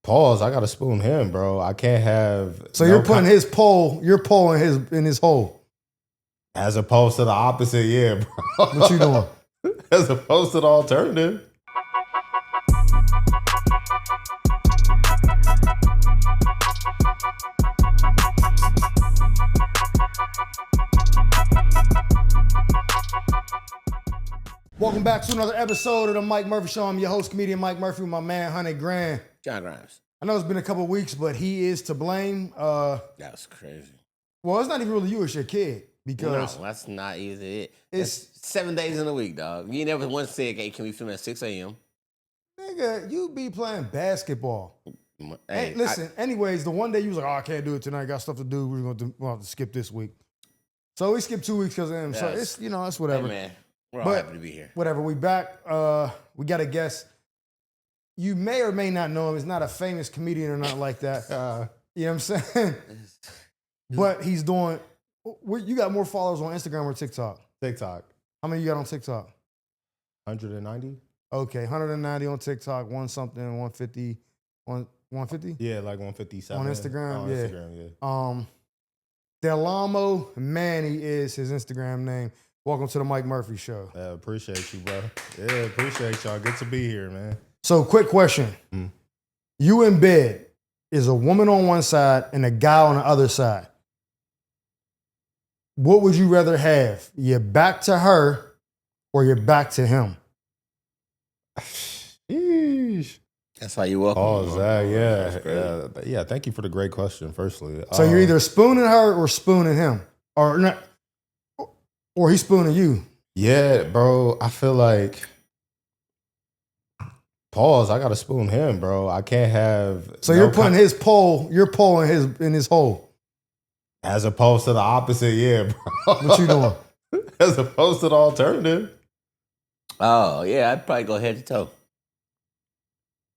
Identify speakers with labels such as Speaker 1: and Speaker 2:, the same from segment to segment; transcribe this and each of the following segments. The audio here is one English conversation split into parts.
Speaker 1: Pause. I gotta spoon him, bro. I can't have.
Speaker 2: So you're putting his pole, your pole in his hole.
Speaker 1: As opposed to the opposite, yeah, bro.
Speaker 2: What you doing?
Speaker 1: As opposed to the alternative.
Speaker 2: Welcome back to another episode of the Mike Murphy Show. I'm your host, comedian Mike Murphy, with my man, 100 Grand.
Speaker 3: John Grimes.
Speaker 2: I know it's been a couple of weeks, but he is to blame.
Speaker 3: That's crazy.
Speaker 2: Well, it's not even really you, it's your kid. Because
Speaker 3: no, that's not easy.
Speaker 2: It's
Speaker 3: 7 days in a week, dog. You never once said, hey, can we film at 6 a.m.?
Speaker 2: Nigga, you be playing basketball.
Speaker 3: Hey,
Speaker 2: listen, anyways, the one day you was like, oh, I can't do it tonight. Got stuff to do. We'll have to skip this week. So we skipped 2 weeks because of him. So it's, it's whatever.
Speaker 3: Hey, man. We're all happy to be here.
Speaker 2: Whatever. We back. We got a guest. You may or may not know him. He's not a famous comedian or nothing like that. You know what I'm saying? But he's doing... You got more followers on Instagram or TikTok?
Speaker 1: TikTok.
Speaker 2: How many you got on TikTok?
Speaker 1: 190.
Speaker 2: Okay, 190 on TikTok, 150. 150?
Speaker 1: Yeah, like 157.
Speaker 2: On Instagram,
Speaker 1: on
Speaker 2: yeah.
Speaker 1: Instagram, yeah.
Speaker 2: Delamo Manny is his Instagram name. Welcome to the Mike Murphy Show.
Speaker 1: Appreciate you, bro. Yeah, appreciate y'all. Good to be here, man.
Speaker 2: So, quick question. You in bed, is a woman on one side and a guy on the other side. What would you rather have? Your back to her or your back to him?
Speaker 1: Sheesh.
Speaker 3: That's how you welcome.
Speaker 1: Yeah. Thank you for the great question, firstly.
Speaker 2: So you're either spooning her or spooning him. Or not, or he's spooning you.
Speaker 1: Yeah, bro. I feel like... Pause. I gotta spoon him, bro. I can't have...
Speaker 2: So you're putting his pole, your pole in his hole.
Speaker 1: As opposed to the opposite, yeah, bro.
Speaker 2: What you doing?
Speaker 1: As opposed to the alternative.
Speaker 3: Oh, yeah, I'd probably go head to toe.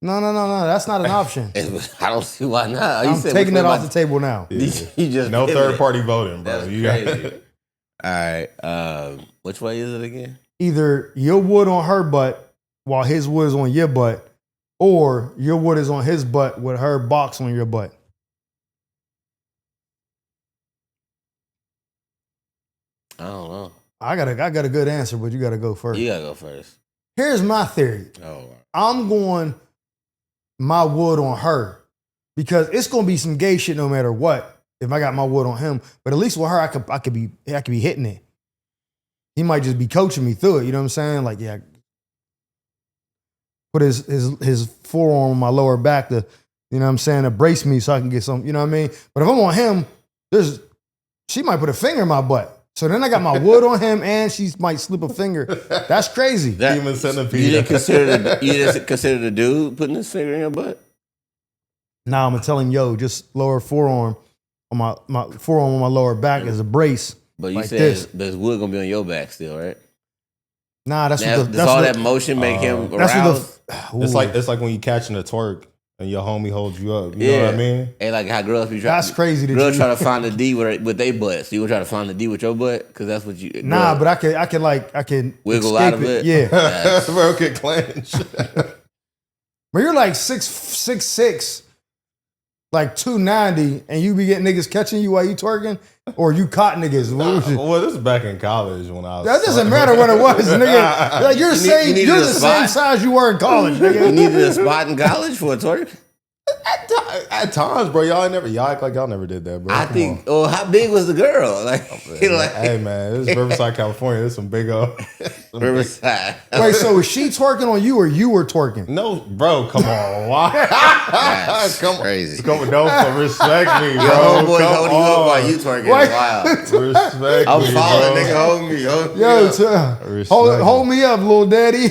Speaker 2: No. That's not an option.
Speaker 3: I don't see why not.
Speaker 2: I'm taking that off the table now.
Speaker 1: Yeah.
Speaker 3: You just
Speaker 1: no third party voting, bro.
Speaker 3: That's
Speaker 1: you
Speaker 3: crazy. All right. Which way is it again?
Speaker 2: Either your wood on her butt while his wood is on your butt, or your wood is on his butt with her box on your butt.
Speaker 3: I don't know.
Speaker 2: I got a good answer, but you got to go first.
Speaker 3: You got to go first.
Speaker 2: Here's my theory.
Speaker 3: Oh,
Speaker 2: I'm going my wood on her because it's going to be some gay shit no matter what if I got my wood on him. But at least with her, I could be hitting it. He might just be coaching me through it. You know what I'm saying? Like, yeah, put his forearm on my lower back to, you know what I'm saying, to brace me so I can get some, you know what I mean? But if I'm on him, she might put a finger in my butt. So then I got my wood on him, and she might slip a finger. That's crazy.
Speaker 1: Human centipede.
Speaker 3: You didn't consider the dude putting his finger in your butt?
Speaker 2: Nah, I'm gonna tell him, yo, just lower forearm on my forearm on my lower back as a brace.
Speaker 3: But you
Speaker 2: like
Speaker 3: said there's wood gonna be on your back still, right?
Speaker 2: Nah, that's
Speaker 3: that motion make him aroused?
Speaker 1: It's like when you catching a twerk and your homie holds you up. You know what I mean?
Speaker 3: Hey, like how girls be trying.
Speaker 2: That's crazy.
Speaker 3: Girls try to find the D with their butt. So you gonna try to find the D with your butt? Because that's what you.
Speaker 2: Nah, but I can
Speaker 3: wiggle out of it.
Speaker 2: Yeah,
Speaker 1: bro, can clench.
Speaker 2: But you're like 6'6", like 290, and you be getting niggas catching you while you twerking, or you caught niggas.
Speaker 1: Well, this is back in college when I was.
Speaker 2: That doesn't matter what it was, nigga. Like you're the same size you were in college, nigga.
Speaker 3: You needed a spot in college for a twerk?
Speaker 1: At times, bro, y'all act like y'all never did that, bro.
Speaker 3: I think. Oh, how big was the girl? Like,
Speaker 1: hey man, this is Riverside, California. This is some big old
Speaker 3: Riverside.
Speaker 2: Wait, so was she twerking on you or you were twerking?
Speaker 1: No, bro, come on. Why?
Speaker 3: That's crazy.
Speaker 1: Don't respect me, bro.
Speaker 3: Your homeboy holding you up while you twerking. Wild.
Speaker 1: Respect
Speaker 3: I'm
Speaker 1: me,
Speaker 3: falling,
Speaker 1: bro.
Speaker 3: nigga. Hold me.
Speaker 2: Hold me up, little daddy.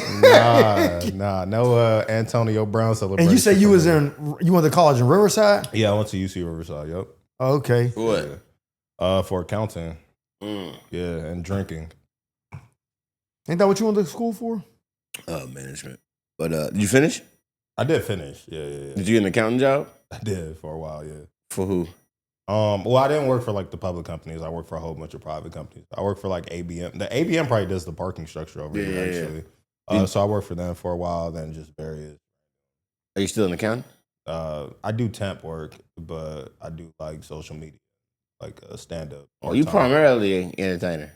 Speaker 1: Nah, no Antonio Brown celebration.
Speaker 2: And you said you went to college in Riverside?
Speaker 1: Yeah, I went to UC Riverside. Yep.
Speaker 2: Oh, okay.
Speaker 3: What?
Speaker 1: For accounting. Yeah, and drinking.
Speaker 2: Ain't that what you went to school for?
Speaker 3: Management. But did you finish?
Speaker 1: I did finish. Yeah.
Speaker 3: Did you get an accounting job?
Speaker 1: I did for a while. Yeah.
Speaker 3: For who?
Speaker 1: Well, I didn't work for like the public companies. I worked for a whole bunch of private companies. I worked for like ABM. The ABM probably does the parking structure over here, actually. So I worked for them for a while, then just various.
Speaker 3: Are you still in accounting?
Speaker 1: I do temp work, but I do like social media, like stand up.
Speaker 3: Oh, you primarily an entertainer.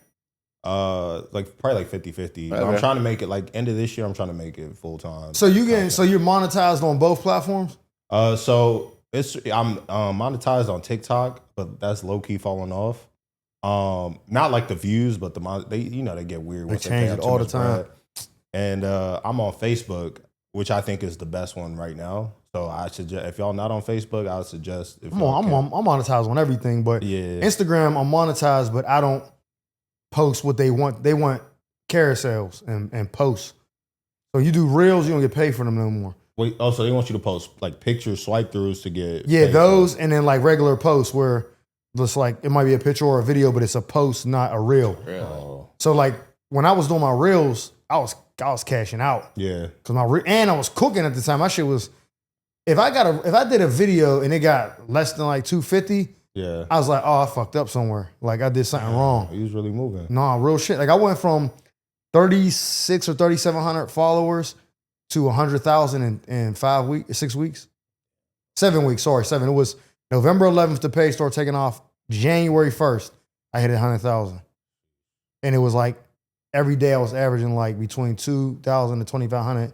Speaker 1: Like probably like 50-50.
Speaker 3: Okay.
Speaker 1: I'm trying to make it like end of this year. I'm trying to make it full time.
Speaker 2: So you're monetized on both platforms?
Speaker 1: So I'm monetized on TikTok, but that's low key falling off. Not like the views, but they get weird.
Speaker 2: They
Speaker 1: once
Speaker 2: change
Speaker 1: pay
Speaker 2: it
Speaker 1: too
Speaker 2: all the
Speaker 1: much
Speaker 2: time.
Speaker 1: bread. And I'm on Facebook, which I think is the best one right now. So I suggest if y'all not on Facebook, I would suggest if
Speaker 2: I'm monetized on everything, but
Speaker 1: Yeah.
Speaker 2: Instagram I'm monetized, but I don't post what they want. They want carousels and posts. So you do reels, you don't get paid for them no more.
Speaker 1: Wait, so they want you to post like pictures, swipe throughs to get
Speaker 2: Yeah, those and then like regular posts where it's like it might be a picture or a video, but it's a post, not a reel.
Speaker 1: Oh,
Speaker 2: So like when I was doing my reels, I was cashing out
Speaker 1: yeah.
Speaker 2: because and I was cooking at the time. My shit was if I did a video and it got less than like 250,
Speaker 1: Yeah.
Speaker 2: I was like, oh, I fucked up somewhere. Like I did something wrong.
Speaker 1: He was really moving.
Speaker 2: No, real shit. Like I went from 36 or 3,700 followers to 100,000 in 6 weeks. 7 weeks, sorry, 7. It was November 11th, the page started taking off. January 1st, I hit 100,000. And it was like every day I was averaging like between 2,000 to 2,500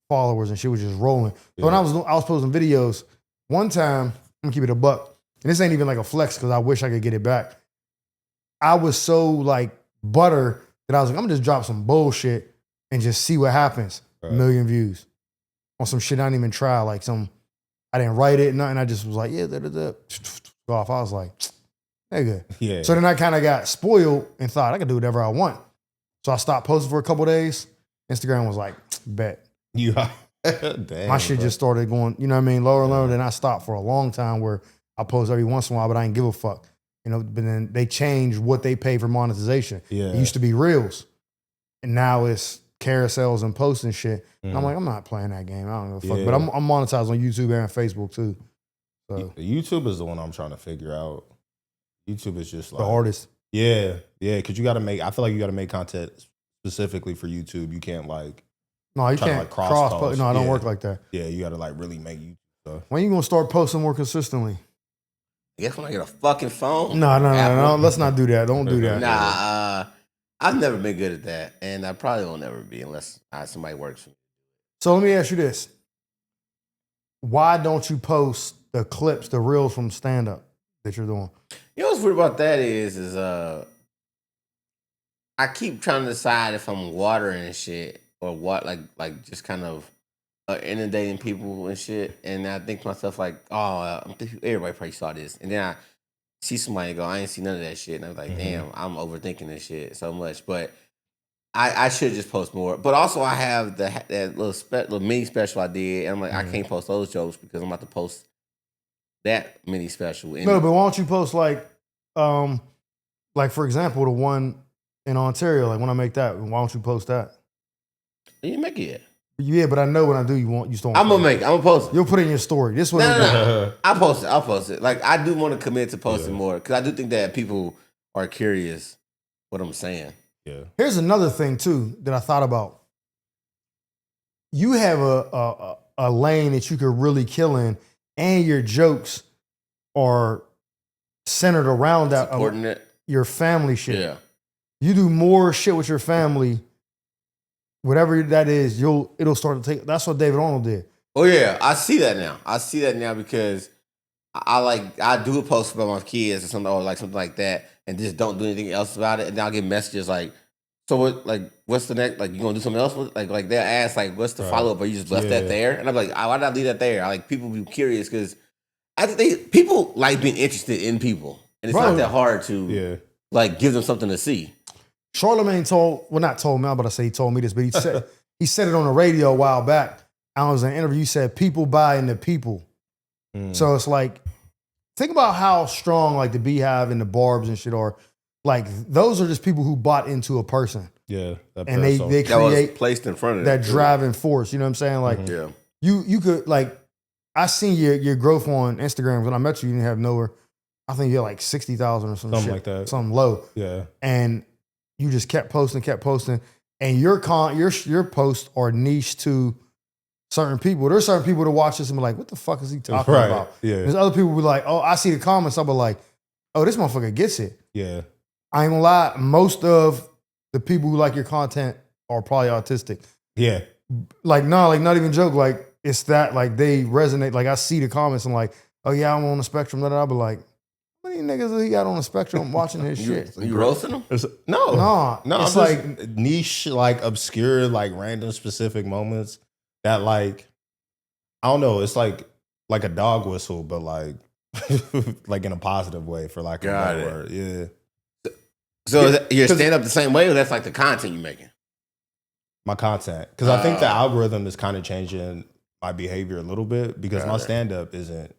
Speaker 2: followers and shit was just rolling. So when I was posting videos, one time, I'm gonna keep it a buck, and this ain't even like a flex because I wish I could get it back. I was so like butter that I was like, I'm gonna just drop some bullshit and just see what happens.
Speaker 1: Right.
Speaker 2: 1 million views on some shit I didn't even try. Like I didn't write it, nothing. I just was like, yeah, go off. I was like, nigga.
Speaker 1: Yeah.
Speaker 2: So then I kind of got spoiled and thought I could do whatever I want. So I stopped posting for a couple days. Instagram was like, bet.
Speaker 1: You damn,
Speaker 2: My shit
Speaker 1: bro.
Speaker 2: just started going, you know what I mean, lower and lower. Then I stopped for a long time where I post every once in a while, but I didn't give a fuck. You know, but then they changed what they pay for monetization.
Speaker 1: Yeah.
Speaker 2: It used to be reels. And now it's carousels and posts and shit. And I'm like, I'm not playing that game. I don't give a fuck.
Speaker 1: Yeah.
Speaker 2: But I'm monetized on YouTube and Facebook too. So
Speaker 1: YouTube is the one I'm trying to figure out. YouTube is just like
Speaker 2: the hardest.
Speaker 1: Yeah, because you got to make. I feel like you got to make content specifically for YouTube. You can't like.
Speaker 2: No, you
Speaker 1: try to,
Speaker 2: can't
Speaker 1: like,
Speaker 2: cross
Speaker 1: post.
Speaker 2: No, I don't
Speaker 1: Yeah.
Speaker 2: work like that.
Speaker 1: Yeah, you got to like really make YouTube stuff.
Speaker 2: When you gonna start posting more consistently?
Speaker 3: I guess when I get a fucking phone.
Speaker 2: No.
Speaker 3: Apple.
Speaker 2: Let's not do that. Don't do that.
Speaker 3: Nah, I've never been good at that, and I probably will never be unless somebody works for me.
Speaker 2: So let me ask you this. Why don't you post the clips, the reels from stand-up that you're doing?
Speaker 3: You know what's weird about that is I keep trying to decide if I'm watering and shit or what, like just kind of inundating people and shit. And I think to myself like, oh, everybody probably saw this. And then I see somebody go, I ain't see none of that shit. And I'm like, damn, I'm overthinking this shit so much. But I should just post more. But also I have that little mini special I did. And I'm like, I can't post those jokes because I'm about to post that mini special.
Speaker 2: No, but why don't you post like for example, the one in Ontario, like when I make that, why don't you post that?
Speaker 3: You didn't make it yet.
Speaker 2: Yeah, but I know when I do, you still want
Speaker 3: I'm gonna post it.
Speaker 2: You'll put it in your story. This one.
Speaker 3: No. I'll post it. Like I do want to commit to posting more because I do think that people are curious what I'm saying.
Speaker 1: Yeah.
Speaker 2: Here's another thing too that I thought about. You have a lane that you could really kill in, and your jokes are centered around that
Speaker 3: Supporting it.
Speaker 2: your family shit.
Speaker 3: Yeah.
Speaker 2: You do more shit with your family, whatever that is. It'll start to take. That's what David Arnold did.
Speaker 3: Oh yeah, I see that now because I do a post about my kids or something like that, and just don't do anything else about it. And then I'll get messages like, so what? Like, what's the next? Like, you gonna do something else? Like they'll ask like, what's the follow up? Or you just left that there? And I'm like, why did I leave that there? People be curious because I think people like being interested in people, and it's not that hard to like give them something to see.
Speaker 2: Charlemagne not told me, but I say he told me this, but he said it on the radio a while back. I was in an interview. He said people buy into people. So it's like, think about how strong like the Beehive and the Barbs and shit are. Like those are just people who bought into a person.
Speaker 1: Yeah,
Speaker 2: and they create
Speaker 3: that was placed in front of
Speaker 2: that driving force. You know what I'm saying? Like you could like I seen your growth on Instagram when I met you. You didn't have nowhere. I think you had like 60,000 or something
Speaker 1: like that,
Speaker 2: something low.
Speaker 1: Yeah,
Speaker 2: and you just kept posting, and your posts are niche to certain people. There's certain people that watch this and be like, what the fuck is he talking
Speaker 1: Right,
Speaker 2: about?
Speaker 1: yeah.
Speaker 2: There's other people who be like, oh, I see the comments. I'll be like, oh, this motherfucker gets it.
Speaker 1: Yeah.
Speaker 2: I ain't gonna lie. Most of the people who like your content are probably autistic.
Speaker 1: Yeah.
Speaker 2: Like, no, like not even joke. Like it's that like they resonate. Like I see the comments and like, oh yeah, I'm on the spectrum. I'll be like, how many niggas that he got on the spectrum watching his shit?
Speaker 3: You roasting them?
Speaker 1: No.
Speaker 2: Nah,
Speaker 1: No,
Speaker 2: it's
Speaker 1: I'm just niche, like obscure, like random specific moments that like, I don't know, it's like a dog whistle, but like like in a positive way for like a
Speaker 3: Got
Speaker 1: better
Speaker 3: it.
Speaker 1: word. Yeah.
Speaker 3: So is that, you're stand up the same way, or that's like the content you're making?
Speaker 1: My content. Because I think the algorithm is kind of changing my behavior a little bit because my stand-up isn't,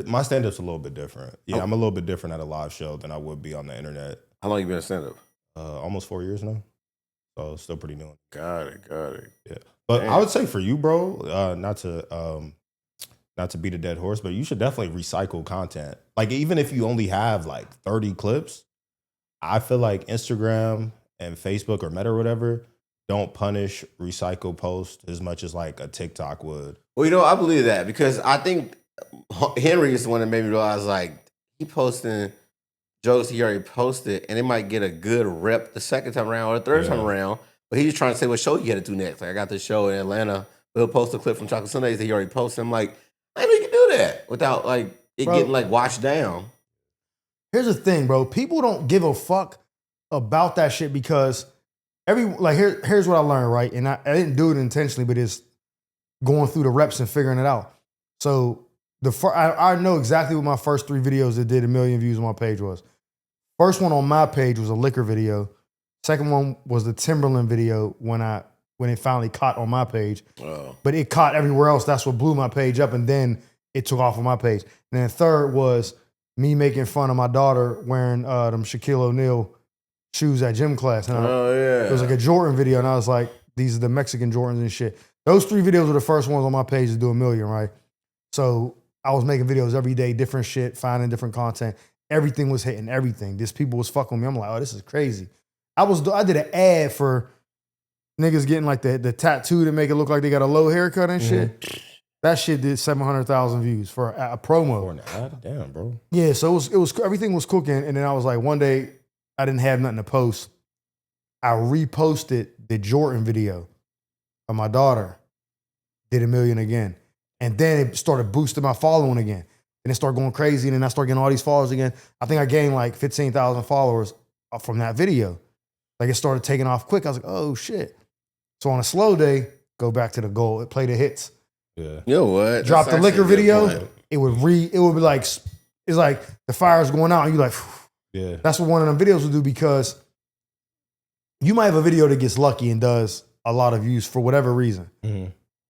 Speaker 1: my stand-up's a little bit different. Yeah, I'm a little bit different at a live show than I would be on the internet.
Speaker 3: How long you been a stand up?
Speaker 1: Almost 4 years now. So still pretty new.
Speaker 3: Got it.
Speaker 1: Yeah. But
Speaker 3: Damn.
Speaker 1: I would say for you, bro, not to beat a dead horse, but you should definitely recycle content. Like even if you only have like 30 clips, I feel like Instagram and Facebook or Meta or whatever don't punish recycle posts as much as like a TikTok would.
Speaker 3: Well, you know, I believe that because I think Henry is the one that made me realize like he posting jokes he already posted and it might get a good rep the second time around or the third time around. But he's just trying to say what show you got to do next. Like I got this show in Atlanta. We'll post a clip from Chocolate Sundays that he already posted. I'm like, I know you can do that without like it getting like watched down.
Speaker 2: Here's the thing, bro. People don't give a fuck about that shit because here's what I learned, right? And I didn't do it intentionally, but it's going through the reps and figuring it out. So I know exactly what my first 3 videos that did 1 million views on my page was. First one on my page was a liquor video. Second one was the Timberland video when it finally caught on my page.
Speaker 3: Oh.
Speaker 2: But it caught everywhere else. That's what blew my page up, and then it took off on my page. And then third was me making fun of my daughter wearing them Shaquille O'Neal shoes at gym class. And it was like a Jordan video, and I was like, these are the Mexican Jordans and shit. Those 3 videos were the first ones on my page to do 1 million, right? So I was making videos every day, different shit, finding different content. Everything was hitting everything. These people was fucking with me. I'm like, oh, this is crazy. I did an ad for niggas getting like the tattoo to make it look like they got a low haircut and shit. Mm-hmm. That shit did 700,000 views for a promo.
Speaker 1: For an ad? Damn, bro.
Speaker 2: Yeah, so it was everything was cooking, and then I was like, one day I didn't have nothing to post. I reposted the Jordan video of my daughter, did 1 million again, and then it started boosting my following again, and it started going crazy, and then I started getting all these followers again. I think I gained like 15,000 followers from that video. Like it started taking off quick. I was like, oh shit. So on a slow day, go back to the goal. Play the hits.
Speaker 1: Yeah.
Speaker 3: You know what?
Speaker 2: Drop the liquor video. It would be like, it's like the fire's going out and you're like, phew.
Speaker 1: Yeah.
Speaker 2: That's what one of them videos will do because you might have a video that gets lucky and does a lot of views for whatever reason. Mm-hmm.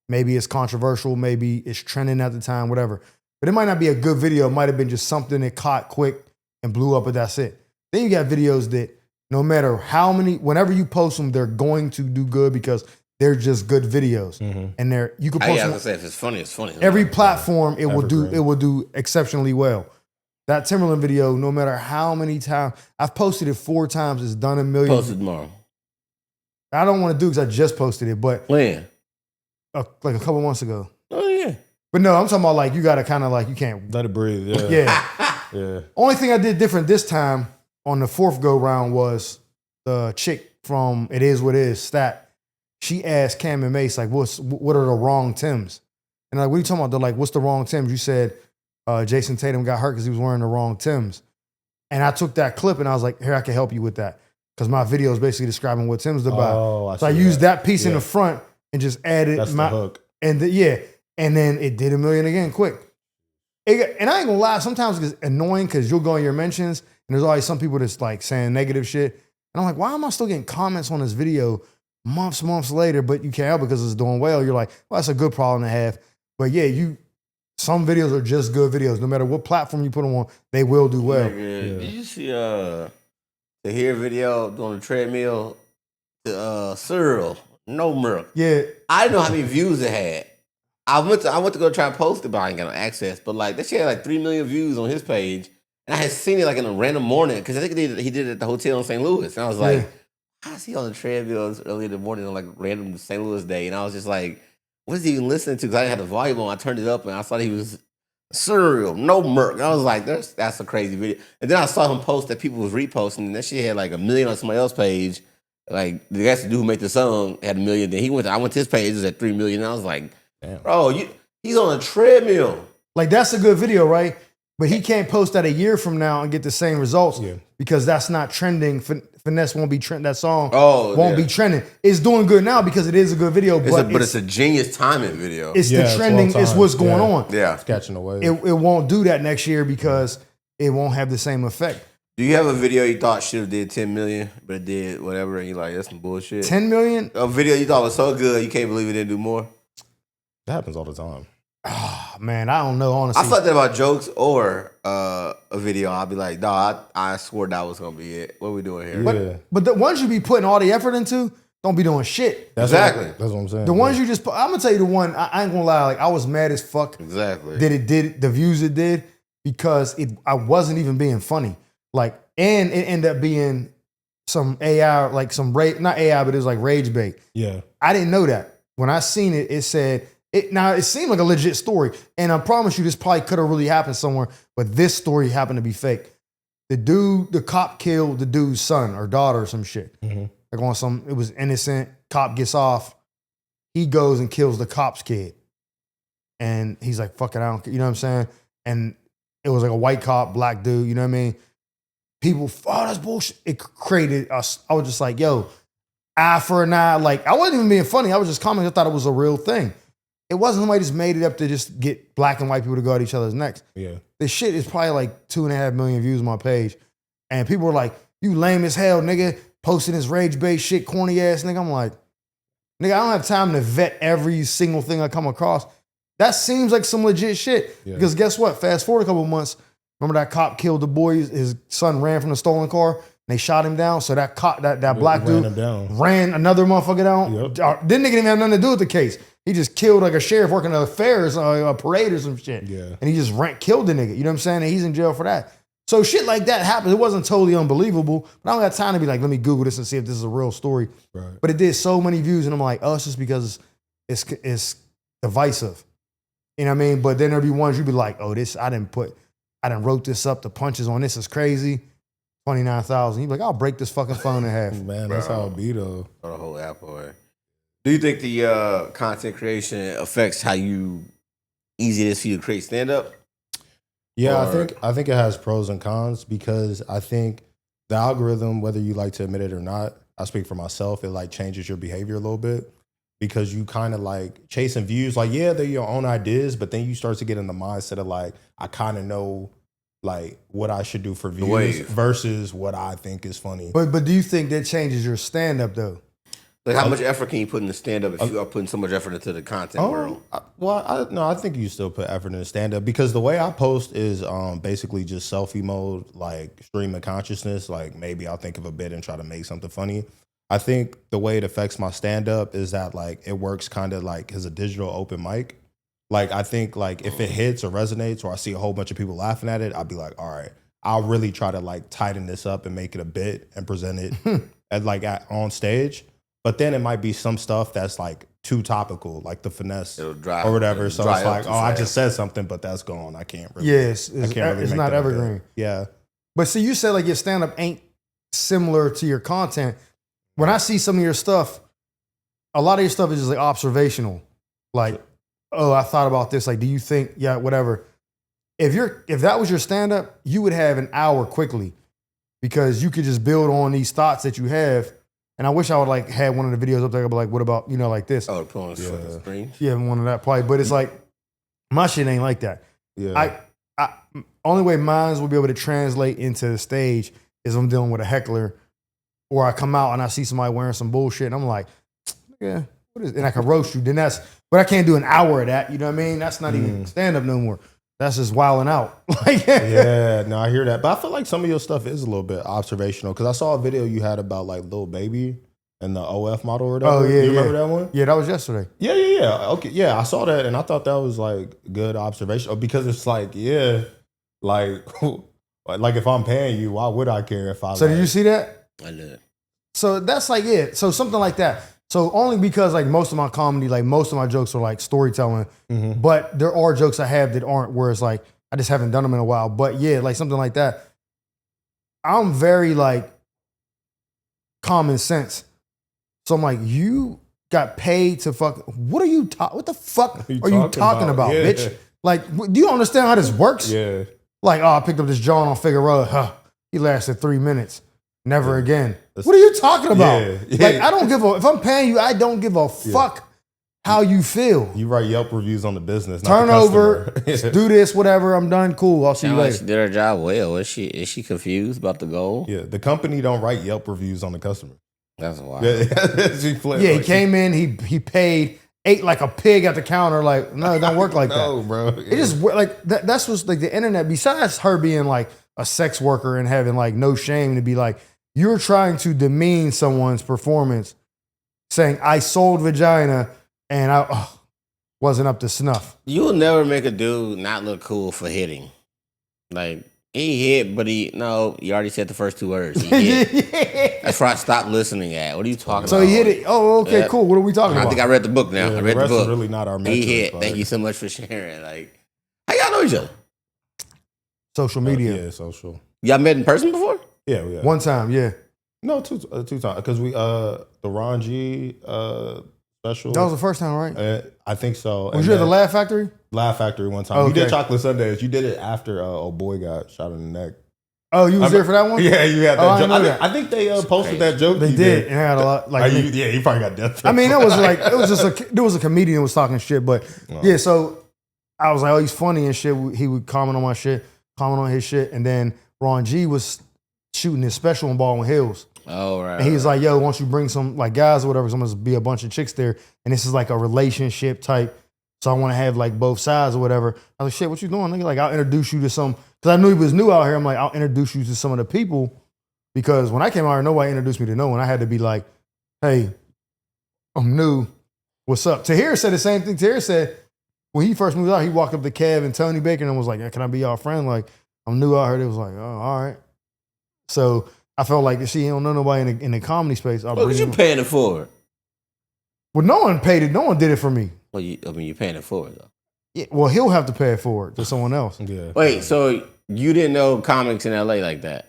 Speaker 2: Maybe it's controversial. Maybe it's trending at the time, whatever. But it might not be a good video. It might have been just something that caught quick and blew up, but that's it. Then you got videos that no matter how many, whenever you post them, they're going to do good because they're just good videos. Mm-hmm. And you can post them.
Speaker 3: Say if it's funny, it's funny.
Speaker 2: Every platform, it will do exceptionally well. That Timberland video, no matter how many times, I've posted it 4 times, it's done 1 million.
Speaker 3: Post it tomorrow.
Speaker 2: I don't want to do because I just posted it, but
Speaker 3: when?
Speaker 2: Like a couple months ago.
Speaker 3: Oh yeah.
Speaker 2: But no, I'm talking about like you got to kind of like you can't
Speaker 1: let it breathe. Yeah.
Speaker 2: Yeah. Only thing I did different this time on the 4th go round was the chick from It Is What It Is, Stat. She asked Cam and Mace, like, what are the wrong Tims? And like, what are you talking about? They're like, what's the wrong Tims? You said Jason Tatum got hurt because he was wearing the wrong Tims. And I took that clip and I was like, here, I can help you with that. Because my video is basically describing what Tims to buy. So I used that piece in the front and just added
Speaker 1: the hook.
Speaker 2: And then it did 1 million again quick. And I ain't gonna lie, sometimes it's annoying because you'll go in your mentions and there's always some people that's like saying negative shit. And I'm like, why am I still getting comments on this video months later, but you can't help it because it's doing well? You're like, well, that's a good problem to have. But yeah, some videos are just good videos. No matter what platform you put them on, they will do well.
Speaker 3: Did you see the hair video doing the treadmill? The cereal, no milk.
Speaker 2: Yeah.
Speaker 3: I didn't know how many views it had. I went to go try and post it, but I ain't got no access. But like that shit had like 3 million views on his page. And I had seen it like in a random morning because I think he did it at the hotel in St. Louis. And I was like, I was he on the treadmill early in the morning on like random St. Louis day, and I was just like, what is he even listening to? Because I had the volume on. I turned it up, and I saw he was cereal, no Merc. I was like, that's a crazy video. And then I saw him post that people was reposting, and that shit had like 1 million on somebody else's page. Like the guy who made the song had 1 million. Then I went to his page, it was at 3 million. And I was like, damn. Bro, he's on a treadmill.
Speaker 2: Like that's a good video, right? But he can't post that a year from now and get the same results because that's not trending. Finesse won't be trending. That song won't be trending. It's doing good now because it is a good video, but
Speaker 3: it's a genius timing video.
Speaker 2: It's the trending. It's what's going on.
Speaker 3: Yeah,
Speaker 1: it's catching away.
Speaker 2: It won't do that next year because it won't have the same effect.
Speaker 3: Do you have a video you thought should have did 10 million, but it did whatever, and you like that's some bullshit?
Speaker 2: 10 million?
Speaker 3: A video you thought was so good you can't believe it didn't do more?
Speaker 1: That happens all the time.
Speaker 2: Oh, man, I don't know, honestly.
Speaker 3: I thought that about jokes or a video. I'd be like, dog, I swore that was going to be it. What are we doing here?
Speaker 1: Yeah.
Speaker 2: But the ones you be putting all the effort into, don't be doing shit.
Speaker 3: Exactly.
Speaker 1: That's what I'm saying.
Speaker 2: The ones you just put, I'm going to tell you the one, I ain't going to lie, like I was mad as fuck.
Speaker 3: Exactly.
Speaker 2: That it did, the views it did, because I wasn't even being funny. Like, and it ended up being some AI, like some rage, not AI, but it was like rage bait.
Speaker 1: Yeah.
Speaker 2: I didn't know that. When I seen it, it said, now it seemed like a legit story. And I promise you this probably could have really happened somewhere, but this story happened to be fake. The cop killed the dude's son or daughter or some shit.
Speaker 1: Mm-hmm.
Speaker 2: Like it was innocent, cop gets off, he goes and kills the cop's kid. And he's like, fuck it, I don't care, you know what I'm saying? And it was like a white cop, black dude, you know what I mean? People, oh, that's bullshit. It created us. I was just like, yo, eye for an eye. Like, I wasn't even being funny. I was just commenting. I thought it was a real thing. It wasn't somebody just made it up to just get black and white people to go at each other's necks.
Speaker 1: Yeah.
Speaker 2: This shit is probably like 2.5 million views on my page. And people were like, you lame as hell, nigga, posting this rage-based shit, corny ass nigga. I'm like, nigga, I don't have time to vet every single thing I come across. That seems like some legit shit. Yeah. Because guess what? Fast forward a couple months, remember that cop killed the boy, his son ran from the stolen car, and they shot him down. So that cop, that black dude ran another motherfucker down. Yep. This nigga didn't have nothing to do with the case. He just killed like a sheriff working at a fair or a parade or some shit. Yeah. And he just killed the nigga. You know what I'm saying? And he's in jail for that. So shit like that happened. It wasn't totally unbelievable, but I don't got time to be like, let me Google this and see if this is a real story. Right. But it did so many views, and I'm like, oh, it's just because it's divisive. You know what I mean? But then there'd be ones you'd be like, oh, this, I didn't wrote this up. The punches on this is crazy. 29,000. You'd be like, I'll break this fucking phone in half.
Speaker 1: Man, that's how it be though.
Speaker 3: Throw the whole app away. Do you think the content creation affects how easy it is for you to create stand up?
Speaker 1: Yeah, I think it has pros and cons because I think the algorithm, whether you like to admit it or not, I speak for myself, it like changes your behavior a little bit because you kind of like chasing views. Like, yeah, they're your own ideas, but then you start to get in the mindset of like, I kind of know like what I should do for views versus what I think is funny.
Speaker 2: But do you think that changes your stand up though?
Speaker 3: Like, how much effort can you put in the stand-up if you are putting so much effort into the content world?
Speaker 1: I think you still put effort in the stand-up because the way I post is basically just selfie mode, like stream of consciousness. Like, maybe I'll think of a bit and try to make something funny. I think the way it affects my stand-up is that, like, it works kind of like as a digital open mic. Like, I think, like, if it hits or resonates or I see a whole bunch of people laughing at it, I'll be like, all right, I'll really try to, like, tighten this up and make it a bit and present it on stage. But then it might be some stuff that's like too topical, like the finesse or whatever. So it's like, oh, I just said something, but that's gone. I can't really.
Speaker 2: Yes, it's not evergreen.
Speaker 1: Yeah.
Speaker 2: But see, you said like your stand-up ain't similar to your content. When I see some of your stuff, a lot of your stuff is just like observational. Like, oh, I thought about this. Like, do you think, yeah, whatever. If that was your stand-up, you would have an hour quickly because you could just build on these thoughts that you have. And I wish I would like had one of the videos up there. I'd be like, what about, like this?
Speaker 3: Oh, put on the screen.
Speaker 2: Yeah, one of that probably. But it's like, my shit ain't like that. Yeah. I only way mines will be able to translate into the stage is I'm dealing with a heckler, or I come out and I see somebody wearing some bullshit, and I'm like, yeah, what is? And I can roast you. Then but I can't do an hour of that. You know what I mean? That's not even stand up no more. That's just wilding out.
Speaker 1: Yeah, no, I hear that. But I feel like some of your stuff is a little bit observational because I saw a video you had about like Lil Baby and the OF model or whatever. Oh, yeah. You remember that one?
Speaker 2: Yeah, that was yesterday.
Speaker 1: Yeah. Okay. Yeah, I saw that and I thought that was like good observation because it's like, yeah, like if I'm paying you, why would I care if I
Speaker 2: So did you see that?
Speaker 3: I did.
Speaker 2: So that's like it. So something like that. So only because like most of my comedy, like most of my jokes are like storytelling, but there are jokes I have that aren't where it's like I just haven't done them in a while. But yeah, like something like that. I'm very like common sense. So I'm like, you got paid to fuck. What the fuck are you talking about,
Speaker 1: Yeah.
Speaker 2: bitch? Like, do you understand how this works?
Speaker 1: Yeah.
Speaker 2: Like, oh, I picked up this John on Figueroa. Huh. He lasted 3 minutes. Never again.
Speaker 1: That's-
Speaker 2: What are you talking about?
Speaker 1: Yeah.
Speaker 2: Like, I don't give a, if I'm paying you, I don't give a fuck how you feel.
Speaker 1: You write Yelp reviews on the business, not
Speaker 2: Turn
Speaker 1: the
Speaker 2: over,
Speaker 1: customer.
Speaker 2: do this, whatever. I'm done. Cool. I'll see you
Speaker 3: Sound like
Speaker 2: later.
Speaker 3: she did her job well. Is she confused about the goal?
Speaker 1: Yeah, the company don't write Yelp reviews on the customer.
Speaker 3: That's wild.
Speaker 2: Yeah, he came in, he paid, ate like a pig at the counter. Like, no, it don't work like
Speaker 1: No,
Speaker 2: that.
Speaker 1: bro.
Speaker 2: It just like that's what's like the internet. Besides her being like a sex worker and having like no shame to be like, you're trying to demean someone's performance, saying I sold vagina and I wasn't up to snuff.
Speaker 3: You'll never make a dude not look cool for hitting. Like he hit, but you already said the first 2 words. He hit. That's where I stopped listening at. What are you talking
Speaker 2: So
Speaker 3: about?
Speaker 2: he hit it. Oh, okay,
Speaker 3: Yeah.
Speaker 2: cool. What are we talking
Speaker 3: I
Speaker 2: about?
Speaker 3: think I read the book now.
Speaker 1: Yeah,
Speaker 3: I
Speaker 1: the
Speaker 3: read the
Speaker 1: rest is
Speaker 3: book.
Speaker 1: really not our
Speaker 3: He
Speaker 1: metric,
Speaker 3: hit.
Speaker 1: like-
Speaker 3: Thank you so much for sharing. Like, how y'all know each other?
Speaker 2: Social media.
Speaker 1: Yeah, social.
Speaker 3: Y'all met in person before?
Speaker 1: Yeah.
Speaker 2: One time, yeah.
Speaker 1: No, two times because we the Ron G special.
Speaker 2: That was the first time, right?
Speaker 1: I think so.
Speaker 2: Was you at the Laugh Factory?
Speaker 1: Laugh Factory one time?
Speaker 2: Okay.
Speaker 1: You did Chocolate Sundays. You did it after old boy got shot in the neck.
Speaker 2: Oh, you was there for that one?
Speaker 1: Yeah, you had that
Speaker 2: Oh, I
Speaker 1: joke.
Speaker 2: know
Speaker 1: I
Speaker 2: that.
Speaker 1: think they posted that joke.
Speaker 2: They
Speaker 1: you
Speaker 2: did. And it had a lot like
Speaker 1: yeah, you probably got death.
Speaker 2: I mean, it was like it was just there was a comedian who was talking shit, but yeah. So I was like, oh, he's funny and shit. He would comment on my shit, comment on his shit, and then Ron G was shooting his special in Baldwin Hills,
Speaker 3: Oh, right.
Speaker 2: and he was like, yo, why don't you bring some like guys or whatever? So I'm gonna be a bunch of chicks there, and this is like a relationship type. So I want to have like both sides or whatever. I was like, shit, what you doing, nigga? Like, I'll introduce you to some because I knew he was new out here. I'm like, I'll introduce you to some of the people because when I came out here, nobody introduced me to no one. I had to be like, hey, I'm new. What's up? Tahir said the same thing. Tahir said when he first moved out, he walked up to Kev and Tony Baker and was like, can I be y'all friend? Like, I'm new out here. They was like, oh, all right. So I felt like if she don't know nobody in the comedy space, I'll
Speaker 3: What
Speaker 2: bring
Speaker 3: was you
Speaker 2: him.
Speaker 3: paying it for?
Speaker 2: Well, no one paid it. No one did it for me.
Speaker 3: Well, you're paying it for it though.
Speaker 2: Yeah, well, he'll have to pay it forward to someone else.
Speaker 1: Yeah.
Speaker 3: Wait, so you didn't know comics in LA like that?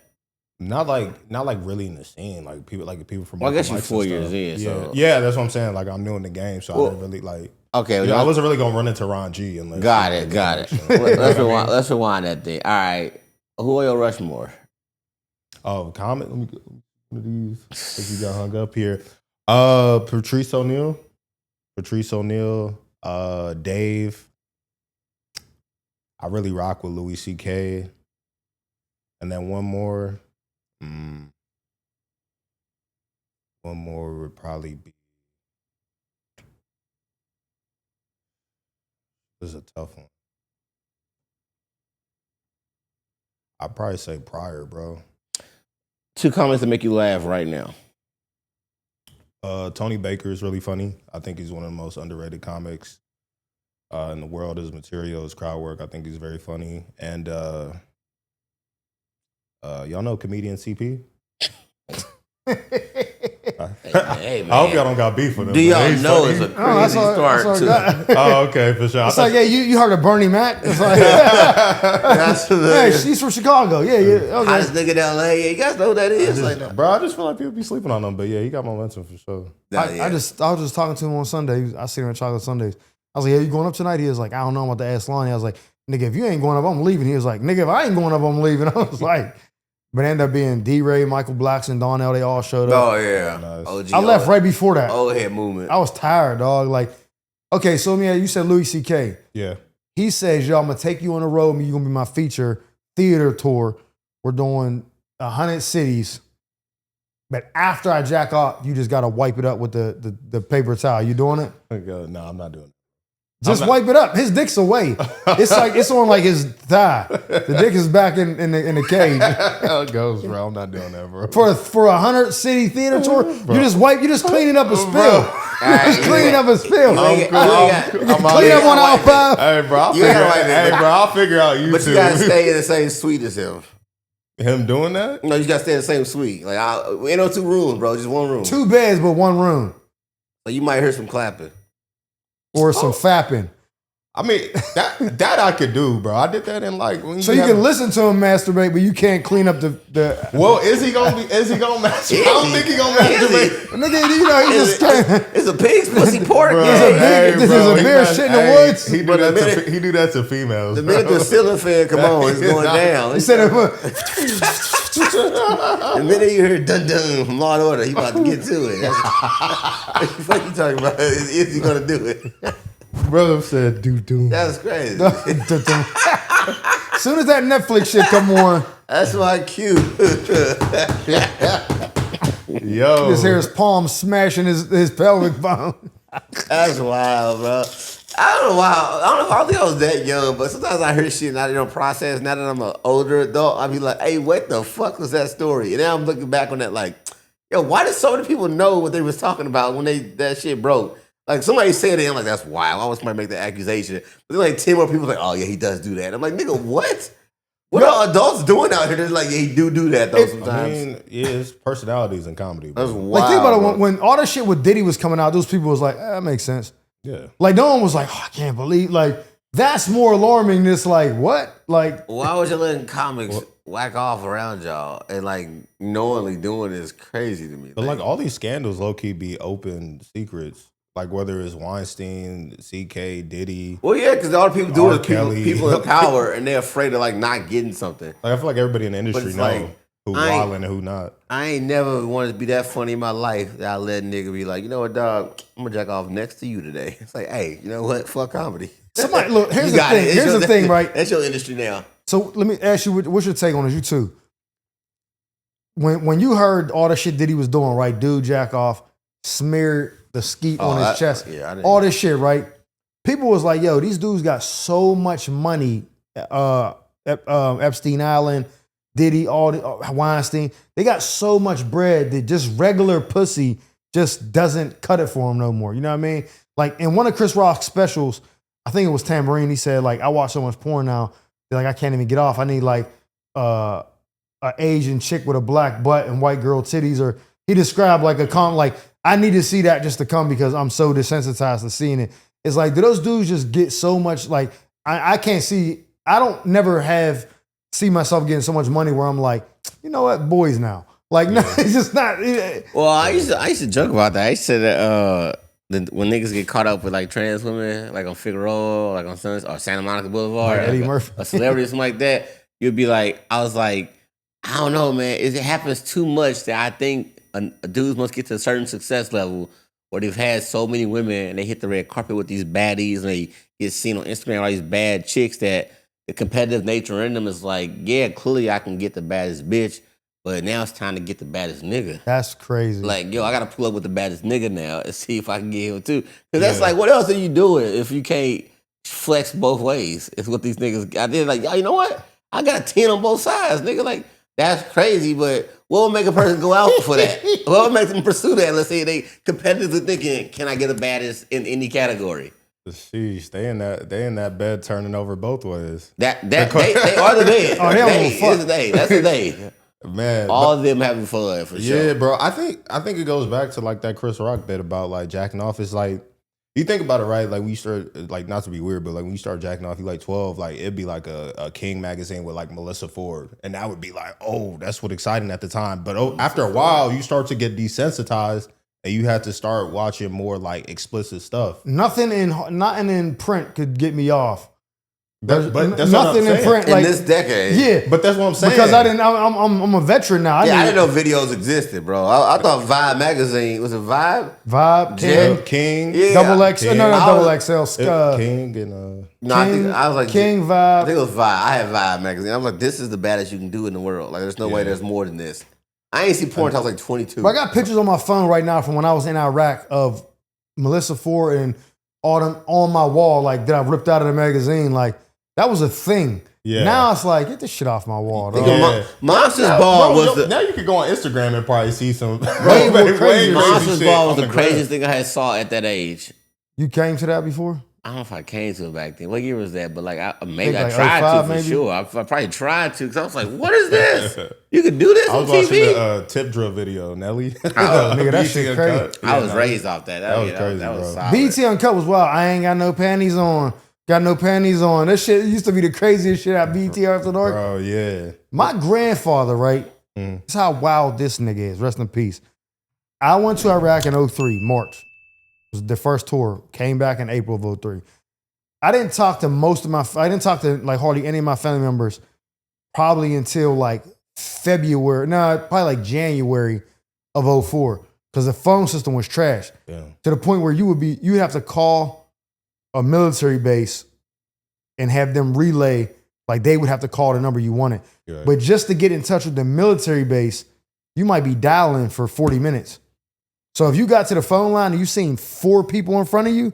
Speaker 1: Not like really in the scene. Like people from.
Speaker 3: Well, I guess
Speaker 1: open
Speaker 3: you're
Speaker 1: mics
Speaker 3: 4
Speaker 1: and
Speaker 3: years
Speaker 1: stuff.
Speaker 3: in,
Speaker 1: Yeah,
Speaker 3: so-
Speaker 1: yeah, that's what I'm saying. Like I'm new in the game, so
Speaker 3: Well,
Speaker 1: I didn't really like.
Speaker 3: Okay,
Speaker 1: I wasn't really gonna run into Ron G unless.
Speaker 3: got it. Let's rewind that thing. All right, who are your Rushmore?
Speaker 1: Oh, comment. Let me go. One of these. I think you got hung up here. Patrice O'Neal. Dave. I really rock with Louis C.K. And then one more. One more would probably be. This is a tough one. I'd probably say Pryor, bro.
Speaker 3: 2 comics that make you laugh right now.
Speaker 1: Tony Baker is really funny. I think he's one of the most underrated comics in the world. His material, his crowd work, I think he's very funny. And y'all know comedian CP?
Speaker 3: Hey, man.
Speaker 1: I hope y'all don't got beef with him.
Speaker 3: Do
Speaker 1: but
Speaker 3: y'all
Speaker 1: he's
Speaker 3: know
Speaker 1: funny.
Speaker 3: it's a
Speaker 2: Oh, that's
Speaker 3: crazy
Speaker 2: all-
Speaker 3: start
Speaker 2: that's
Speaker 3: to
Speaker 2: all
Speaker 1: Oh, okay, for sure.
Speaker 2: It's like, yeah, you heard of Bernie Mac? It's like,
Speaker 3: That's
Speaker 2: hey, she's from Chicago. Yeah, yeah. Okay.
Speaker 3: hottest nigga in LA. Yeah, you guys know who that is?
Speaker 1: Bro, I just feel like people be sleeping on him. But yeah, he got momentum for sure.
Speaker 2: I was just talking to him on Sunday. I see him at Chocolate Sundays. I was like, "Yeah, you going up tonight?" He was like, "I don't know. I'm about to ask Lonnie." I was like, "Nigga, if you ain't going up, I'm leaving." He was like, "Nigga, if I ain't going up, I'm leaving." I was like, but it ended up being D-Ray, Michael Blackson, Donnell. They all showed up.
Speaker 3: Oh yeah,
Speaker 1: Nice.
Speaker 3: OG,
Speaker 2: I left right before that.
Speaker 3: Old head movement.
Speaker 2: I was tired, dog. Like, okay, so yeah, you said Louis C.K.
Speaker 1: Yeah.
Speaker 2: He says, "Yo, I'm gonna take you on the road. You're gonna be my feature theater tour. We're doing 100 cities." But after I jack off, you just gotta wipe it up with the paper towel. You doing it?
Speaker 1: No, I'm not doing it.
Speaker 2: Just wipe it up. His dick's away. It's like it's on like his thigh. The dick is back in the cage.
Speaker 1: How it goes, bro. I'm not doing that, bro.
Speaker 2: For 100 city theater tour, you just clean it up a spill. Just clean it up a spill.
Speaker 3: I'm
Speaker 2: Clean up on aisle 5.
Speaker 1: Hey, bro,
Speaker 3: You gotta wipe it,
Speaker 1: I'll figure out YouTube.
Speaker 3: But you gotta stay in the same suite as him.
Speaker 1: Him doing that?
Speaker 3: No, you gotta stay in the same suite. Like, ain't no 2 rooms, bro. Just 1 room.
Speaker 2: 2 beds, but 1 room.
Speaker 3: So you might hear some clapping.
Speaker 2: Or some fapping.
Speaker 1: I mean, that I could do, bro. I did that in like when
Speaker 2: So you can listen to him masturbate, but you can't clean up the
Speaker 1: Well, is he gonna masturbate? I don't think he gonna masturbate.
Speaker 2: nigga, you know, he just can't.
Speaker 3: It's a pig's pussy pork.
Speaker 2: This is a bear shit in the woods.
Speaker 1: He do that to females.
Speaker 3: The minute the ceiling fan come on, it's going down.
Speaker 2: He said,
Speaker 3: the minute you hear dun dun from Law and Order, he about to get to it. What you talking about? Is he gonna do it?
Speaker 1: Brother said, "Do."
Speaker 3: That's crazy.
Speaker 2: As soon as that Netflix shit come on,
Speaker 3: that's my cue.
Speaker 1: Yo,
Speaker 2: just hear his palm smashing his pelvic bone.
Speaker 3: That's wild, bro. I don't know if I think I was that young, but sometimes I hear shit and I don't process. Now that I'm an older adult, I be like, hey, what the fuck was that story? And now I'm looking back on that like, yo, why did so many people know what they was talking about when that shit broke? Like, somebody said it, I'm like, that's wild. Why would somebody make that accusation? But then, like, 10 more people like, oh, yeah, he does do that. I'm like, nigga, what? What are adults doing out here? They're like, yeah, he do that, though, sometimes.
Speaker 1: I mean, yeah, it's personalities in comedy.
Speaker 3: That's wild.
Speaker 2: Like, think about it. When all that shit with Diddy was coming out, those people was like, that makes sense.
Speaker 1: Yeah.
Speaker 2: Like, no one was like, oh, I can't believe. Like, that's more alarming than this, like, what? Like,
Speaker 3: why was you letting comics whack off around y'all and, like, knowingly doing it is crazy to me.
Speaker 1: But, like, all these scandals low-key be open secrets. Like, whether it's Weinstein, C.K., Diddy.
Speaker 3: Well, yeah, because all the people do
Speaker 1: R.
Speaker 3: is
Speaker 1: Kelly.
Speaker 3: people in power, and they're afraid of, like, not getting something.
Speaker 1: Like, I feel like everybody in the industry
Speaker 3: it's
Speaker 1: know
Speaker 3: like,
Speaker 1: who wildin' and who not.
Speaker 3: I ain't never wanted to be that funny in my life that I let a nigga be like, you know what, dog, I'm gonna jack off next to you today. It's like, hey, you know what? Fuck comedy.
Speaker 2: somebody, look, here's
Speaker 3: You
Speaker 2: the
Speaker 3: got
Speaker 2: thing.
Speaker 3: it.
Speaker 2: Here's the thing, right?
Speaker 3: That's your industry now.
Speaker 2: So let me ask you, what's your take on this? You too. When you heard all the shit Diddy was doing, right? Dude, jack off, smeared the skeet on his chest, all this shit, right? People was like, yo, these dudes got so much money. Epstein Island, Diddy, Weinstein, they got so much bread that just regular pussy just doesn't cut it for them no more. You know what I mean? Like in one of Chris Rock's specials, I think it was Tambourine, he said, like, I watch so much porn now, that, like, I can't even get off. I need like an Asian chick with a black butt and white girl titties, or he described like like, I need to see that just to come because I'm so desensitized to seeing it. It's like, do those dudes just get so much, like, I can't see, I don't never see myself getting so much money where I'm like, you know what, boys now. Like, no, it's just not.
Speaker 3: Well, I used to joke about that. I used to say that when niggas get caught up with like trans women, like on Figueroa, like on Santa Monica Boulevard,
Speaker 2: like Eddie Murphy,
Speaker 3: a celebrity or something like that, you'd be like, I was like, I don't know, man. It happens too much that I think dudes must get to a certain success level where they've had so many women and they hit the red carpet with these baddies and they get seen on Instagram, all these bad chicks, that the competitive nature in them is like, yeah, clearly I can get the baddest bitch, but now it's time to get the baddest nigga.
Speaker 2: That's crazy.
Speaker 3: Like, yo, I got to pull up with the baddest nigga now and see if I can get him too. Because that's like, what else are you doing if you can't flex both ways? It's what these niggas, I did like, yo, you know what? I got a 10 on both sides, nigga. Like, that's crazy, but what would make a person go out for that? What would make them pursue that? Let's say they competitively thinking, can I get the baddest in any category?
Speaker 1: Sheesh, they in that bed turning over both ways.
Speaker 3: They are the bed.
Speaker 2: Oh,
Speaker 3: That's the day.
Speaker 1: Man,
Speaker 3: all of them having fun for sure.
Speaker 1: Yeah, bro. I think it goes back to like that Chris Rock bit about like jacking off. It's like, you think about it, right? Like when you start, like, not to be weird, but like when you start jacking off, you like 12, like it'd be like a King magazine with like Melissa Ford, and that would be like, oh, that's what exciting at the time. But after a while, you start to get desensitized, and you have to start watching more like explicit stuff.
Speaker 2: Nothing in print could get me off.
Speaker 1: But that's
Speaker 2: nothing in print
Speaker 3: in this decade.
Speaker 2: Yeah,
Speaker 1: but that's what I'm saying.
Speaker 2: Because I'm a veteran now.
Speaker 3: I didn't know videos existed, bro. I thought Vibe magazine was it Vibe?
Speaker 2: Vibe,
Speaker 1: King,
Speaker 2: yeah, double X,
Speaker 1: King.
Speaker 2: no, double XL,
Speaker 1: King and
Speaker 3: no, I was like
Speaker 2: King Vibe.
Speaker 3: I think it was Vibe. I had Vibe magazine. I was like, this is the baddest you can do in the world. Like, there's no way there's more than this. I ain't see porn until I was like 22.
Speaker 2: But I got pictures on my phone right now from when I was in Iraq of Melissa Ford and all them on my wall, like, that I ripped out of the magazine, like. That was a thing. Yeah. Now it's like, get this shit off my wall.
Speaker 1: Yeah.
Speaker 3: Monsters Ball was
Speaker 1: now you could go on Instagram and probably see some
Speaker 3: way Monsters Ball was the craziest thing I had saw at that age.
Speaker 2: You came to that before?
Speaker 3: I don't know if I came to it back then. What year was that? But like, maybe I
Speaker 2: like
Speaker 3: tried
Speaker 2: 05
Speaker 3: to for
Speaker 2: maybe?
Speaker 3: sure. I probably tried to because I was like, "What is this? You could do this
Speaker 1: I
Speaker 3: on
Speaker 1: was watching
Speaker 3: TV?"
Speaker 1: the tip drill video, Nelly.
Speaker 2: Nigga, that shit crazy.
Speaker 3: I was raised off that.
Speaker 1: That was crazy,
Speaker 3: That was
Speaker 1: bro.
Speaker 3: solid.
Speaker 2: BT Uncut was wild. I ain't got no panties on. Got no panties on. That shit used to be the craziest shit at BT After Dark.
Speaker 1: Bro, yeah.
Speaker 2: My grandfather, right?
Speaker 1: Mm.
Speaker 2: That's how wild this nigga is. Rest in peace. I went to Iraq in 03, March. It was the first tour. Came back in April of 03. I didn't talk to like hardly any of my family members probably until like February. No, probably like January of 04. Because the phone system was trash.
Speaker 1: Yeah.
Speaker 2: To the point where you'd have to call a military base and have them relay, like they would have to call the number you wanted.
Speaker 1: Yeah.
Speaker 2: But just to get in touch with the military base, you might be dialing for 40 minutes. So if you got to the phone line and you seen 4 people in front of you,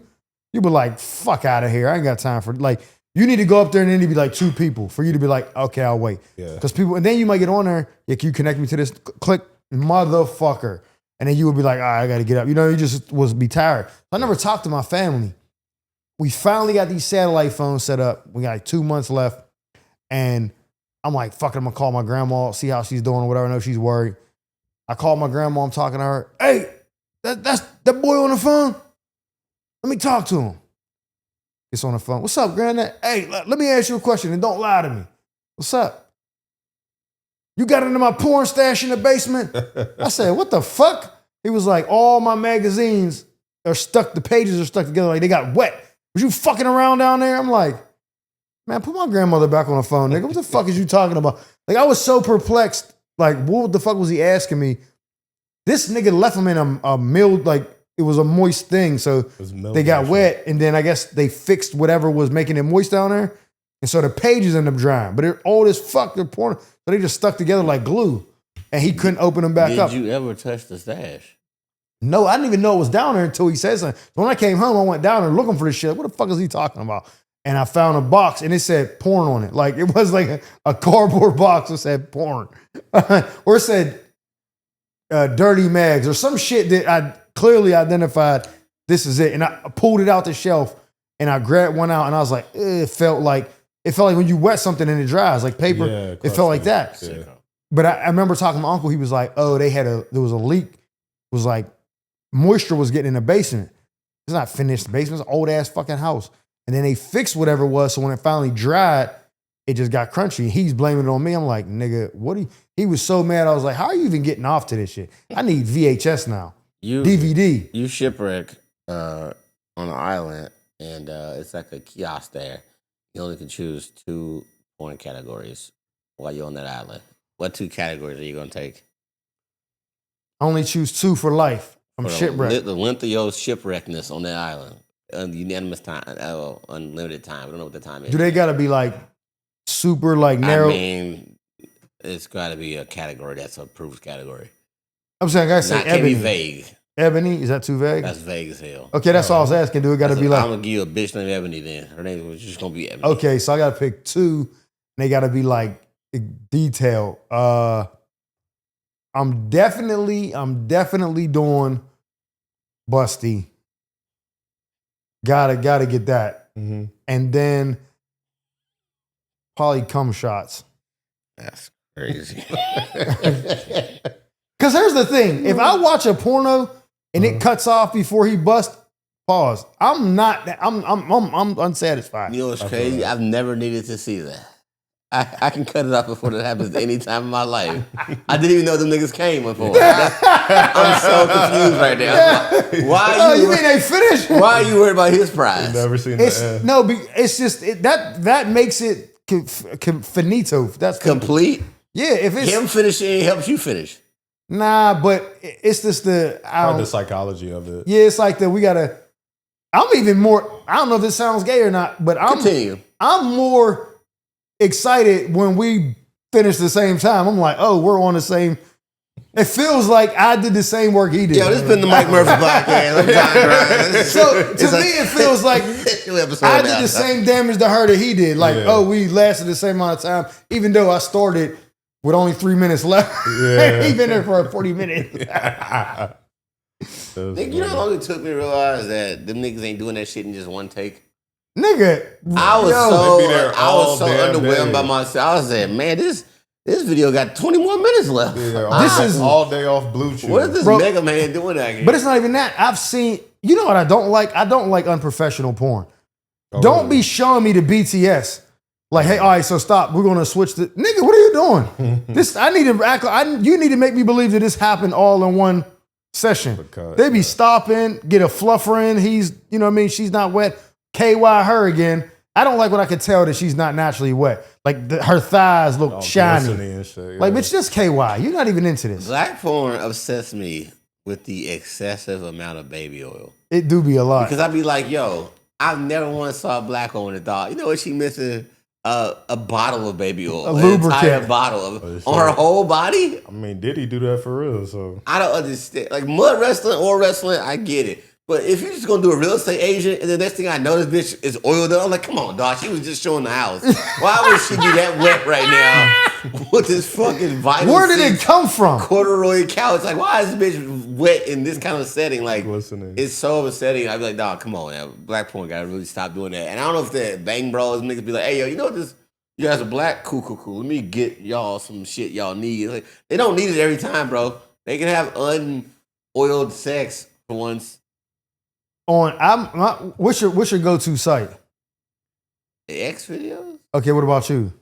Speaker 2: you'd be like, fuck out of here. I ain't got time for, like, you need to go up there and then it'd be like 2 people for you to be like, okay, I'll wait.
Speaker 1: Yeah.
Speaker 2: Because people, and then you might get on there, yeah, can you connect me to this? Click, motherfucker. And then you would be like, all right, I got to get up. You know, you just be tired. I never talked to my family. We finally got these satellite phones set up. We got like 2 months left. And I'm like, fuck it, I'm going to call my grandma, see how she's doing or whatever. I know she's worried. I called my grandma. I'm talking to her. Hey, that's that boy on the phone? Let me talk to him. It's on the phone. What's up, granddad? Hey, let me ask you a question and don't lie to me. What's up? You got into my porn stash in the basement? I said, what the fuck? He was like, all my magazines are stuck, the pages are stuck together like they got wet. Was you fucking around down there? I'm like, man, put my grandmother back on the phone, nigga. What the fuck is you talking about? Like, I was so perplexed. Like, what the fuck was he asking me? This nigga left him in a milled, like, it was a moist thing. So they got wet, and then I guess they fixed whatever was making it moist down there. And so the pages ended up drying. But they're old as fuck. They're porn. So they just stuck together like glue. And he couldn't open them back up.
Speaker 3: Did you ever touch the stash?
Speaker 2: No, I didn't even know it was down there until he said something. So when I came home, I went down there looking for this shit. What the fuck is he talking about? And I found a box, and it said porn on it. Like, it was like a cardboard box that said porn. Or it said dirty mags or some shit that I clearly identified this is it. And I pulled it out the shelf, and I grabbed one out, and I was like, it felt like when you wet something and it dries, like paper.
Speaker 1: Yeah,
Speaker 2: it felt like that.
Speaker 1: Yeah.
Speaker 2: But I remember talking to my uncle. He was like, oh, there was a leak. It was like moisture was getting in the basement. It's not finished. The basement's an old ass fucking house. And then they fixed whatever it was. So when it finally dried, it just got crunchy. He's blaming it on me. I'm like, nigga, what do you? He was so mad. I was like, how are you even getting off to this shit? I need VHS now. DVD.
Speaker 3: You shipwreck on an island, and it's like a kiosk there. You only can choose 2 porn categories while you're on that island. What 2 categories are you going to take?
Speaker 2: I only choose 2 for life. I'm shipwrecked.
Speaker 3: The length of your shipwreckness on that island. Unanimous time, unlimited time. I don't know what the time is.
Speaker 2: Do they gotta be like super like narrow?
Speaker 3: I mean, it's got to be a category that's a approved category.
Speaker 2: I'm saying I gotta say
Speaker 3: Not can
Speaker 2: ebony.
Speaker 3: be vague.
Speaker 2: Ebony? Is that too vague?
Speaker 3: That's vague as hell.
Speaker 2: Okay, that's all I was asking. Do it gotta be like?
Speaker 3: I'm gonna give you a bitch named Ebony. Then her name was just gonna be Ebony.
Speaker 2: Okay, so I gotta pick 2. And they gotta be like detailed. I'm definitely doing Busty. Gotta get that.
Speaker 1: Mm-hmm.
Speaker 2: And then probably cum shots.
Speaker 3: That's crazy.
Speaker 2: Because here's the thing: if I watch a porno and it cuts off before he busts, pause. I'm unsatisfied.
Speaker 3: You know what's crazy? I've never needed to see that. I can cut it off before that happens any time in my life. I didn't even know them niggas came before. I'm so confused right now. Why
Speaker 2: you mean they finished?
Speaker 3: Why are you worried about his prize?
Speaker 1: Never seen
Speaker 2: It's
Speaker 1: that.
Speaker 2: no, it's just that makes it finito. That's
Speaker 3: Complete?
Speaker 2: Yeah, if it's
Speaker 3: Him finishing helps you finish.
Speaker 2: nah, but it's just the
Speaker 1: The psychology of it.
Speaker 2: yeah, it's like that we gotta. I'm even more. I don't know if this sounds gay or not, but
Speaker 3: Continue.
Speaker 2: I'm more excited when we finish the same time. I'm like, oh, we're on the same. It feels like I did the same work he did.
Speaker 3: Yo, this has been the Mike Murphy podcast. I'm John Grimes.
Speaker 2: So to me, it feels like I did the same damage to her that he did. Like, oh, we lasted the same amount of time, even though I started with only 3 minutes left.
Speaker 1: Yeah.
Speaker 2: He been there for 40 minutes.
Speaker 3: Nigga, you know how long it took me to realize that them niggas ain't doing that shit in just one take?
Speaker 2: Nigga,
Speaker 3: I was
Speaker 1: They be there all
Speaker 3: so
Speaker 1: damn
Speaker 3: underwhelmed
Speaker 1: day.
Speaker 3: by myself. I was saying, man, this video got 20 more minutes left.
Speaker 1: Yeah,
Speaker 2: This is-
Speaker 1: all day off Blue Chew.
Speaker 3: What is this
Speaker 2: Bro,
Speaker 3: Mega Man doing out here?
Speaker 2: but it's not even that. I've seen, you know what I don't like? I don't like unprofessional porn.
Speaker 1: Oh,
Speaker 2: Don't
Speaker 1: really?
Speaker 2: be showing me the BTS. Like, hey, all right, so stop. We're gonna switch the nigga. What are you doing? This I need to act. You need to make me believe that this happened all in one session.
Speaker 1: Because,
Speaker 2: They be stopping, get a fluffer in. He's, you know what I mean. She's not wet. KY her again. I don't like when I can tell that she's not naturally wet. Like her thighs look
Speaker 1: all
Speaker 2: shiny.
Speaker 1: glistening and shit,
Speaker 2: Like,
Speaker 1: yeah.
Speaker 2: bitch, just KY. You're not even into this.
Speaker 3: Black porn obsessed me with the excessive amount of baby oil.
Speaker 2: It do be a lot.
Speaker 3: Because I'd be like, yo, I've never once saw a black woman and thought, you know what, she missing a bottle of baby oil.
Speaker 2: A
Speaker 3: An
Speaker 2: lubricant.
Speaker 3: entire bottle of,
Speaker 1: Oh, shit.
Speaker 3: on her whole body?
Speaker 1: I mean, did he do that for real? So
Speaker 3: I don't understand. Like mud wrestling or wrestling, I get it. But if you're just gonna do a real estate agent and the next thing I know this bitch is oiled up, I'm like, come on, dog. She was just showing the house. Why would she be that wet right now with this fucking vitamin
Speaker 2: Where did
Speaker 3: C
Speaker 2: it come from?
Speaker 3: corduroy couch? Like, why is this bitch wet in this kind of setting? Like,
Speaker 1: glistening.
Speaker 3: it's so upsetting. I'd be like, dog, come on, man. Black porn gotta really stop doing that. And I don't know if the bang bros niggas be like, hey, yo, you know what this? You guys are black? Cool. Let me get y'all some shit y'all need. Like, they don't need it every time, bro. They can have unoiled sex for once.
Speaker 2: What's your go-to site?
Speaker 3: The X videos?
Speaker 2: Okay, what about you?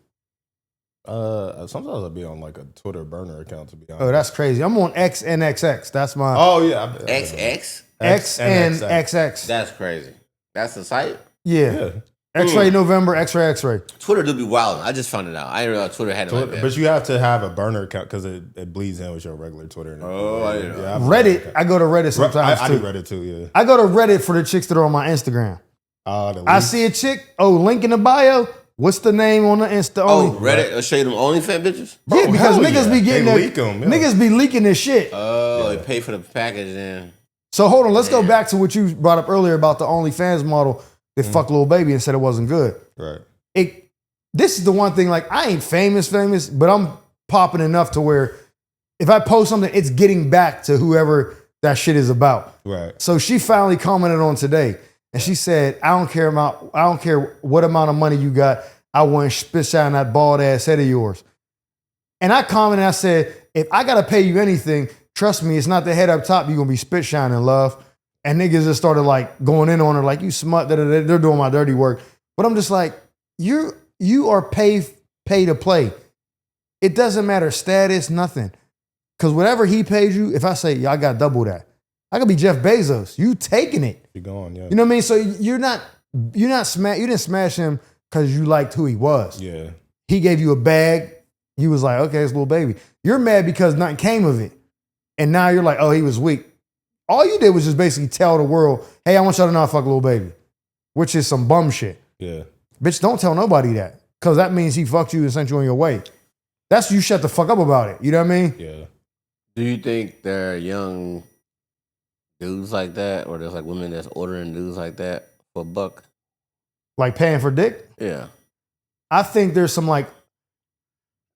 Speaker 1: Sometimes I'll be on like a Twitter burner account to be honest.
Speaker 2: Oh, that's crazy. I'm on XNXX. That's my
Speaker 1: Oh yeah,
Speaker 3: XX?
Speaker 2: XNXX.
Speaker 3: That's crazy. That's the site?
Speaker 2: Yeah.
Speaker 1: Yeah.
Speaker 2: X-ray November, X-ray.
Speaker 3: Twitter do be wild. I just found it out. I didn't realize Twitter had it like that.
Speaker 1: But you have to have a burner account because it bleeds in with your regular Twitter.
Speaker 3: Oh, I didn't know.
Speaker 1: I have a
Speaker 2: Reddit,
Speaker 1: burner
Speaker 2: I go to Reddit
Speaker 1: account.
Speaker 2: sometimes
Speaker 1: I
Speaker 2: too.
Speaker 1: do Reddit too. Yeah.
Speaker 2: I go to Reddit for the chicks that are on my Instagram.
Speaker 1: The
Speaker 2: I
Speaker 1: leaks.
Speaker 2: see a chick, link in the bio. What's the name on the Insta?
Speaker 3: Oh, Reddit will show you them OnlyFans bitches?
Speaker 2: yeah, because
Speaker 1: hell
Speaker 2: niggas
Speaker 1: yeah.
Speaker 2: be getting
Speaker 1: They
Speaker 2: their,
Speaker 1: leak 'em, yeah.
Speaker 2: niggas be leaking this shit.
Speaker 3: Oh, they pay for the package then.
Speaker 2: So hold on, let's go back to what you brought up earlier about the OnlyFans model that fucked Lil Baby and said it wasn't good.
Speaker 1: Right.
Speaker 2: This is the one thing, like, I ain't famous, but I'm popping enough to where if I post something, it's getting back to whoever that shit is about.
Speaker 1: Right.
Speaker 2: So she finally commented on today, and she said, I don't care what amount of money you got, I want to spit shine that bald ass head of yours. And I commented, I said, if I gotta pay you anything, trust me, it's not the head up top you're gonna be spit shining, love. And niggas just started like going in on her, like, you smut, they're doing my dirty work. But I'm just like, you are pay to play. It doesn't matter status, nothing. Because whatever he paid you, if I say, yeah, I got double that, I could be Jeff Bezos. You taking it.
Speaker 1: You're going. Yeah.
Speaker 2: You know what I mean? So you didn't smash him because you liked who he was.
Speaker 1: Yeah.
Speaker 2: He gave you a bag. You was like, okay, it's Lil Baby. You're mad because nothing came of it. And now you're like, oh, he was weak. All you did was just basically tell the world, hey, I want y'all to not fuck Lil Baby, which is some bum shit.
Speaker 1: Yeah.
Speaker 2: Bitch, don't tell nobody that, because that means he fucked you and sent you on your way. That's you shut the fuck up about it. You know what I mean?
Speaker 1: Yeah.
Speaker 3: Do you think there are young dudes like that, or there's like women that's ordering dudes like that for a buck?
Speaker 2: Like paying for dick.
Speaker 3: Yeah.
Speaker 2: I think there's some like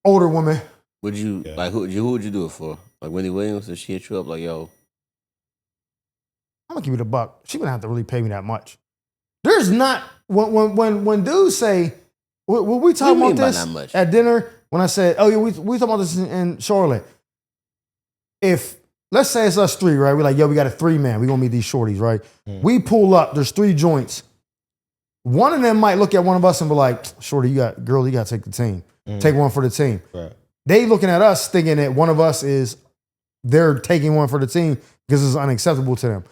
Speaker 2: older women.
Speaker 3: Would you
Speaker 1: Yeah.
Speaker 3: like who would you do it for? Like Wendy Williams, if she hit you up like, yo,
Speaker 2: I'm gonna give you the buck. She wouldn't have to really pay me that much. There's not when dudes say, when we talk
Speaker 3: What do you
Speaker 2: about
Speaker 3: mean by
Speaker 2: this
Speaker 3: not much?
Speaker 2: at dinner, when I said, oh yeah, we talking about this in Charlotte. If let's say it's us three, right? We're like, yo, we got a 3-man. We gonna meet these shorties, right? We pull up. There's 3 joints. One of them might look at one of us and be like, shorty, you got to take the team. Take one for the team.
Speaker 1: Right.
Speaker 2: They looking at us thinking that one of us they're taking one for the team because it's unacceptable to them.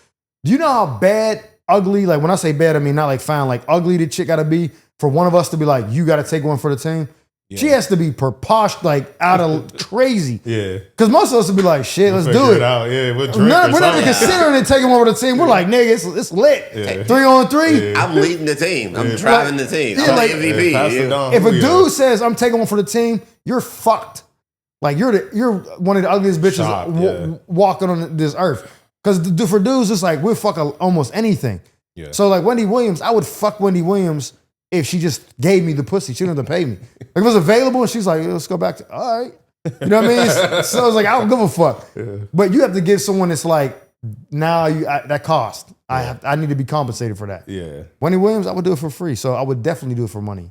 Speaker 2: Do you know how bad, ugly, like when I say bad, I mean not like fine, like ugly the chick gotta be for one of us to be like, you gotta take one for the team?
Speaker 1: Yeah.
Speaker 2: She has to be preposterous, like out of crazy.
Speaker 1: Yeah.
Speaker 2: Because most of us would be like, shit, let's
Speaker 1: Figure
Speaker 2: do it.
Speaker 1: out. Yeah. We'll drink
Speaker 2: We're
Speaker 1: or
Speaker 2: not even
Speaker 1: something.
Speaker 2: considering it taking one for the team. We're like, nigga, it's lit.
Speaker 1: Yeah.
Speaker 2: 3 on 3.
Speaker 3: I'm leading the team. I'm
Speaker 1: Yeah.
Speaker 3: driving the team.
Speaker 2: Yeah,
Speaker 3: I'm
Speaker 2: like-
Speaker 3: the MVP.
Speaker 1: pass it
Speaker 3: Yeah.
Speaker 1: down.
Speaker 2: If a
Speaker 1: Yeah.
Speaker 2: dude says, I'm taking one for the team, you're fucked. Like you're one of the ugliest bitches
Speaker 1: Shocked, yeah.
Speaker 2: walking on this earth. Because for dudes, it's like we'll fuck almost anything.
Speaker 1: Yeah.
Speaker 2: So like Wendy Williams, I would fuck Wendy Williams if she just gave me the pussy. She didn't have to pay me. Like if it was available and she's like, let's go back to, all right. You know what I mean? So it's like, I don't give a fuck.
Speaker 1: Yeah.
Speaker 2: But you have to give someone that's like, nah, that cost. I need to be compensated for that.
Speaker 1: Yeah.
Speaker 2: Wendy Williams, I would do it for free. So I would definitely do it for money.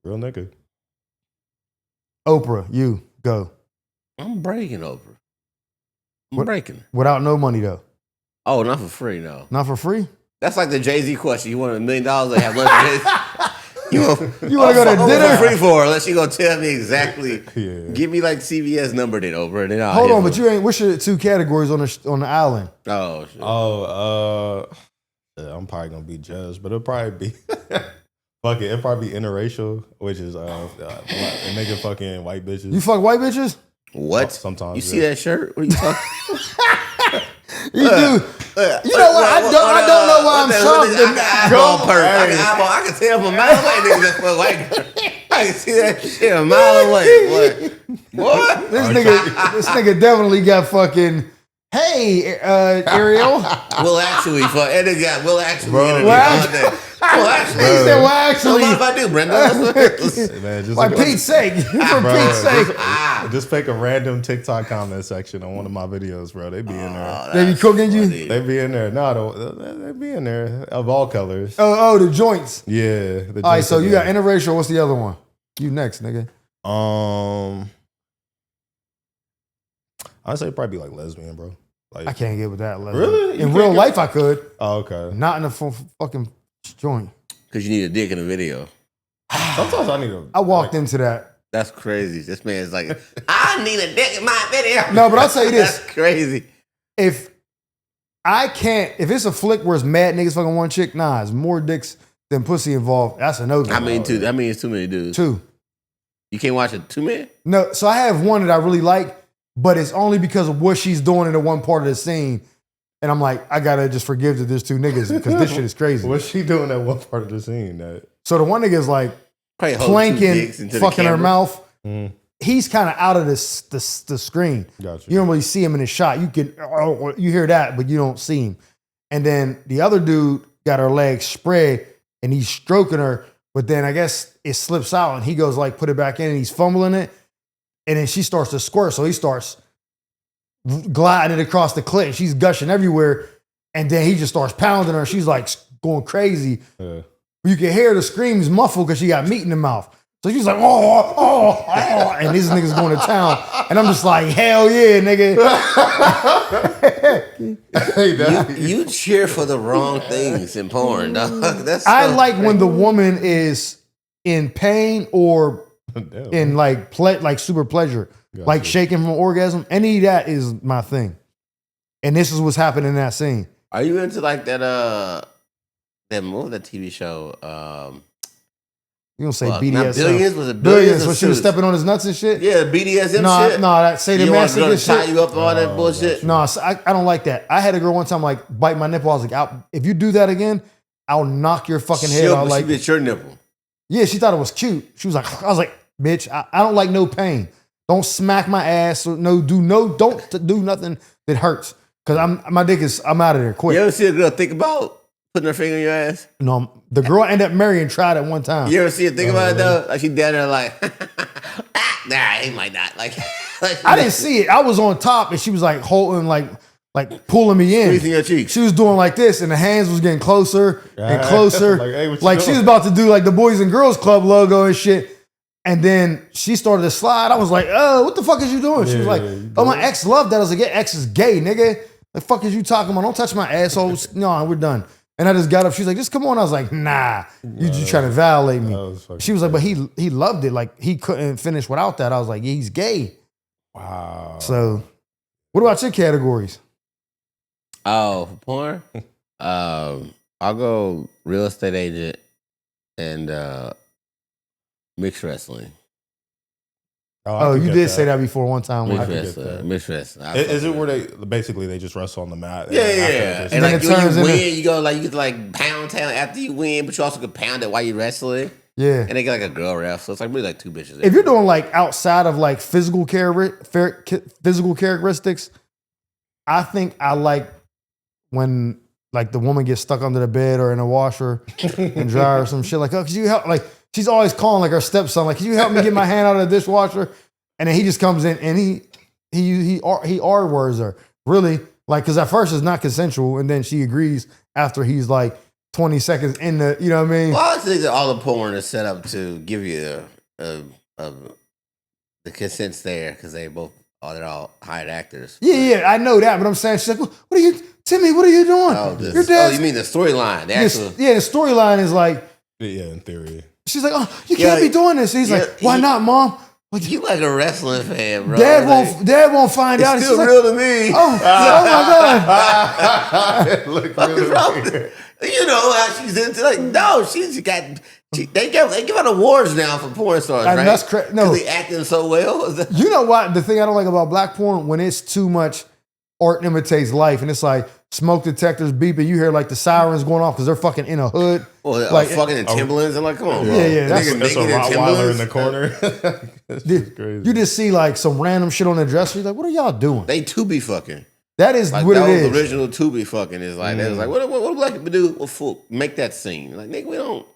Speaker 1: Real nigga.
Speaker 2: Oprah, you go.
Speaker 3: I'm breaking Oprah. I'm breaking.
Speaker 2: Without no money though.
Speaker 3: Oh, not for free, no.
Speaker 2: Not for free?
Speaker 3: That's like the Jay-Z question. You want $1 million to have lunch with Jay-Z? You want to
Speaker 2: go to dinner?
Speaker 3: For free for her, unless you gonna tell me exactly.
Speaker 1: Yeah.
Speaker 3: Give me like CVS number then Oprah, and then I'll
Speaker 2: Hold
Speaker 3: hit
Speaker 2: on,
Speaker 3: her.
Speaker 2: but you ain't. What's your 2 categories on the island?
Speaker 3: Oh, shit.
Speaker 1: I'm probably gonna be judged, but it'll probably be fuck it. It'll probably be interracial, which is nigga fucking white bitches.
Speaker 2: You fuck white bitches?
Speaker 3: What?
Speaker 1: Sometimes
Speaker 3: You see that shirt? What are you talking?
Speaker 2: You do. You know what? I don't know why I'm shocked.
Speaker 3: I got eyeball perk. I can tell from a mile away niggas that fuck white girl. I can see that shit a mile away. What?
Speaker 2: This nigga definitely got fucking. Hey, Ariel.
Speaker 3: Will actually fuck. And they got Will actually.
Speaker 1: Bro,
Speaker 3: Well, actually.
Speaker 2: He said, well, actually.
Speaker 3: So what if I do, Brenda?
Speaker 1: Man, just
Speaker 2: Like Pete's sake. For Pete's sake.
Speaker 1: Just pick a random TikTok comment section on one of my videos, bro. They be in there.
Speaker 2: They be cooking you?
Speaker 1: They be in there. No, they be in there of all colors.
Speaker 2: Oh, the joints.
Speaker 1: Yeah.
Speaker 2: All right, so you got interracial. What's the other one? You next, nigga.
Speaker 1: I'd say probably be like lesbian, bro. Like,
Speaker 2: I can't get with that.
Speaker 1: Really?
Speaker 2: In real life, I could.
Speaker 1: Oh, okay.
Speaker 2: Not in a fucking joint.
Speaker 3: Because you need a dick in a video.
Speaker 1: Sometimes I need a.
Speaker 2: I walked into that.
Speaker 3: That's crazy. This man's like, I need a dick in my video.
Speaker 2: No, but I'll tell you this.
Speaker 3: That's crazy.
Speaker 2: If it's a flick where it's mad niggas fucking one chick, nah, it's more dicks than pussy involved. That's a no-go.
Speaker 3: I mean, it's too many dudes.
Speaker 2: 2.
Speaker 3: You can't watch it 2 men?
Speaker 2: No, so I have one that I really like, but it's only because of what she's doing in the one part of the scene. And I'm like, I gotta just forgive that there's 2 niggas because this shit is crazy.
Speaker 1: What's she doing at one part of the scene? That
Speaker 2: So the one nigga's like
Speaker 3: Probably hold 2 dicks
Speaker 2: planking,
Speaker 3: into the
Speaker 2: fucking her
Speaker 3: camera.
Speaker 2: mouth.
Speaker 1: Mm.
Speaker 2: He's kind of out of the screen.
Speaker 1: Gotcha.
Speaker 2: You don't really see him in the shot. You hear that, but you don't see him. And then the other dude got her legs spread and he's stroking her, but then I guess it slips out and he goes like put it back in and he's fumbling it. And then she starts to squirt. So he starts gliding it across the clit. She's gushing everywhere. And then he just starts pounding her. She's like going crazy.
Speaker 1: Yeah.
Speaker 2: You can hear the screams muffled because she got meat in the mouth. So she's like, oh, and this nigga's going to town. And I'm just like, hell yeah, nigga.
Speaker 3: You cheer for the wrong things in porn, dog. That's
Speaker 2: I
Speaker 3: so
Speaker 2: like
Speaker 3: crazy.
Speaker 2: when the woman is in pain or
Speaker 1: Damn.
Speaker 2: in like super pleasure,
Speaker 1: Gotcha.
Speaker 2: like shaking from orgasm. Any of that is my thing. And this is what's happening in that scene.
Speaker 3: Are you into like that movie, that TV show?
Speaker 2: You gonna say
Speaker 3: Not
Speaker 2: BDSM?
Speaker 3: Billions? Was it
Speaker 2: Billions
Speaker 3: Billions?
Speaker 2: when she was stepping on his nuts and shit?
Speaker 3: Yeah, BDSM
Speaker 2: No,
Speaker 3: shit.
Speaker 2: no, that say the
Speaker 3: You want a girl
Speaker 2: masochistic
Speaker 3: to tie
Speaker 2: shit.
Speaker 3: you up and all that bullshit?
Speaker 2: No, so I don't like that. I had a girl one time like bite my nipple. I was like, if you do that again, I'll knock your fucking head
Speaker 3: She'll-
Speaker 2: out. Like,
Speaker 3: she bit your nipple.
Speaker 2: yeah, she thought it was cute. She was like, I was like, bitch, I don't like no pain. Don't smack my ass. Or don't do nothing that hurts. Cause I'm out of there quick.
Speaker 3: You ever see a girl think about putting her finger in your ass?
Speaker 2: No, the girl I ended up marrying tried it one time.
Speaker 3: You ever see her think about it though? Like she down there like, nah, he might not. Like
Speaker 2: I didn't see it. I was on top and she was like holding like pulling me in.
Speaker 3: squeezing your cheeks.
Speaker 2: She was doing like this, and the hands was getting closer and
Speaker 1: Yeah.
Speaker 2: closer.
Speaker 1: Like, hey, what you
Speaker 2: like she
Speaker 1: doing?
Speaker 2: was about to do like the Boys and Girls Club logo and shit. And then she started to slide. I was like, oh, what the fuck is you doing? She was
Speaker 1: Yeah,
Speaker 2: like,
Speaker 1: you
Speaker 2: oh, my
Speaker 1: doing?
Speaker 2: ex loved that. I was like, your ex is gay, nigga. The fuck is you talking about? Don't touch my asshole. No, we're done. And I just got up. She's like, just come on. I was like, nah, you just trying to violate me.
Speaker 1: That was fucking
Speaker 2: She was like, but he loved it. Like he couldn't finish without that. I was like, yeah, he's gay.
Speaker 1: Wow.
Speaker 2: So what about your categories?
Speaker 3: Oh, for porn? I'll go real estate agent and mixed wrestling.
Speaker 1: I
Speaker 2: Oh,
Speaker 1: could
Speaker 2: you
Speaker 1: get
Speaker 2: did say that before one time.
Speaker 3: Mixed
Speaker 1: could get
Speaker 3: wrestling.
Speaker 1: that.
Speaker 3: Mixed wrestling.
Speaker 1: Is it where they just wrestle on the mat?
Speaker 3: Yeah,
Speaker 1: and
Speaker 3: yeah,
Speaker 1: after
Speaker 3: yeah.
Speaker 1: they
Speaker 3: And
Speaker 1: just-
Speaker 2: then
Speaker 3: like
Speaker 2: it
Speaker 3: when
Speaker 2: turns
Speaker 3: you
Speaker 2: into-
Speaker 3: win, you go like you get to like pound town after you win, but you also can pound it while you're wrestling.
Speaker 2: Yeah.
Speaker 3: And they get like a girl ref, so it's like really like 2 bitches.
Speaker 2: If you're doing like outside of like physical characteristics, I think I like when like the woman gets stuck under the bed or in a washer and dryer or some shit like, oh, could you help? Like she's always calling like her stepson, like, could you help me get my hand out of the dishwasher? And then he just comes in and he R words her. Really, Like, because at first it's not consensual, and then she agrees after he's like 20 seconds in the, you know what I mean?
Speaker 3: Well, I think that all the porn is set up to give you the consent's there because they're all hired actors.
Speaker 2: Yeah, I know that, but I'm saying, she's like, what are you, Timmy, what are you doing?
Speaker 3: You mean the storyline? The
Speaker 2: storyline is like,
Speaker 1: yeah, in theory.
Speaker 2: She's like, oh, you can't be doing this. He's like, why not, Mom? Like,
Speaker 3: you like a wrestling fan, bro.
Speaker 2: Dad won't find out.
Speaker 3: It's still real to me.
Speaker 2: Oh my God.
Speaker 1: Look real to me.
Speaker 3: You know how she's into, like, no, they give out awards now for porn stars, right?
Speaker 2: That's crazy. No,
Speaker 3: they acting so well.
Speaker 2: You know what? The thing I don't like about black porn, when it's too much art imitates life, and it's like smoke detectors beeping, you hear like the sirens going off because they're fucking in a hood.
Speaker 3: Well,
Speaker 2: like
Speaker 3: fucking in Timberlands, and like, come on, bro.
Speaker 2: Yeah,
Speaker 1: that's a Rottweiler in the corner. That's crazy.
Speaker 2: You just see like some random shit on the dresser. You're like, what are y'all doing?
Speaker 3: They Tubi fucking.
Speaker 2: That is
Speaker 3: like,
Speaker 2: what
Speaker 3: that
Speaker 2: it
Speaker 3: was
Speaker 2: is.
Speaker 3: The original Tubi fucking is like, that was like, what do black people do? Well, make that scene. Like, nigga, we don't.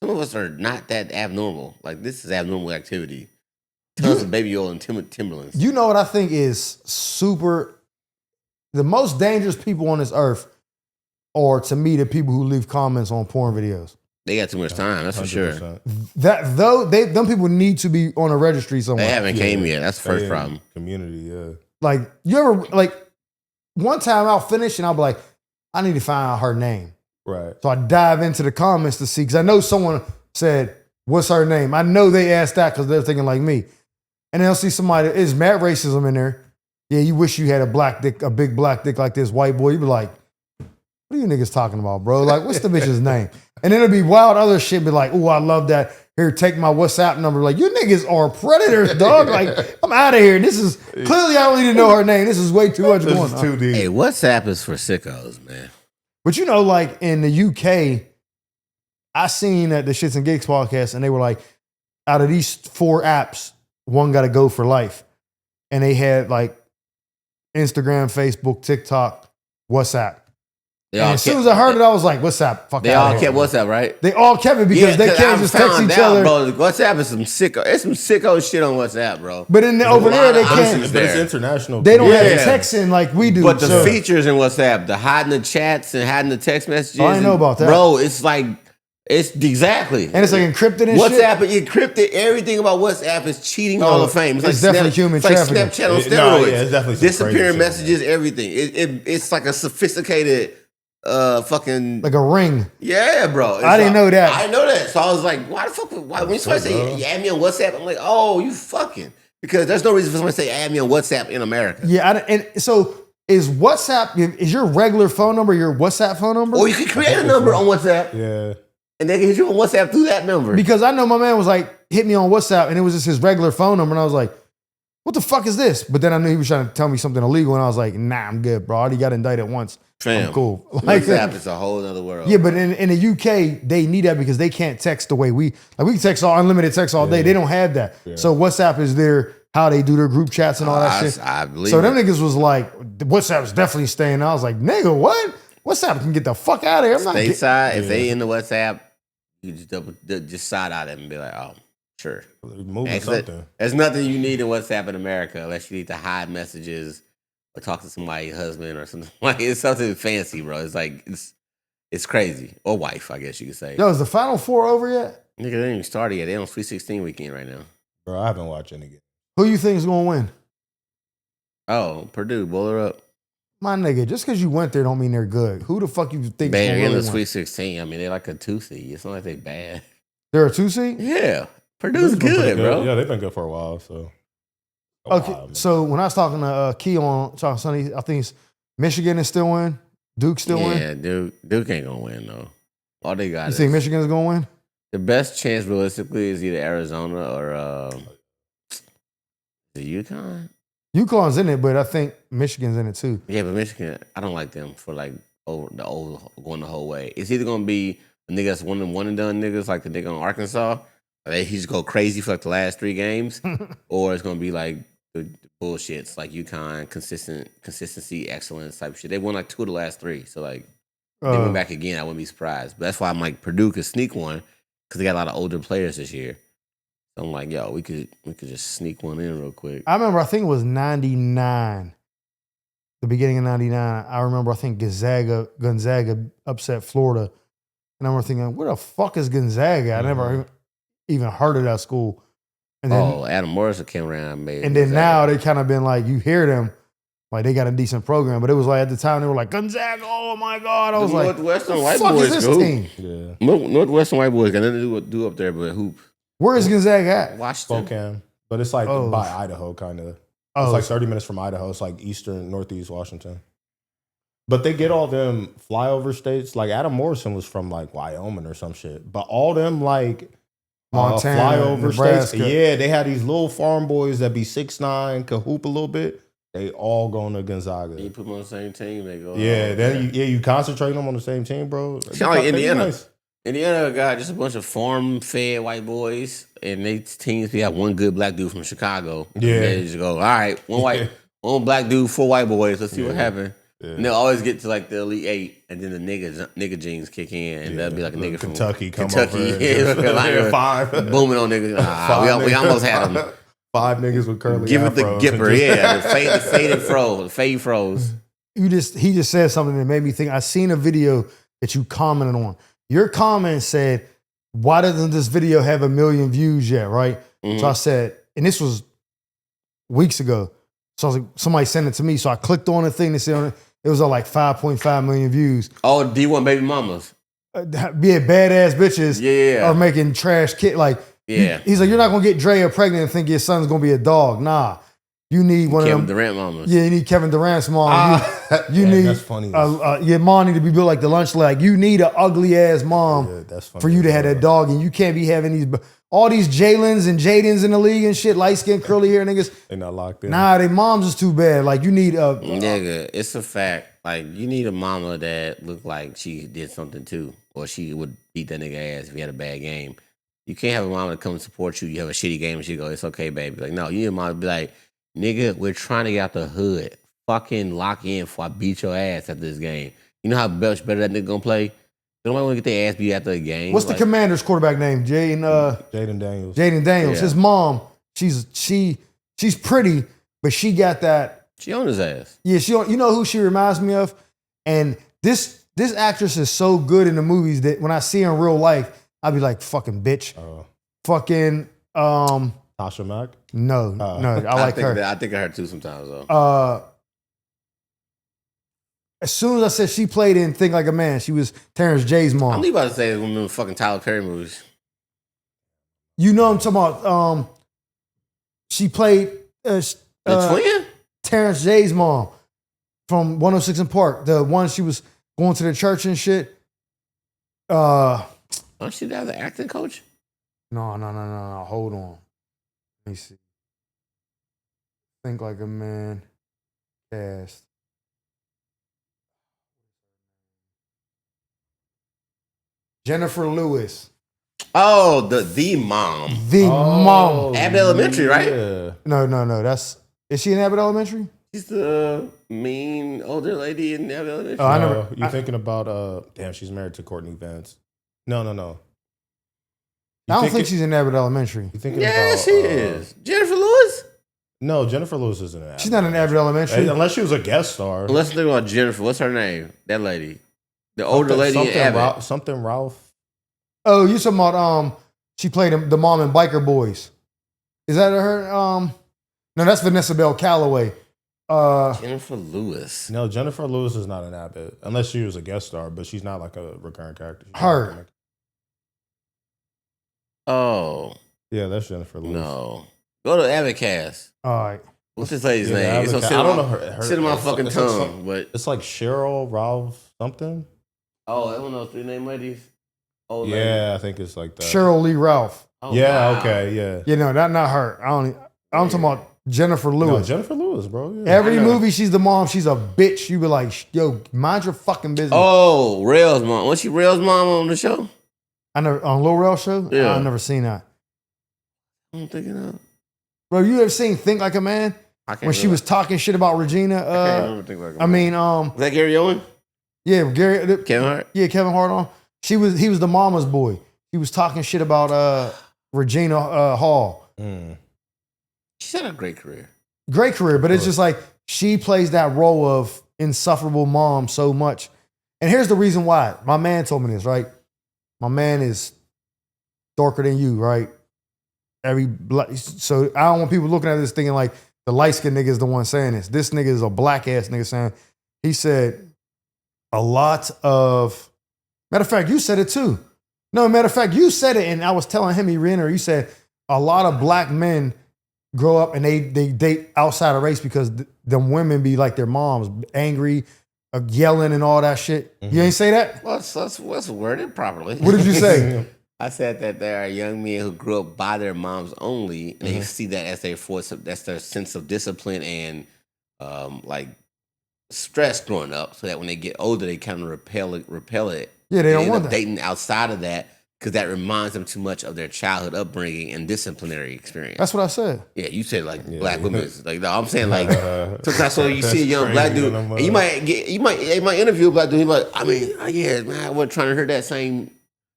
Speaker 3: Some of us are not that abnormal. Like, this is abnormal activity. Tons of baby oil and Timberlands.
Speaker 2: You know what I think is super. The most dangerous people on this earth are, to me, the people who leave comments on porn videos.
Speaker 3: They got too much time, that's 100%. For sure.
Speaker 2: Them people need to be on a registry somewhere.
Speaker 3: They haven't came yet. That's the first problem.
Speaker 1: Community, yeah.
Speaker 2: Like, you ever, like, one time I'll finish and I'll be like, I need to find out her name.
Speaker 1: Right.
Speaker 2: So I dive into the comments to see, because I know someone said, what's her name? I know they asked that because they're thinking like me. And they'll see somebody, is mad racism in there. Yeah, you wish you had a big black dick like this white boy. You'd be like, what are you niggas talking about, bro? Like, what's the bitch's name? And then it'll be wild other shit, be like, oh, I love that. Here, take my WhatsApp number. Like, you niggas are predators, dog. Like, I'm out of here. This is, clearly I don't need to know her name. This is way too much going on.
Speaker 1: Too deep.
Speaker 3: Hey, WhatsApp is for sickos, man.
Speaker 2: But you know, like in the UK, I seen the Shits and Gigs podcast, and they were like, out of these 4 apps, one got to go for life. And they had like Instagram, Facebook, TikTok, WhatsApp. And as soon as I heard it, I was like, WhatsApp, fuck
Speaker 3: They all kept WhatsApp, right?
Speaker 2: They all kept it because they can't just text each other.
Speaker 3: Bro, WhatsApp is some sicko. It's some sicko shit on WhatsApp, bro.
Speaker 2: But over there, they can't.
Speaker 1: But it's international.
Speaker 2: They don't have texting like we do.
Speaker 3: But the features in WhatsApp, the hiding the chats and hiding the text messages.
Speaker 2: I didn't know about that.
Speaker 3: Bro, it's like, it's exactly.
Speaker 2: And it's like encrypted and
Speaker 3: WhatsApp,
Speaker 2: shit.
Speaker 3: encrypted. Everything about WhatsApp is cheating Hall of Fame.
Speaker 2: It's like definitely human trafficking.
Speaker 3: Like Snapchat on steroids.
Speaker 1: It's definitely
Speaker 3: disappearing messages, everything. It's like a sophisticated fucking
Speaker 2: like a ring.
Speaker 3: Yeah, bro.
Speaker 2: I didn't know that.
Speaker 3: I didn't know that. So I was like, why the fuck? Why when somebody say add me on WhatsApp? I'm like, oh, you fucking, because there's no reason for somebody to say add me on WhatsApp in America.
Speaker 2: Yeah, and so is WhatsApp, is your regular phone number your WhatsApp phone number?
Speaker 3: Or you can create a number on WhatsApp.
Speaker 1: Yeah.
Speaker 3: And they can hit you on WhatsApp through that number.
Speaker 2: Because I know my man was like, hit me on WhatsApp, and it was just his regular phone number, and I was like, what the fuck is this? But then I knew he was trying to tell me something illegal, and I was like, nah, I'm good, bro. I already got indicted once.
Speaker 3: Fam,
Speaker 2: I'm cool.
Speaker 3: Like, WhatsApp is a whole other world.
Speaker 2: Yeah, but in the UK, they need that because they can't text the way we can text unlimited text all day. They don't have that. Yeah. So WhatsApp is how they do their group chats and all that shit.
Speaker 3: I believe
Speaker 2: so them niggas was like, WhatsApp's definitely staying. I was like, nigga, what? WhatsApp can get the fuck out of here. I'm not
Speaker 3: stateside, if they in the WhatsApp, you just side out them and be like, oh, sure.
Speaker 1: Moving something.
Speaker 3: There's nothing you need in WhatsApp in America unless you need to hide messages or talk to somebody's husband or something. Like, it's something fancy, bro. It's like, it's crazy. Or wife, I guess you could say.
Speaker 2: Yo, is the Final Four over yet?
Speaker 3: Nigga, they ain't even started yet. They on Sweet 16 weekend right now.
Speaker 1: Bro, I haven't watched any game.
Speaker 2: Who you think is going to win?
Speaker 3: Oh, Purdue, bowl her up.
Speaker 2: My nigga, just because you went there don't mean they're good. Who the fuck you think is
Speaker 3: they're
Speaker 2: going to
Speaker 3: in the
Speaker 2: win?
Speaker 3: Sweet 16. I mean, they're like a 2 seed. It's not like they bad.
Speaker 2: They're a 2 seed?
Speaker 3: Yeah. Purdue's good, bro.
Speaker 1: Yeah, they've been good for a while, so.
Speaker 2: Okay, so when I was talking to Key on Talking Sunday, I think Michigan is still in. Duke still win?
Speaker 3: Yeah, Duke ain't gonna win though. All they got.
Speaker 2: You think Michigan's gonna win?
Speaker 3: The best chance realistically is either Arizona or the UConn.
Speaker 2: UConn's in it, but I think Michigan's in it too.
Speaker 3: Yeah, but Michigan, I don't like them for like going the whole way. It's either gonna be a nigga that's one and done niggas like the nigga on Arkansas. He just go crazy for like the last 3 games, or it's gonna be like the bullshits like UConn, consistency, excellence type shit. They won like 2 of the last 3, so like they went back again. I wouldn't be surprised. But that's why I'm like Purdue could sneak one because they got a lot of older players this year. So I'm like, yo, we could just sneak one in real quick.
Speaker 2: I remember, I think it was 99. the beginning of '99. I remember, I think Gonzaga upset Florida, and I remember thinking, where the fuck is Gonzaga? I never even heard of that school. And then,
Speaker 3: Adam Morrison came around and made.
Speaker 2: And then now they kind of been like, you hear them, like they got a decent program, but it was like at the time they were like Gonzaga. Oh my god! I was like,
Speaker 3: Northwestern
Speaker 2: what the fuck is this team?
Speaker 1: Yeah.
Speaker 3: Northwestern white boys got nothing to do up there but hoop.
Speaker 2: Where is Gonzaga at?
Speaker 3: Washington.
Speaker 1: Spokane. But it's like by Idaho, kind of. It's like 30 minutes from Idaho. It's like northeast Washington. But they get all them flyover states. Like Adam Morrison was from like Wyoming or some shit. But all them like
Speaker 2: Montana,
Speaker 1: flyover
Speaker 2: Nebraska.
Speaker 1: states. Yeah, they had these little farm boys that be 6'9", can hoop a little bit. They all going to Gonzaga.
Speaker 3: You put them on the same team, they go.
Speaker 1: Yeah, then you concentrate them on the same team, bro.
Speaker 3: It's kind of like Indiana. Indiana got just a bunch of farm-fed white boys, and they teams. We have one good black dude from Chicago.
Speaker 1: Yeah,
Speaker 3: they just go, all right, one black dude, 4 white boys. Let's see what happens. Yeah. And they'll always get to like the Elite 8, and then the nigga genes kick in, and they'll be like a nigga from
Speaker 1: Kentucky,
Speaker 3: yeah,
Speaker 1: 5
Speaker 3: booming on niggas. We almost had them.
Speaker 1: 5 niggas with curly
Speaker 3: Give it the Gipper, yeah, the fade froze.
Speaker 2: He just said something that made me think. I seen a video that you commented on. Your comment said, why doesn't this video have 1 million views yet, right? Mm-hmm. So I said, and this was weeks ago. So I was like, somebody sent it to me. So I clicked on the thing that said it was like 5.5 million views.
Speaker 3: Oh, D1 baby mamas.
Speaker 2: Yeah, badass bitches are making trash kid. Like, he's like, you're not going to get Drea pregnant and think your son's going to be a dog. Nah. You need one
Speaker 3: Kevin
Speaker 2: of them.
Speaker 3: Durant mamas.
Speaker 2: Yeah, you need Kevin Durant's mom. You need
Speaker 1: that's funny.
Speaker 2: Your mom need to be built like the lunch leg. You need an ugly ass mom
Speaker 1: that's funny
Speaker 2: for you to have that dog, and you can't be having all these Jalen's and Jadens in the league and shit, light skin, curly hair niggas.
Speaker 1: They're not locked in.
Speaker 2: Nah, they moms is too bad. Like you need a
Speaker 3: nigga. It's a fact. Like you need a mama that looked like she did something too, or she would beat that nigga ass if he had a bad game. You can't have a mama that come and support you. You have a shitty game and she go, it's okay, baby. Like no, you need a mama to be like, nigga, we're trying to get out the hood. Fucking lock in before I beat your ass after this game. You know how much better that nigga gonna play? Nobody want to get their ass beat after a game.
Speaker 2: What's the Commanders quarterback name?
Speaker 1: Jaden Daniels.
Speaker 2: Jaden Daniels.
Speaker 3: Yeah.
Speaker 2: His mom, she's pretty, but she got that.
Speaker 3: She on his ass.
Speaker 2: Yeah, you know who she reminds me of? And this actress is so good in the movies that when I see her in real life, I'd be like, fucking bitch. Fucking
Speaker 1: Tasha Mack?
Speaker 2: No, I like her.
Speaker 3: I think of her too sometimes though.
Speaker 2: As soon as I said she played in Think Like a Man, she was Terrence J's mom.
Speaker 3: I'm about to say it's one of them fucking Tyler Perry movies.
Speaker 2: You know I'm talking about. She played
Speaker 3: the twin?
Speaker 2: Terrence J's mom from 106 in Park. The one she was going to the church and shit.
Speaker 3: Don't she have the acting coach?
Speaker 2: No. Hold on. Let me see. Think Like a Man cast. Jennifer Lewis.
Speaker 3: Oh, the mom.
Speaker 2: The mom.
Speaker 3: Abbott Elementary, right?
Speaker 1: Yeah.
Speaker 2: No. Is she in Abbott Elementary?
Speaker 3: She's the mean older lady in Abbott Elementary.
Speaker 1: Oh, you're thinking about damn, she's married to Courtney Vance. No.
Speaker 2: I don't think she's in Abbott Elementary.
Speaker 1: You thinking about
Speaker 3: she is. Jennifer Lewis?
Speaker 1: No, Jennifer Lewis isn't in Abbott.
Speaker 2: She's not in Abbott Elementary.
Speaker 1: Unless she was a guest star.
Speaker 3: Let's think about Jennifer. What's her name? That lady. The older lady in Abbott.
Speaker 1: Something Ralph.
Speaker 2: Oh, you talking about she played the mom in Biker Boys. Is that her? No, that's Vanessa Bell Calloway.
Speaker 3: Jennifer Lewis.
Speaker 1: No, Jennifer Lewis is not in Abbott. Unless she was a guest star, but she's not like a recurring character.
Speaker 2: Her.
Speaker 3: Oh.
Speaker 1: Yeah, that's Jennifer Lewis.
Speaker 3: No. Go to Abbott Cast.
Speaker 2: All right.
Speaker 3: What's this lady's name?
Speaker 1: I don't know her.
Speaker 3: Sit on my fucking tongue. But
Speaker 1: it's like Cheryl, Ralph, something.
Speaker 3: Oh, that one of those 3 name ladies?
Speaker 1: Old lady. I think it's like that.
Speaker 2: Cheryl Lee Ralph.
Speaker 3: Oh,
Speaker 1: yeah,
Speaker 3: wow.
Speaker 1: Okay, yeah.
Speaker 2: You know, not her. I'm talking about Jennifer Lewis.
Speaker 1: No, Jennifer Lewis, bro. Yeah.
Speaker 2: Every movie she's the mom, she's a bitch. You be like, yo, mind your fucking business.
Speaker 3: Oh, Rail's mom. Was she Rail's mom on the show?
Speaker 2: I never on Lil Rel show?
Speaker 3: Yeah.
Speaker 2: I've never seen that.
Speaker 3: I'm thinking of.
Speaker 2: Bro, you ever seen Think Like a Man? When she was talking shit about Regina.
Speaker 3: I can't remember Think Like a Man.
Speaker 2: I mean,
Speaker 3: was that Gary Owen?
Speaker 2: Yeah,
Speaker 3: Kevin Hart?
Speaker 2: Yeah, Kevin Hart on. He was the mama's boy. He was talking shit about Regina Hall.
Speaker 3: She's had a great career.
Speaker 2: Great career, but it's just like she plays that role of insufferable mom so much. And here's the reason why. My man told me this, right? My man is darker than you, right? So I don't want people looking at this thinking like the light-skinned nigga is the one saying this. This nigga is a black-ass nigga saying, he said a lot of, matter of fact, you said it too. No, matter of fact, you said it and I was telling him, he reiterated, you said a lot of black men grow up and they date outside of race because them women be like their moms, angry, yelling and all that shit. You ain't say that?
Speaker 3: Well, that's worded properly.
Speaker 2: What did you say?
Speaker 3: I said that there are young men who grew up by their moms only, and they see that as their force, that's their sense of discipline and like stress growing up, so that when they get older, they kind of repel it.
Speaker 2: Yeah, they don't
Speaker 3: end
Speaker 2: want
Speaker 3: up
Speaker 2: that.
Speaker 3: dating outside of that because that reminds them too much of their childhood upbringing and disciplinary experience.
Speaker 2: That's what I said.
Speaker 3: Yeah, you said like black women. Like no, I'm saying like sometimes so you see a young black dude, and you might interview a black dude. He like, I mean, yeah, man, I wasn't trying to hear that same.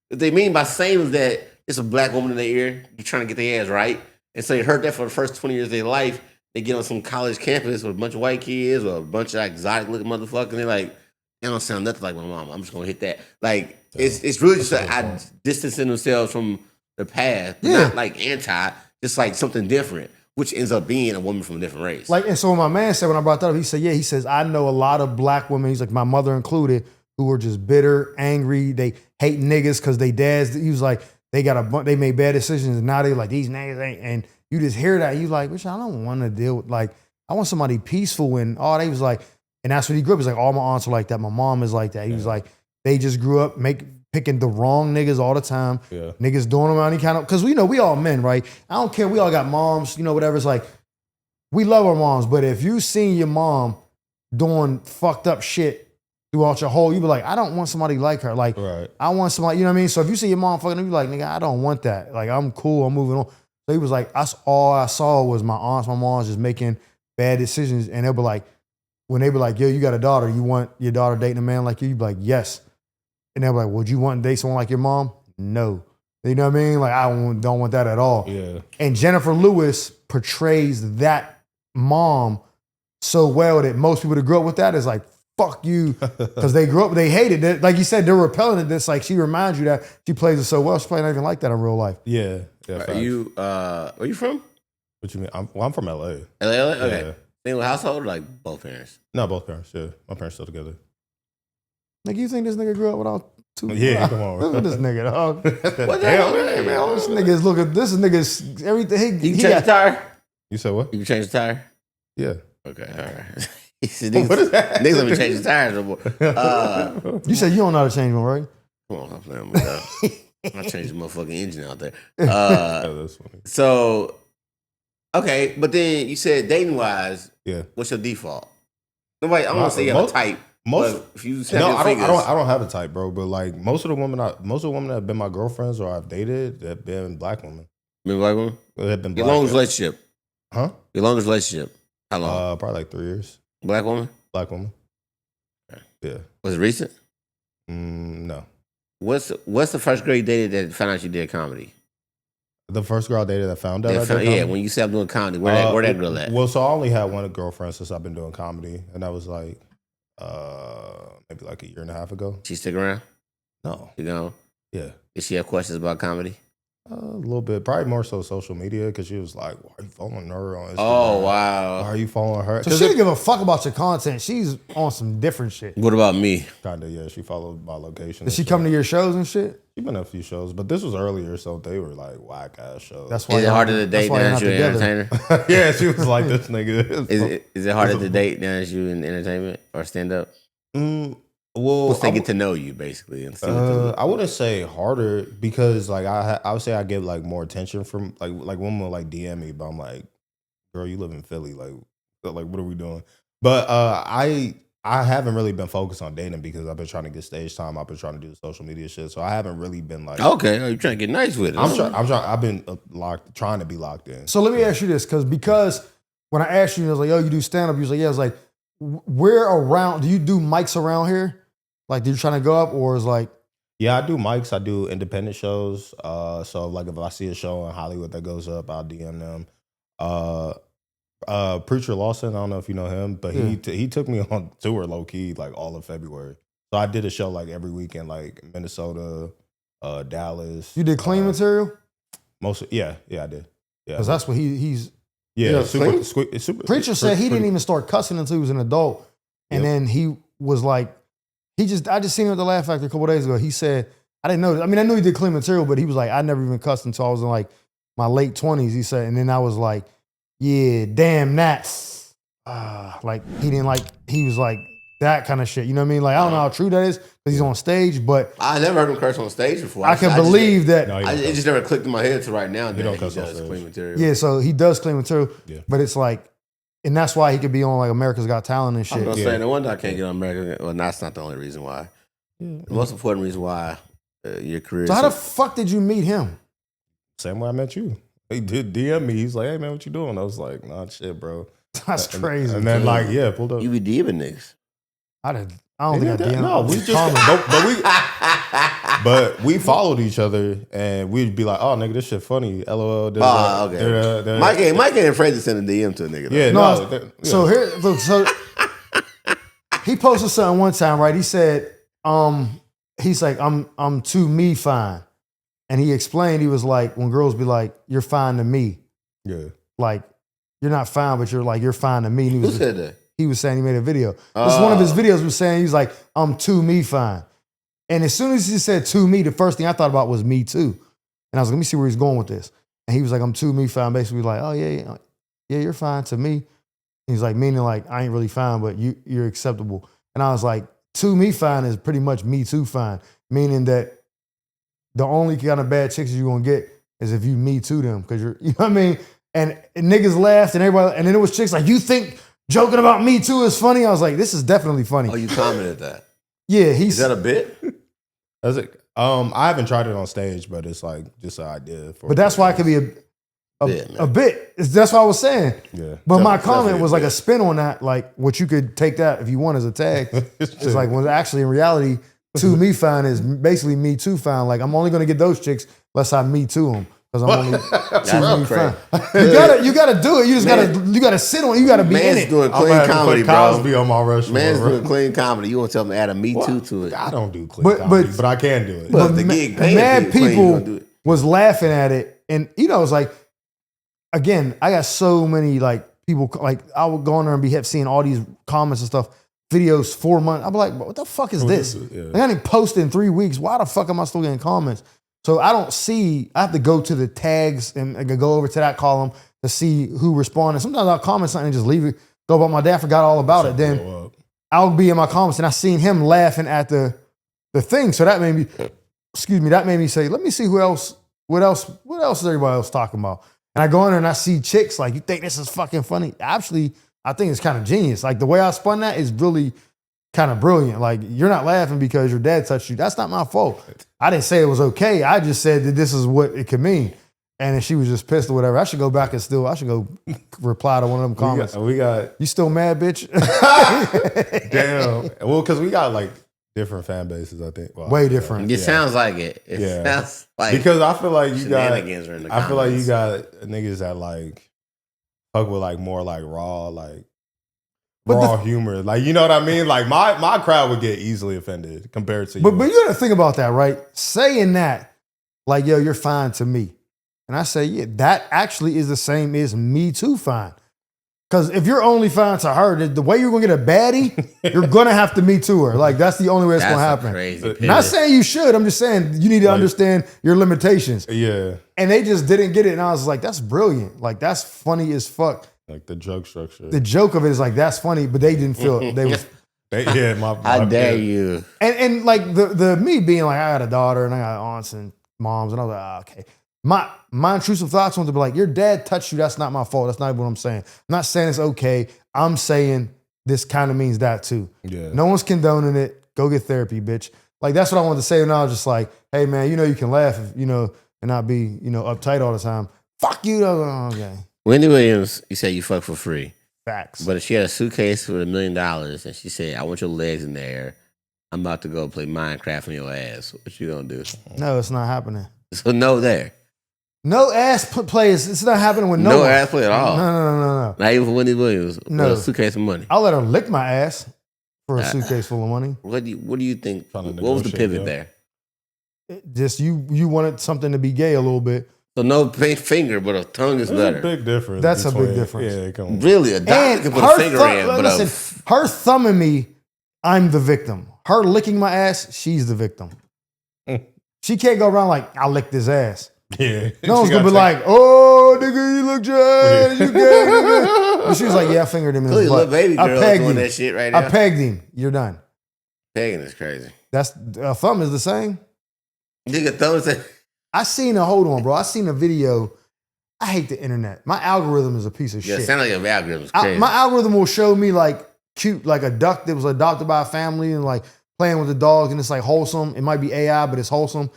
Speaker 3: What they mean by same is that it's a black woman in their ear. You're trying to get their ass right, and so they heard that for the first 20 years of their life. They get on some college campus with a bunch of white kids or a bunch of exotic looking motherfuckers. And they're like, they don't sound nothing like my mom. I'm just gonna hit that. Like it's really just distancing themselves from the past, but not like anti, just like something different, which ends up being a woman from a different race.
Speaker 2: Like, and so my man said when I brought that up, he said, yeah, he says, I know a lot of black women, he's like, my mother included, who are just bitter, angry, they hate niggas because they dads, he was like, they made bad decisions and now they like, these niggas ain't, and you just hear that, you like, bitch, I don't want to deal with, like, I want somebody peaceful and all they was like, and that's what he grew up, he's like, all my aunts are like that, my mom is like that. He was like, they just grew up picking the wrong niggas all the time. Yeah. Niggas doing them any kind of, because we know we all men, right? I don't care, we all got moms, whatever. It's like, we love our moms, but if you seen your mom doing fucked up shit throughout your whole, you be like, I don't want somebody like her. Like, I want somebody, you know what I mean? So if you see your mom fucking, you be like, nigga, I don't want that. Like, I'm cool, I'm moving on. So he was like, that's all I saw was my aunts, my moms just making bad decisions. And they'll be like, when they be like, yo, you got a daughter, you want your daughter dating a man like you? You be like, yes. And they'll be like, would you want to date someone like your mom? No. You know what I mean? Like, I don't want that at all. Yeah. And Jennifer Lewis portrays that mom so well that most people that grew up with that is like, fuck you. Because they grew up, they hated it. Like you said, they're repelling it. It's like she reminds you that she plays it so well. She's probably not even like that in real life.
Speaker 1: Yeah.
Speaker 3: Are you, where you from?
Speaker 1: What you mean? I'm from LA.
Speaker 3: LA? Okay. Yeah. Single household or like both parents?
Speaker 1: No, both parents, yeah. My parents still together.
Speaker 2: Nigga, you think this nigga grew up without two?
Speaker 1: Yeah, come on.
Speaker 2: Look at this nigga, dog.
Speaker 3: What the hell, man?
Speaker 2: This nigga's looking, this nigga's everything.
Speaker 3: You can change the tire?
Speaker 1: You said what?
Speaker 3: You can change the tire?
Speaker 1: Yeah.
Speaker 3: Okay, all right. He said, niggas, what is that? Niggas let me change the tires no more.
Speaker 2: You said you don't know how to change one, right?
Speaker 3: Come on, I'm playing with that. I changed the motherfucking engine out there. That's funny. So, okay, but then you said dating wise, what's your default? Nobody, I don't want to say you have a type. If you
Speaker 1: I don't have a type, bro. But like most of the women that have been my girlfriends or I've dated, they've been black women.
Speaker 3: Been black women?
Speaker 1: They've been black.
Speaker 3: Your longest relationship?
Speaker 1: Huh?
Speaker 3: Your longest relationship? How long?
Speaker 1: Probably like 3 years.
Speaker 3: Black woman?
Speaker 1: Black woman.
Speaker 3: Okay.
Speaker 1: Yeah.
Speaker 3: Was it recent?
Speaker 1: No.
Speaker 3: What's the first girl you dated that found out you did comedy?
Speaker 1: The first girl I dated that found out.
Speaker 3: When you said I'm doing comedy, where that girl at?
Speaker 1: Well, so I only had one girlfriend since I've been doing comedy, and that was like maybe like a year and a half ago.
Speaker 3: She stick around?
Speaker 1: No.
Speaker 3: You know?
Speaker 1: Yeah.
Speaker 3: Did she have questions about comedy?
Speaker 1: A little bit, probably more so social media, because she was like, "Why are you following her on Instagram?
Speaker 3: Oh wow!
Speaker 1: Why are you following her?"
Speaker 2: So she didn't give a fuck about your content. She's on some different shit.
Speaker 3: What about me?
Speaker 1: Kinda, yeah. She followed my location.
Speaker 2: Did she come to your shows and shit?
Speaker 1: She been to a few shows, but this was earlier, so they were like whack ass shows.
Speaker 2: That's why.
Speaker 3: Is it harder to date now that you're an entertainer?
Speaker 1: Yeah, she was like this nigga.
Speaker 3: Is it harder to date now that you in entertainment or stand up?
Speaker 1: Well,
Speaker 3: once they get to know you, basically, and see
Speaker 1: I wouldn't say harder because, like, I would say I get like more attention from like women will like DM me, but I'm like, girl, you live in Philly, like what are we doing? But I haven't really been focused on dating because I've been trying to get stage time. I've been trying to do the social media shit, so I haven't really been like,
Speaker 3: okay, you're trying to get nice with it.
Speaker 1: I'm trying. I've been trying to be locked in.
Speaker 2: So let me ask you this, because when I asked you, I was like, "Yo, you do stand up?" You was like, "Yeah." I was like, "Where around? Do you do mics around here? Like, do you trying to go up, or is like?"
Speaker 1: Yeah, I do mics. I do independent shows. So like if I see a show in Hollywood that goes up, I'll DM them. Preacher Lawson, I don't know if you know him, but he took me on tour low key like all of February. So I did a show like every weekend, like Minnesota, Dallas.
Speaker 2: You did clean material?
Speaker 1: Yeah, I did. Yeah,
Speaker 2: Because that's what he's.
Speaker 1: Yeah, super.
Speaker 2: Preacher said he didn't even start cussing until he was an adult, and then he was like, I just seen him at the Laugh Factory a couple days ago. He said, I didn't know. I mean, I knew he did clean material, but he was like, I never even cussed until I was in like my late 20s. He said, and then I was like, yeah, damn that. Like he didn't like. He was like that kind of shit. You know what I mean? Like I don't know how true that is because he's on stage, but
Speaker 3: I never heard him curse on stage before.
Speaker 2: I can believe that.
Speaker 3: It just never clicked in my head to right now.
Speaker 1: He don't
Speaker 3: that he
Speaker 1: cuss on
Speaker 3: does
Speaker 1: stage.
Speaker 3: clean material.
Speaker 2: Yeah, so he does clean material,
Speaker 1: Yeah.
Speaker 2: but it's like, and that's why he could be on like America's Got Talent and
Speaker 3: I
Speaker 2: shit.
Speaker 3: was gonna say no wonder I can't get on America. Well, that's not the only reason why. The most important reason why your career.
Speaker 2: So how the fuck did you meet him?
Speaker 1: Same way I met you. He did DM me. He's like, "Hey man, what you doing?" I was like, "Nah, shit, bro."
Speaker 2: That's crazy.
Speaker 1: And then like, yeah, pulled up.
Speaker 3: You be DMing niggas.
Speaker 2: I don't think I did.
Speaker 1: No, we just but we followed each other and we'd be like, "Oh, nigga, this shit funny." LOL.
Speaker 3: Okay. Mike ain't afraid to send a DM to a nigga.
Speaker 1: Yeah,
Speaker 2: no. So here, so he posted something one time, right? He said, he's like, I'm too me fine. And he explained, he was like, when girls be like, you're fine to me.
Speaker 1: Yeah.
Speaker 2: Like, you're not fine, but you're fine to me. And
Speaker 3: Who said that?
Speaker 2: He was saying he made a video. This is one of his videos was saying, he was like, I'm too me fine. And as soon as he said to me, the first thing I thought about was me too. And I was like, let me see where he's going with this. And he was like, I'm too me fine. Basically like, oh yeah, you're fine to me. He's like, meaning like, I ain't really fine, but you're acceptable. And I was like, to me fine is pretty much me too fine. Meaning that the only kind of bad chicks you're gonna get is if you me too them. Cause you know what I mean? And niggas laughed and everybody, and then it was chicks like, you think joking about me too is funny? I was like, this is definitely funny.
Speaker 3: Oh, you commented that?
Speaker 2: Yeah,
Speaker 3: Is that a bit?
Speaker 1: That's it. I haven't tried it on stage, but it's like just an idea for.
Speaker 2: But that's why it could be a bit. That's what I was saying.
Speaker 1: Yeah.
Speaker 2: But my comment was like a spin on that, like what you could take that if you want as a tag. It's like when actually in reality, to me fine is basically me too fine. Like I'm only gonna get those chicks unless I me to them. Because I'm only to me fine. You gotta do it. You just gotta sit on it. You gotta be in it.
Speaker 3: Doing clean comedy, bro.
Speaker 1: Cosby on my rush.
Speaker 3: Man's doing clean comedy. You want to tell him to add a me too to it?
Speaker 1: I don't do clean comedy, but I can do it.
Speaker 3: But the gig paying
Speaker 2: mad
Speaker 3: people
Speaker 2: people was laughing at it, and it's like, again, I got so many like people like I would go on there and be seeing all these comments and stuff, videos 4 months. I'm like, what the fuck is this?
Speaker 1: Yeah.
Speaker 2: I didn't post in 3 weeks. Why the fuck am I still getting comments? So I have to go to the tags and go over to that column to see who responded. Sometimes I'll comment something and just leave it, go about my day. I forgot all about it. Then I'll be in my comments and I seen him laughing at the thing. So that made me say, let me see what else is everybody else talking about? And I go in there and I see chicks like, you think this is fucking funny? Actually, I think it's kind of genius. Like the way I spun that is really kind of brilliant. Like you're not laughing because your dad touched you. That's not my fault. I didn't say it was okay. I just said that this is what it could mean. And then she was just pissed or whatever. I should go back and I should go reply to one of them comments.
Speaker 1: We got
Speaker 2: you still mad, bitch?
Speaker 1: Damn. Well, because we got like different fan bases, I think. Well,
Speaker 2: way different.
Speaker 3: It sounds like it. Sounds like
Speaker 1: because I feel like you got.
Speaker 3: Are in the
Speaker 1: I feel like you got niggas that like fuck with like more like raw humor. Like, you know what I mean? Like my crowd would get easily offended compared to you.
Speaker 2: But you gotta think about that, right? Saying that, like, yo, you're fine to me. And I say, yeah, that actually is the same as me too fine. Because if you're only fine to her, the way you're gonna get a baddie, you're gonna have to me to her. Like, that's the only way it's gonna happen.
Speaker 3: Crazy
Speaker 2: Not saying you should, I'm just saying you need to understand your limitations.
Speaker 1: Yeah.
Speaker 2: And they just didn't get it. And I was like, that's brilliant. Like, that's funny as fuck.
Speaker 1: Like the joke structure.
Speaker 2: The joke of it is like, that's funny, but they didn't feel it. They was
Speaker 3: how dare you?
Speaker 2: And like the me being like, I got a daughter and I got aunts and moms, and I was like, okay. My intrusive thoughts want to be like, your dad touched you, that's not my fault. That's not what I'm saying. I'm not saying it's okay. I'm saying this kind of means that too.
Speaker 1: Yeah.
Speaker 2: No one's condoning it. Go get therapy, bitch. Like, that's what I wanted to say. And I was just like, hey man, you can laugh if, and not be, uptight all the time. Fuck you. Okay.
Speaker 3: Wendy Williams, you said you fuck for free.
Speaker 2: Facts.
Speaker 3: But if she had a suitcase with $1 million and she said, I want your legs in there, I'm about to go play Minecraft on your ass. What you gonna do?
Speaker 2: No, it's not happening.
Speaker 3: So no there.
Speaker 2: No ass play is. It's not happening with no
Speaker 3: No
Speaker 2: one.
Speaker 3: ass play at all.
Speaker 2: No.
Speaker 3: Not even for Wendy Williams.
Speaker 2: No.
Speaker 3: With a suitcase of money.
Speaker 2: I'll let her lick my ass for a suitcase full of money.
Speaker 3: What do you think? What
Speaker 1: Trying to
Speaker 3: was the pivot
Speaker 1: negotiate,
Speaker 3: there?
Speaker 2: Just you wanted something to be gay a little bit.
Speaker 3: So no finger, but a tongue is
Speaker 1: There's
Speaker 3: better.
Speaker 1: a big difference.
Speaker 2: That's a big difference.
Speaker 1: Yeah, come on.
Speaker 3: Really, a doctor can put a finger in, but
Speaker 2: listen, her thumbing me, I'm the victim. Her licking my ass, she's the victim. She can't go around like, I licked his ass.
Speaker 1: Yeah.
Speaker 2: No one's gonna be like, oh, nigga, you look ass, you gay, nigga. And she was like, yeah, I fingered him in his butt.
Speaker 3: little baby
Speaker 2: I
Speaker 3: girl
Speaker 2: pegged
Speaker 3: doing
Speaker 2: him.
Speaker 3: that shit right now.
Speaker 2: I pegged him. You're done.
Speaker 3: Pegging is crazy.
Speaker 2: That's a thumb is the same.
Speaker 3: Nigga, thumbs.
Speaker 2: I seen a hold on, bro. I seen a video. I hate the internet. My algorithm is a piece of
Speaker 3: Yeah,
Speaker 2: shit.
Speaker 3: sound like your algorithm is crazy.
Speaker 2: My algorithm will show me like cute, like a duck that was adopted by a family and like playing with the dog and it's like wholesome. It might be AI, but it's wholesome.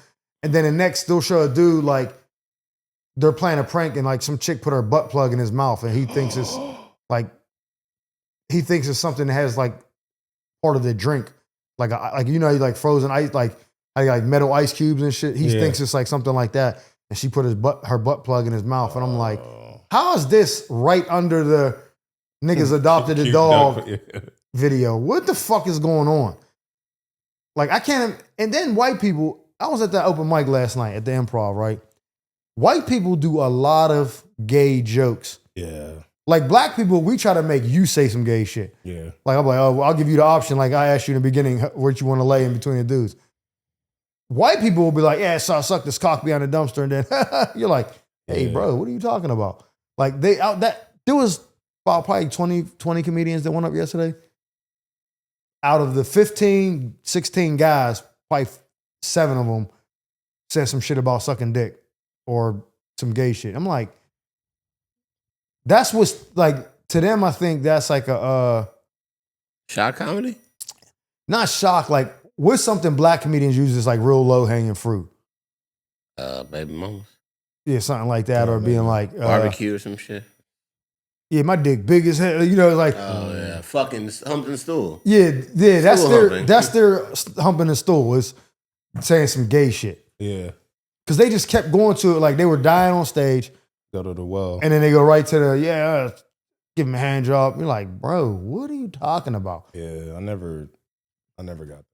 Speaker 2: And then the next, they'll show a dude like they're playing a prank and like some chick put her butt plug in his mouth and he thinks it's like something that has like part of the drink, like you know, like frozen ice, like metal ice cubes and shit. He thinks it's like something like that. And she put her butt plug in his mouth. And I'm like, how is this right under the niggas adopted a dog video? What the fuck is going on? Like, I can't. And then white people, I was at that open mic last night at the Improv, right? White people do a lot of gay jokes.
Speaker 1: Yeah.
Speaker 2: Like black people, we try to make you say some gay shit.
Speaker 1: Yeah.
Speaker 2: Like, I'm like, oh, well, I'll give you the option. Like I asked you in the beginning, where you want to lay in between the dudes. White people will be like, yeah, so I sucked this cock behind the dumpster. And then you're like, hey, bro, what are you talking about? Like there was about probably 20 comedians that went up yesterday. Out of the 15, 16 guys, probably 7 of them said some shit about sucking dick or some gay shit. I'm like, that's what's like, to them, I think that's like a
Speaker 3: Shock comedy?
Speaker 2: not shock, like what's something black comedians use is like real low hanging fruit.
Speaker 3: Baby mamas.
Speaker 2: Yeah, something like that, or being like
Speaker 3: Barbecue or some shit.
Speaker 2: Yeah, my dick big as hell. You know, like
Speaker 3: Oh yeah, fucking humping stool.
Speaker 2: yeah.
Speaker 3: Stool
Speaker 2: That's their humping the stool is saying some gay shit.
Speaker 1: Yeah.
Speaker 2: Because they just kept going to it like they were dying on stage,
Speaker 1: Go to the well.
Speaker 2: and then they go right to the give him a hand job. You're like, bro, what are you talking about?
Speaker 1: Yeah, I never got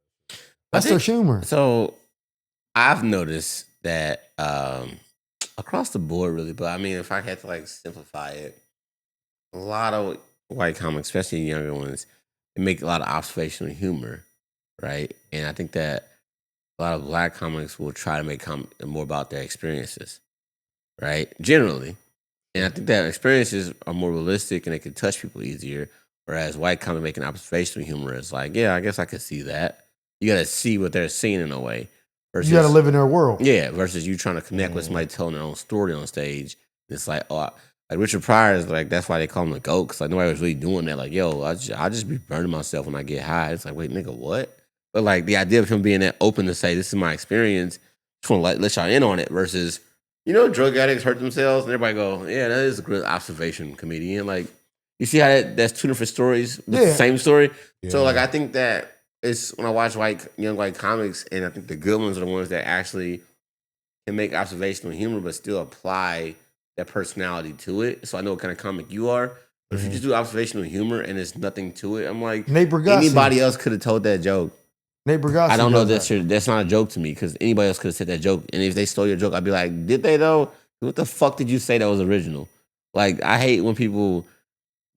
Speaker 2: That's their humor.
Speaker 3: So I've noticed that across the board, really. But I mean, if I had to like simplify it, a lot of white comics, especially younger ones, they make a lot of observational humor, right? And I think that a lot of black comics will try to make more about their experiences, right? Generally. And I think that experiences are more realistic and they can touch people easier. Whereas white comic making observational humor is like, yeah, I guess I could see that. You got to see what they're seeing in a way. Versus,
Speaker 2: You got to live in their world.
Speaker 3: yeah, versus you trying to connect with somebody telling their own story on stage. It's like, oh, like Richard Pryor is like, that's why they call him the GOAT, because like nobody was really doing that. Like, yo, I just be burning myself when I get high. It's like, wait, nigga, what? But like the idea of him being that open to say, this is my experience, just want to let y'all in on it, versus, you know, drug addicts hurt themselves and everybody go, yeah, that is a good observation comedian. Like, you see how that's two different stories with the same story?
Speaker 1: Yeah.
Speaker 3: So like, I think that it's when I watch young white comics, and I think the good ones are the ones that actually can make observational humor but still apply that personality to it. So I know what kind of comic you are. But if you just do observational humor and there's nothing to it, I'm like,
Speaker 2: Nate Bargatze.
Speaker 3: anybody else could have told that joke.
Speaker 2: Nate Bargatze.
Speaker 3: I don't know
Speaker 2: does
Speaker 3: that's not a joke to me, because anybody else could have said that joke. And if they stole your joke, I'd be like, did they though? What the fuck did you say that was original? Like, I hate when people,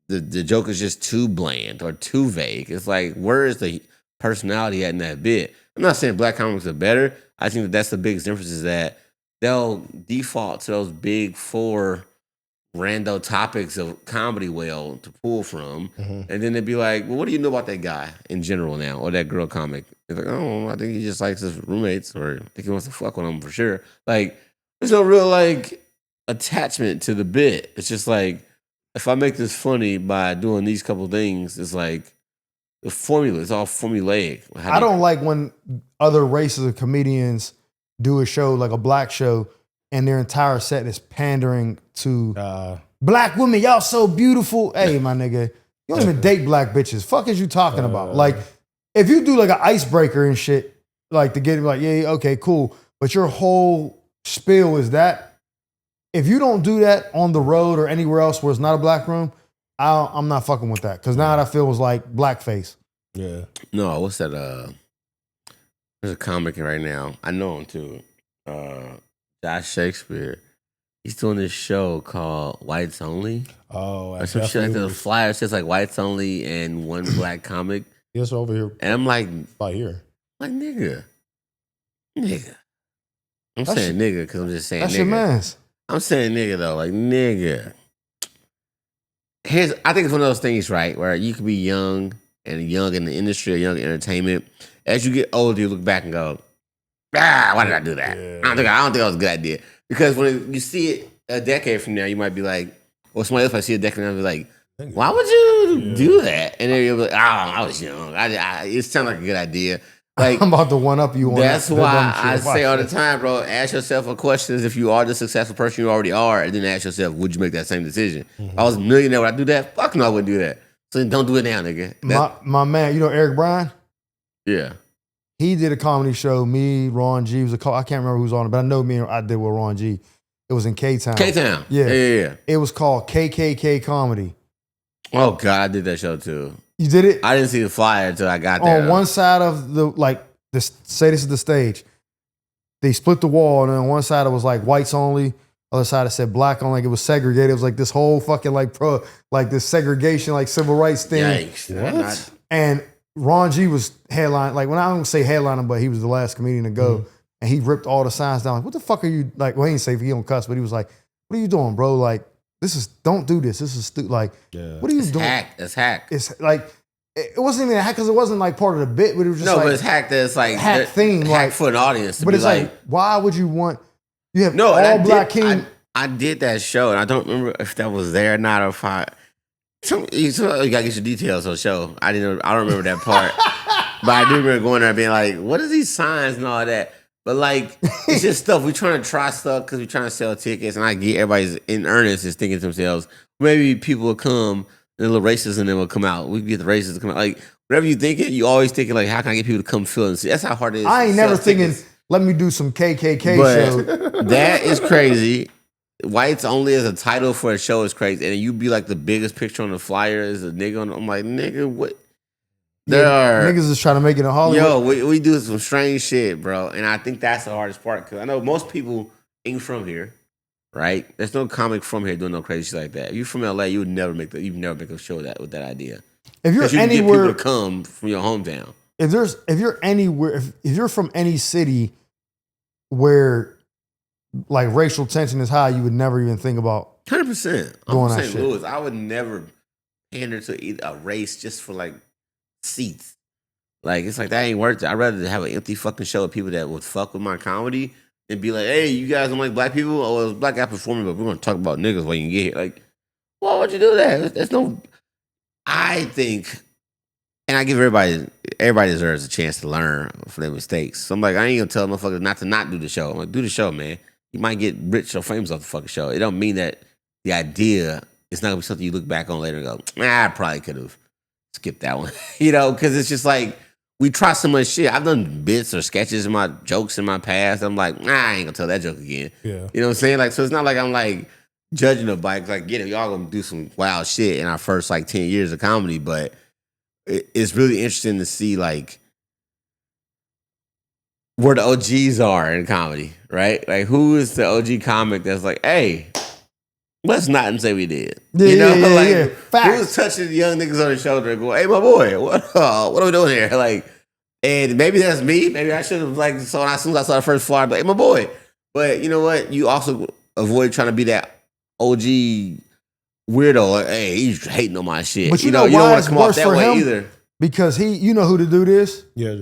Speaker 3: the joke is just too bland or too vague. It's like, where is the personality at in that bit? I'm not saying black comics are better. I think that that's the biggest difference, is that they'll default to those big 4 rando topics of comedy well to pull from. And then they'd be like, well, what do you know about that guy in general now, or that girl comic? It's like, oh, I think he just likes his roommates, or I think he wants to fuck with them for sure. Like, there's no real like attachment to the bit. It's just like, if I make this funny by doing these couple things, it's like the formula is all formulaic.
Speaker 2: I don't like when other races of comedians do a show, like a black show, and their entire set is pandering to black women. Y'all so beautiful. Hey, my nigga, you don't even date black bitches. Fuck is you talking about? Like, if you do like an icebreaker and shit, like to get like, yeah, okay, cool, but your whole spiel is that, if you don't do that on the road or anywhere else where it's not a black room, I'm not fucking with that. Because now I feel was like blackface.
Speaker 1: Yeah.
Speaker 3: No, what's that? There's a comic right now. I know him too. Josh Shakespeare. He's doing this show called Whites Only.
Speaker 1: Oh,
Speaker 3: Or some shit like the flyer says like Whites Only and one black comic.
Speaker 1: Yes, over here.
Speaker 3: And I'm like,
Speaker 1: here.
Speaker 3: like nigga. I'm saying nigga because I'm just saying
Speaker 2: that's
Speaker 3: nigga.
Speaker 2: Your man's.
Speaker 3: I'm saying nigga though, like nigga. I think it's one of those things, right, where you can be young and young in the industry or young in entertainment. As you get older, you look back and go, why did I do that?
Speaker 1: Yeah.
Speaker 3: I don't think that was a good idea. Because when you see it a decade from now, you might be like, or somebody else might see it a decade from now and be like, why would you do that? And then you'll be like, I was young. It sounded like a good idea. Like,
Speaker 2: I'm about to one up you on
Speaker 3: that's
Speaker 2: that.
Speaker 3: why I say all the time, bro, ask yourself a question if you are the successful person you already are, and then ask yourself, would you make that same decision? If I was a millionaire, would I do that? Fuck no, I wouldn't do that. So then don't do it now, nigga.
Speaker 2: My man, you know Eric Bryan?
Speaker 3: Yeah.
Speaker 2: He did a comedy show. Me, Ron G was I can't remember who's on it, but I know I did with Ron G. It was in K-Town.
Speaker 3: K-Town.
Speaker 2: Yeah. It was called KKK Comedy.
Speaker 3: Oh, God, I did that show, too.
Speaker 2: You did it?
Speaker 3: I didn't see the flyer until I got there.
Speaker 2: On one side of say this is the stage. They split the wall, and on one side it was like whites only. Other side it said black only. Like it was segregated. It was like this whole fucking this segregation, like civil rights thing.
Speaker 3: Yikes.
Speaker 1: What?
Speaker 2: And Ron G was headline. Like when I don't say headlining, but he was the last comedian to go, and he ripped all the signs down. Like, what the fuck are you like? Well, he didn't say he don't cuss, but he was like, "What are you doing, bro? Like don't do this. This is stupid. Like, what are you doing?
Speaker 3: It's hack.
Speaker 2: It's like." It wasn't even a hack because it wasn't like part of the bit, but it was just
Speaker 3: but it's hack that's like
Speaker 2: hack theme,
Speaker 3: hack
Speaker 2: like
Speaker 3: for an audience.
Speaker 2: But it's like, why would you want? You have all
Speaker 3: and
Speaker 2: black king.
Speaker 3: I did that show, and I don't remember if that was there or not, or if you gotta get your details on the show. I don't remember that part, but I do remember going there and being like, "What are these signs and all that?" But like, it's just stuff. We're trying to try stuff because we're trying to sell tickets, and I get everybody's in earnest is thinking to themselves, maybe people will come. The little racists and then will come out. We can get the racists to come out. Like, whatever you thinking, you always thinking, like, how can I get people to come feel and see? That's how hard it is.
Speaker 2: I ain't never thinking, let me do some KKK show.
Speaker 3: That is crazy. Whites Only as a title for a show is crazy. And you be like the biggest picture on the flyer is a nigga on I'm like, nigga, what?
Speaker 2: Niggas is trying to make it in Hollywood.
Speaker 3: Yo, we do some strange shit, bro. And I think that's the hardest part. Because I know most people ain't from here. Right? There's no comic from here doing no crazy shit like that. If you're from LA, you'd never make a show with that idea.
Speaker 2: If you're
Speaker 3: you
Speaker 2: anywhere,
Speaker 3: can get people to come from your hometown.
Speaker 2: If you're anywhere, if you're from any city where like racial tension is high, you would never even think about
Speaker 3: 100%.
Speaker 2: I'm
Speaker 3: from St. Louis. I would never pander to a race just for like seats. Like it's like that ain't worth it. I'd rather have an empty fucking show of people that would fuck with my comedy. And be like, hey, you guys don't like black people? Oh, it's a black guy performing, but we're going to talk about niggas when you get here. Like, why would you do that? There's no... I think... And I give everybody deserves a chance to learn from their mistakes. So I'm like, I ain't going to tell motherfuckers not do the show. I'm like, do the show, man. You might get rich or famous off the fucking show. It don't mean that the idea is not going to be something you look back on later and go, I probably could have skipped that one. Because it's just like... We try so much shit. I've done bits or sketches in my jokes in my past. I'm like, I ain't gonna tell that joke again.
Speaker 1: Yeah.
Speaker 3: You know what I'm saying? Like, so it's not like I'm like judging the bike. Like, get it, y'all gonna do some wild shit in our first like 10 years of comedy, but it's really interesting to see like where the OGs are in comedy, right? Like, who is the OG comic that's like, hey, let's not say we did.
Speaker 2: Yeah.
Speaker 3: Facts. Who was touching the young niggas on the shoulder and going, hey, my boy, what are we doing here? Like, and maybe that's me. Maybe I should have like as soon as I saw the first flyer, but hey, my boy. But you know what? You also avoid trying to be that OG weirdo. Like, hey, he's hating on my shit.
Speaker 2: But you
Speaker 3: know
Speaker 2: don't
Speaker 3: want to come off that way
Speaker 2: him
Speaker 3: either.
Speaker 2: Because you know who to do this?
Speaker 1: Yeah.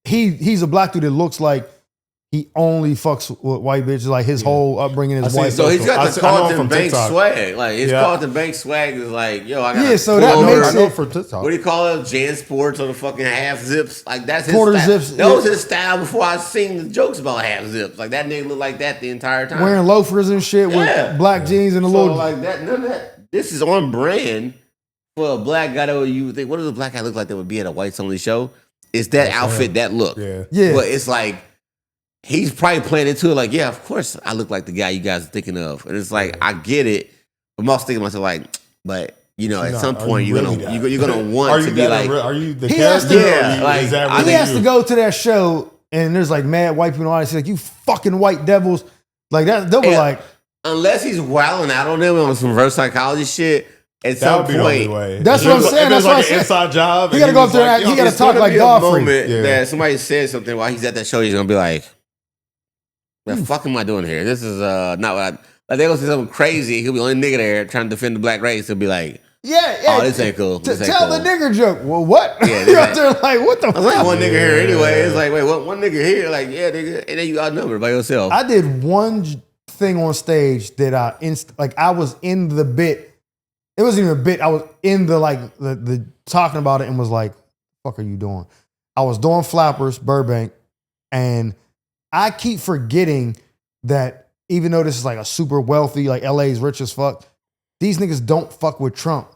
Speaker 2: He's a black dude that looks like he only fucks with white bitches. Like his whole upbringing is white.
Speaker 3: So he's got the Carlton Banks
Speaker 1: TikTok.
Speaker 3: swag. Like his Carlton Banks swag is like, yo, I got
Speaker 2: so that makes it
Speaker 1: for TikTok.
Speaker 3: What do you call it? Jan Sports or the fucking half zips? Like that's his
Speaker 2: quarter
Speaker 3: style.
Speaker 2: zips.
Speaker 3: That was his style before I seen the jokes about half zips. Like that nigga looked like that the entire time.
Speaker 2: Wearing loafers and shit with black jeans and a little
Speaker 3: like that. None of that. This is on brand for a black guy that you would think. What does a black guy look like that would be at a whites only show? It's that outfit, that look.
Speaker 2: Yeah.
Speaker 3: But it's like he's probably playing into it like, yeah, of course I look like the guy you guys are thinking of. And it's like, I get it. But I'm also thinking to myself like, but you know, at some point you're gonna want to be like,
Speaker 1: are you the
Speaker 2: He has
Speaker 1: character?
Speaker 2: to-
Speaker 3: Yeah,
Speaker 1: or
Speaker 3: like,
Speaker 1: is that
Speaker 3: I
Speaker 1: really
Speaker 2: He has
Speaker 1: you?
Speaker 2: to go to that show, and there's like mad white people in the audience. Like, you fucking white devils. Like that. They'll be
Speaker 3: Yeah.
Speaker 2: like,
Speaker 3: unless he's wilding out on them on some reverse psychology shit. At
Speaker 1: That
Speaker 3: some
Speaker 1: would be the only
Speaker 3: point,
Speaker 1: way.
Speaker 2: That's
Speaker 1: If
Speaker 2: what I'm
Speaker 1: it was-
Speaker 2: saying,
Speaker 1: If
Speaker 2: that's
Speaker 1: it's
Speaker 2: what
Speaker 1: like
Speaker 2: I
Speaker 1: an
Speaker 2: said.
Speaker 1: inside job,
Speaker 2: He
Speaker 1: and
Speaker 2: gotta go
Speaker 1: was
Speaker 2: up there
Speaker 1: like,
Speaker 2: and he
Speaker 1: yo,
Speaker 2: gotta
Speaker 3: it's
Speaker 2: talk
Speaker 3: gonna
Speaker 2: like
Speaker 3: be a
Speaker 2: Godfrey.
Speaker 3: moment
Speaker 1: Yeah.
Speaker 3: that somebody said something while he's at that show. He's gonna be like, "What the fuck am I doing here? This is not what I." Like they gonna say something crazy. He'll be the only nigga there trying to defend the black race. He'll be like,
Speaker 2: Yeah.
Speaker 3: "Oh, this ain't cool. This ain't
Speaker 2: Tell
Speaker 3: cool."
Speaker 2: the nigger joke. Well, what?
Speaker 3: Yeah,
Speaker 2: You're out there like, what the
Speaker 3: I was like,
Speaker 2: fuck?
Speaker 3: one nigga here anyway.
Speaker 1: Yeah.
Speaker 3: It's like, wait, what? One nigga here? Like, yeah, nigga, and then you outnumbered by yourself.
Speaker 2: I did one thing on stage that I was in the bit. It wasn't even a bit. I was in the talking about it and was like, "Fuck are you doing?" I was doing Flappers, Burbank, and I keep forgetting that even though this is like a super wealthy, like LA's rich as fuck, these niggas don't fuck with Trump.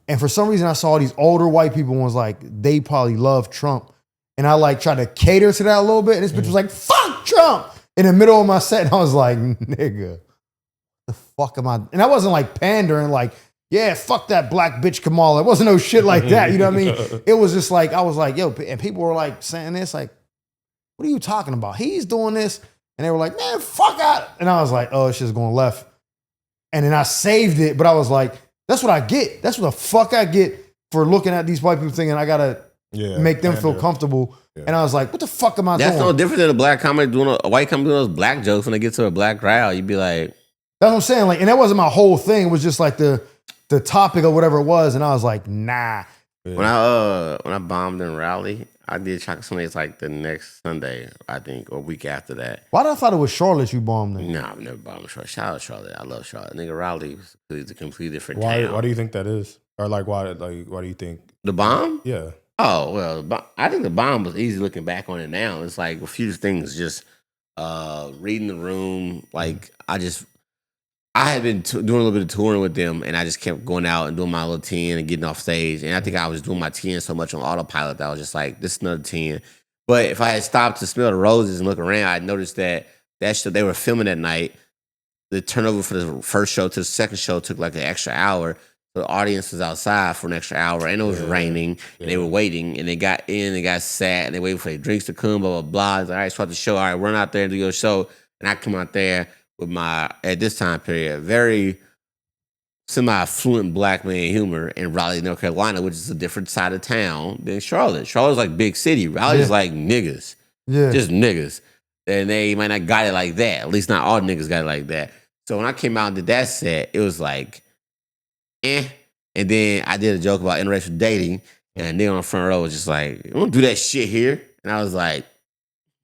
Speaker 2: And for some reason, I saw these older white people and was like, they probably love Trump. And I like tried to cater to that a little bit. And this bitch was like, "Fuck Trump," in the middle of my set. And I was like, "Nigga, the fuck am I?" And I wasn't like pandering, like, "Yeah, fuck that black bitch Kamala." It wasn't no shit like that. You know what I mean? It was just like, I was like, yo, and people were like saying this, like, "What are you talking about? He's doing this." And they were like, "Man, fuck out." And I was like, oh, it's just going left. And then I saved it, but I was like, that's what I get. That's what the fuck I get for looking at these white people thinking I gotta make them feel comfortable. Yeah. And I was like, what the fuck am I doing?
Speaker 3: That's no different than a black comic doing a white comic doing those black jokes when they get to a black crowd. You'd be like,
Speaker 2: that's what I'm saying. Like, and that wasn't my whole thing. It was just like the topic or whatever it was. And I was like, nah.
Speaker 3: when I bombed in Raleigh, I did Chocolate Sundays like the next Sunday, I think, or week after that.
Speaker 2: Why did I thought it was Charlotte you bombed in?
Speaker 3: No, I've never bombed Charlotte. Shout out Charlotte. I love Charlotte. Nigga, Raleigh is a completely different
Speaker 1: Why?
Speaker 3: town.
Speaker 1: Why do you think that is? Or like why? Like why do you think
Speaker 3: The bomb?
Speaker 1: Yeah.
Speaker 3: Oh, well, I think the bomb was easy looking back on it now. It's like a few things, just reading the room. Like, I had been doing a little bit of touring with them, and I just kept going out and doing my little 10 and getting off stage. And I think I was doing my 10 so much on autopilot that I was just like, this is another 10. But if I had stopped to smell the roses and look around, I noticed that show, they were filming that night. The turnover for the first show to the second show took like an extra hour. The audience was outside for an extra hour, and it was raining, and they were waiting, and they got in, they got sat, and they waited for their drinks to come, blah, blah, blah. It's like, all right, start the show. All right, run out there and do your show. And I come out there with my, at this time period, very semi-fluent black man humor in Raleigh, North Carolina, which is a different side of town than Charlotte. Charlotte's like big city. Raleigh's like niggas.
Speaker 2: Yeah.
Speaker 3: Just niggas. And they might not got it like that. At least not all niggas got it like that. So when I came out and did that set, it was like, And then I did a joke about interracial dating, and a nigga on the front row was just like, "You don't do that shit here." And I was like,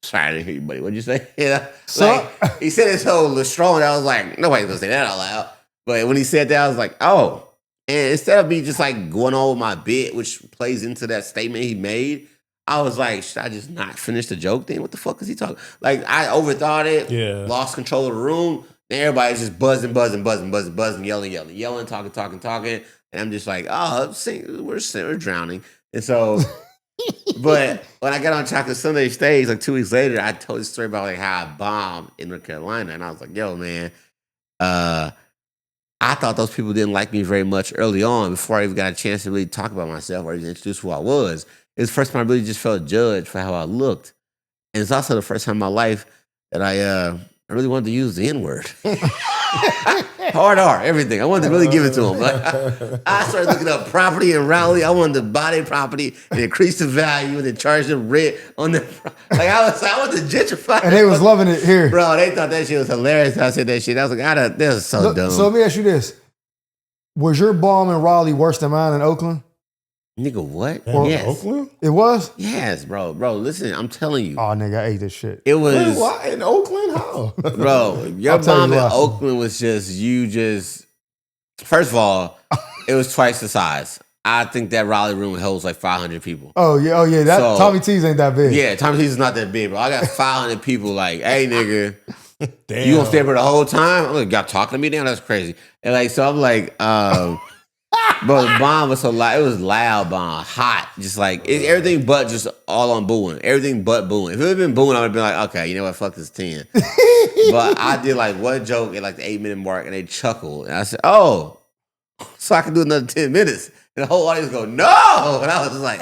Speaker 3: "Sorry, I didn't hear you, buddy. What'd you say?" You know? Like, he said this whole strong, and I was like, nobody's gonna say that out loud. But when he said that, I was like, oh. And instead of me just like going on with my bit, which plays into that statement he made, I was like, should I just not finish the joke then? What the fuck is he talking? Like, I overthought it, lost control of the room. And everybody's just buzzing, yelling, talking. And I'm just like, oh, we're drowning. And so, but when I got on Chocolate Sunday stage, like 2 weeks later, I told this story about like how I bombed in North Carolina. And I was like, yo, man, I thought those people didn't like me very much early on before I even got a chance to really talk about myself or even introduce who I was. It was the first time I really just felt judged for how I looked. And it's also the first time in my life that I really wanted to use the N-word. Hard R, everything. I wanted to really give it to him. Like, I started looking up property in Raleigh. I wanted to buy their property and increase the value and then charge them rent on the. Like, I wanted to gentrify.
Speaker 2: And they was loving it here.
Speaker 3: Bro, they thought that shit was hilarious. I said that shit. I was like, this is so dumb.
Speaker 2: So let me ask you this. Was your bomb in Raleigh worse than mine in Oakland?
Speaker 3: Nigga, what?
Speaker 1: Yes. Oakland?
Speaker 2: It was?
Speaker 3: Yes, bro. Bro, listen, I'm telling you.
Speaker 2: Oh, nigga, I ate this shit.
Speaker 3: It was.
Speaker 1: Wait, why? In Oakland? How?
Speaker 3: Bro, your
Speaker 2: I'll tell
Speaker 3: bomb
Speaker 2: you
Speaker 3: in
Speaker 2: why.
Speaker 3: Oakland was first of all, it was twice the size. I think that Raleigh room holds like 500 people.
Speaker 2: Oh, yeah. That
Speaker 3: So-
Speaker 2: Tommy T's ain't that big.
Speaker 3: Yeah, Tommy T's is not that big, bro. I got 500 people like, hey, nigga,
Speaker 1: Damn.
Speaker 3: you gonna stay for the whole time? I'm like, y'all talking to me now? That's crazy. And like, so I'm like, Bro, the bomb was so loud. It was loud bomb, hot, just like everything but just all on booing. Everything but booing. If it had been booing, I would have been like, okay, you know what, fuck this 10. But I did like one joke at like the 8-minute mark, and they chuckled, and I said, oh, so I can do another 10 minutes, and the whole audience go, no, and I was just like,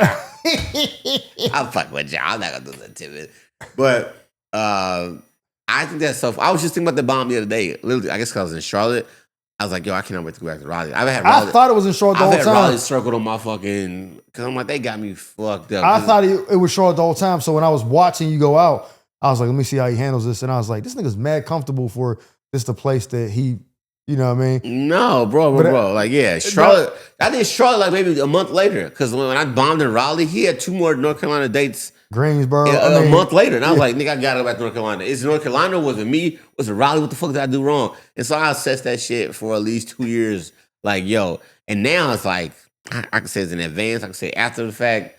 Speaker 3: I'm fucking with y'all. I'm not gonna do another 10 minutes, but I think that's so. I was just thinking about the bomb the other day. Literally, I guess because I was in Charlotte. I was like, yo, I cannot wait to go back to Raleigh.
Speaker 2: I thought it was in Charlotte the whole
Speaker 3: I've had
Speaker 2: time.
Speaker 3: Raleigh circled on my fucking, because I'm like, they got me fucked up.
Speaker 2: I thought it was Charlotte the whole time. So when I was watching you go out, I was like, let me see how he handles this. And I was like, this nigga's mad comfortable for this the place that he, you know what I mean?
Speaker 3: No, bro. Like, yeah, Charlotte. I did Charlotte like maybe a month later. Because when I bombed in Raleigh, he had 2 more North Carolina dates
Speaker 2: Greensboro.
Speaker 3: a month later. And I was like, nigga, I gotta go back to North Carolina. Is it North Carolina? Was it me? Was it Raleigh? What the fuck did I do wrong? And so I assessed that shit for at least 2 years. Like, yo. And now it's like, I can say it's in advance. I can say after the fact,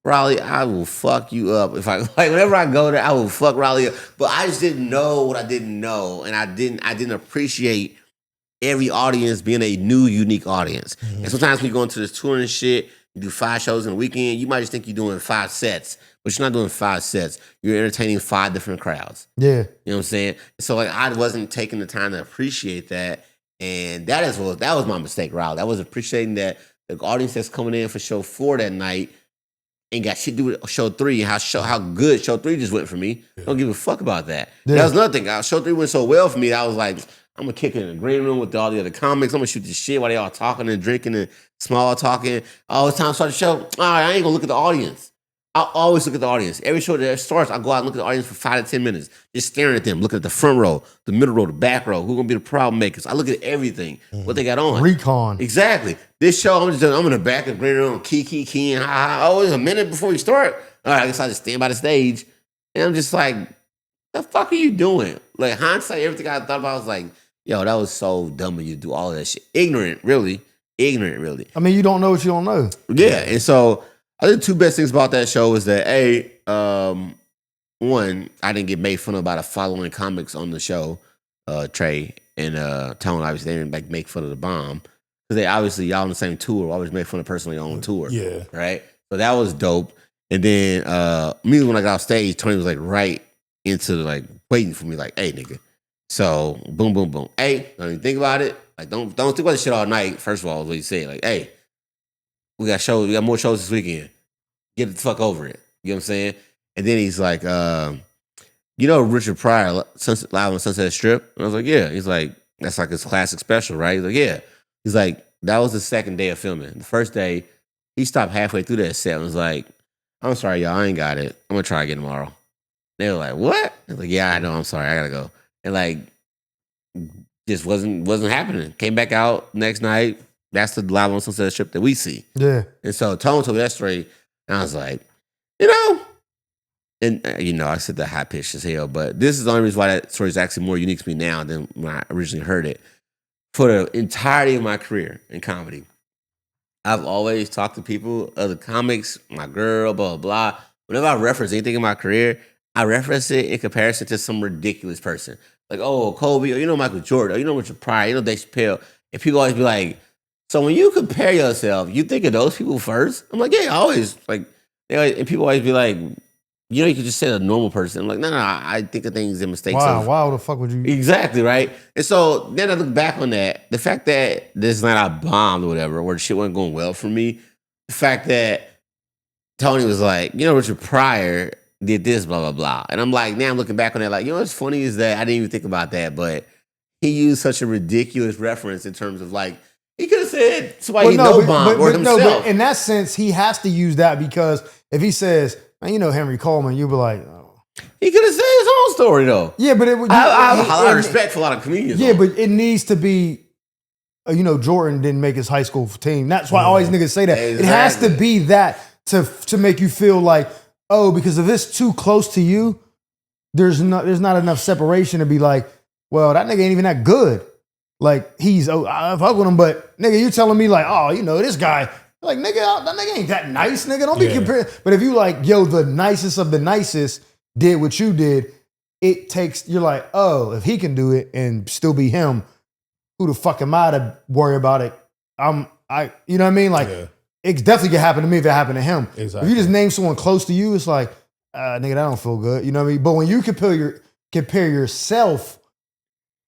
Speaker 3: Raleigh, I will fuck you up. If I like whenever I go there, I will fuck Raleigh up. But I just didn't know what I didn't know. And I didn't appreciate every audience being a new, unique audience. Mm-hmm. And sometimes when you go into this tour and shit, you do 5 shows in a weekend, you might just think you're doing 5 sets, but you're not doing 5 sets. You're entertaining 5 different crowds.
Speaker 2: Yeah.
Speaker 3: You know what I'm saying? So like I wasn't taking the time to appreciate that. And that was my mistake, Raleigh. I was appreciating that the audience that's coming in for show 4 that night ain't got shit to do with show 3 and how good show 3 just went for me. Yeah. Don't give a fuck about that. Yeah. That was another thing. Show 3 went so well for me that I was like, I'm gonna kick it in the green room with all the other comics. I'm gonna shoot this shit while they all talking and drinking and small talking. Oh, it's time to start the show. All right, I ain't gonna look at the audience. I always look at the audience. Every show that starts, I go out and look at the audience for 5 to 10 minutes, just staring at them, looking at the front row, the middle row, the back row. Who's gonna be the problem makers? I look at everything, what they got on.
Speaker 2: Recon.
Speaker 3: Exactly. This show, I'm in the back of the green room, keying, oh, it's a minute before you start. All right, I guess I just stand by the stage, and I'm just like, the fuck are you doing? Like hindsight, everything I thought about, I was like, yo, that was so dumb of you to do all of that shit. Ignorant, really. I
Speaker 2: mean, you don't know what you don't know.
Speaker 3: Yeah, and so I think the 2 best things about that show is that one, I didn't get made fun of by the following comics on the show, Trey and Tone. Obviously, they didn't like make fun of the bomb because they obviously y'all on the same tour. Always make fun of the person on your own tour.
Speaker 1: Yeah,
Speaker 3: right. So that was dope. And then me when I got off stage, Tony was like right into like waiting for me, like, hey, nigga. So boom, boom, boom. Hey, don't even think about it. Like, don't think about this shit all night. First of all, is what he said. Like, hey, we got more shows this weekend. Get the fuck over it. You know what I'm saying? And then he's like, you know Richard Pryor, Live on Sunset Strip? And I was like, yeah. He's like, that's like his classic special, right? He's like, yeah. He's like, that was the second day of filming. The first day, he stopped halfway through that set and was like, I'm sorry, y'all, I ain't got it. I'm gonna try again tomorrow. They were like, what? I was like, yeah, I know, I'm sorry, I gotta go. And like, just wasn't happening. Came back out next night. That's the Live on Sunset Strip that we see.
Speaker 2: Yeah.
Speaker 3: And so Tone told me that story, and I was like, you know, and I said that high pitched as hell, but this is the only reason why that story is actually more unique to me now than when I originally heard it. For the entirety of my career in comedy, I've always talked to people, other comics, my girl, blah, blah, blah. Whenever I reference anything in my career, I reference it in comparison to some ridiculous person. Like, oh, Kobe, or Michael Jordan, or Richard Pryor, Dave Chappelle. And people always be like, so when you compare yourself, you think of those people first? I'm like, yeah, I always, like, and people always be like, you could just say a normal person. I'm like, no, I think of things and mistakes.
Speaker 2: Why the fuck would you?
Speaker 3: Exactly, right? And so then I look back on that. The fact that this night I bombed or whatever, or the shit wasn't going well for me. The fact that Tony was like, Richard Pryor did this, blah, blah, blah. And I'm like, now I'm looking back on that, like, what's funny is that I didn't even think about that, but he used such a ridiculous reference in terms of like, he could have said somebody bomb or himself.
Speaker 2: No, but in that sense, he has to use that because if he says, man, Henry Coleman, you'll be like, oh.
Speaker 3: He could have said his own story though.
Speaker 2: Yeah, but it would.
Speaker 3: I have a lot of respect for a lot of comedians.
Speaker 2: Yeah, but it needs to be. Jordan didn't make his high school team. That's why always niggas say that. Exactly. It has to be that to make you feel like, oh, because if it's too close to you, there's not enough separation to be like, well, that nigga ain't even that good. Like I fuck with him, but nigga, you telling me like, oh, this guy, like nigga, that nigga ain't that nice, nigga. Don't be comparing. But if you like, yo, the nicest of the nicest did what you did, you're like, oh, if he can do it and still be him, who the fuck am I to worry about it? I'm you know what I mean? Like, it definitely could happen to me if it happened to him.
Speaker 1: Exactly.
Speaker 2: If you just name someone close to you, it's like, nigga, that don't feel good. You know what I mean? But when you compare yourself,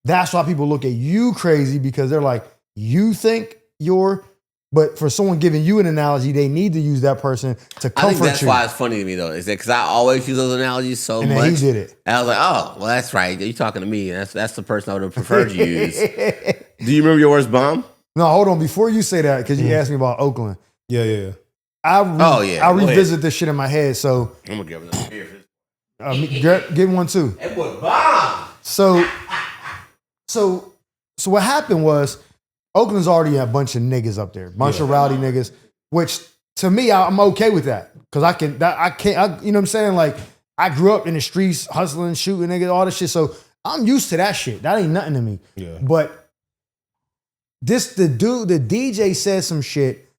Speaker 2: that's why people look at you crazy, because they're like, you think you're, but for someone giving you an analogy, they need to use that person to comfort you.
Speaker 3: I think that's why it's funny to me, though. Is that because I always use those analogies so
Speaker 2: and
Speaker 3: much.
Speaker 2: And he did it.
Speaker 3: And I was like, oh, well, that's right. You're talking to me. That's the person I would have preferred you use. Do you remember your worst bomb?
Speaker 2: No, hold on. Before you say that, because you asked me about Oakland.
Speaker 1: Yeah.
Speaker 2: I revisit this shit in my head. So
Speaker 3: I'm gonna give it a beer.
Speaker 2: Get one too.
Speaker 3: That boy bomb.
Speaker 2: So what happened was, Oakland's already a bunch of niggas up there, bunch of rowdy niggas. Which to me, I'm okay with that, because you know what I'm saying? Like, I grew up in the streets, hustling, shooting niggas, all this shit. So I'm used to that shit. That ain't nothing to me.
Speaker 1: Yeah.
Speaker 2: But the DJ said some shit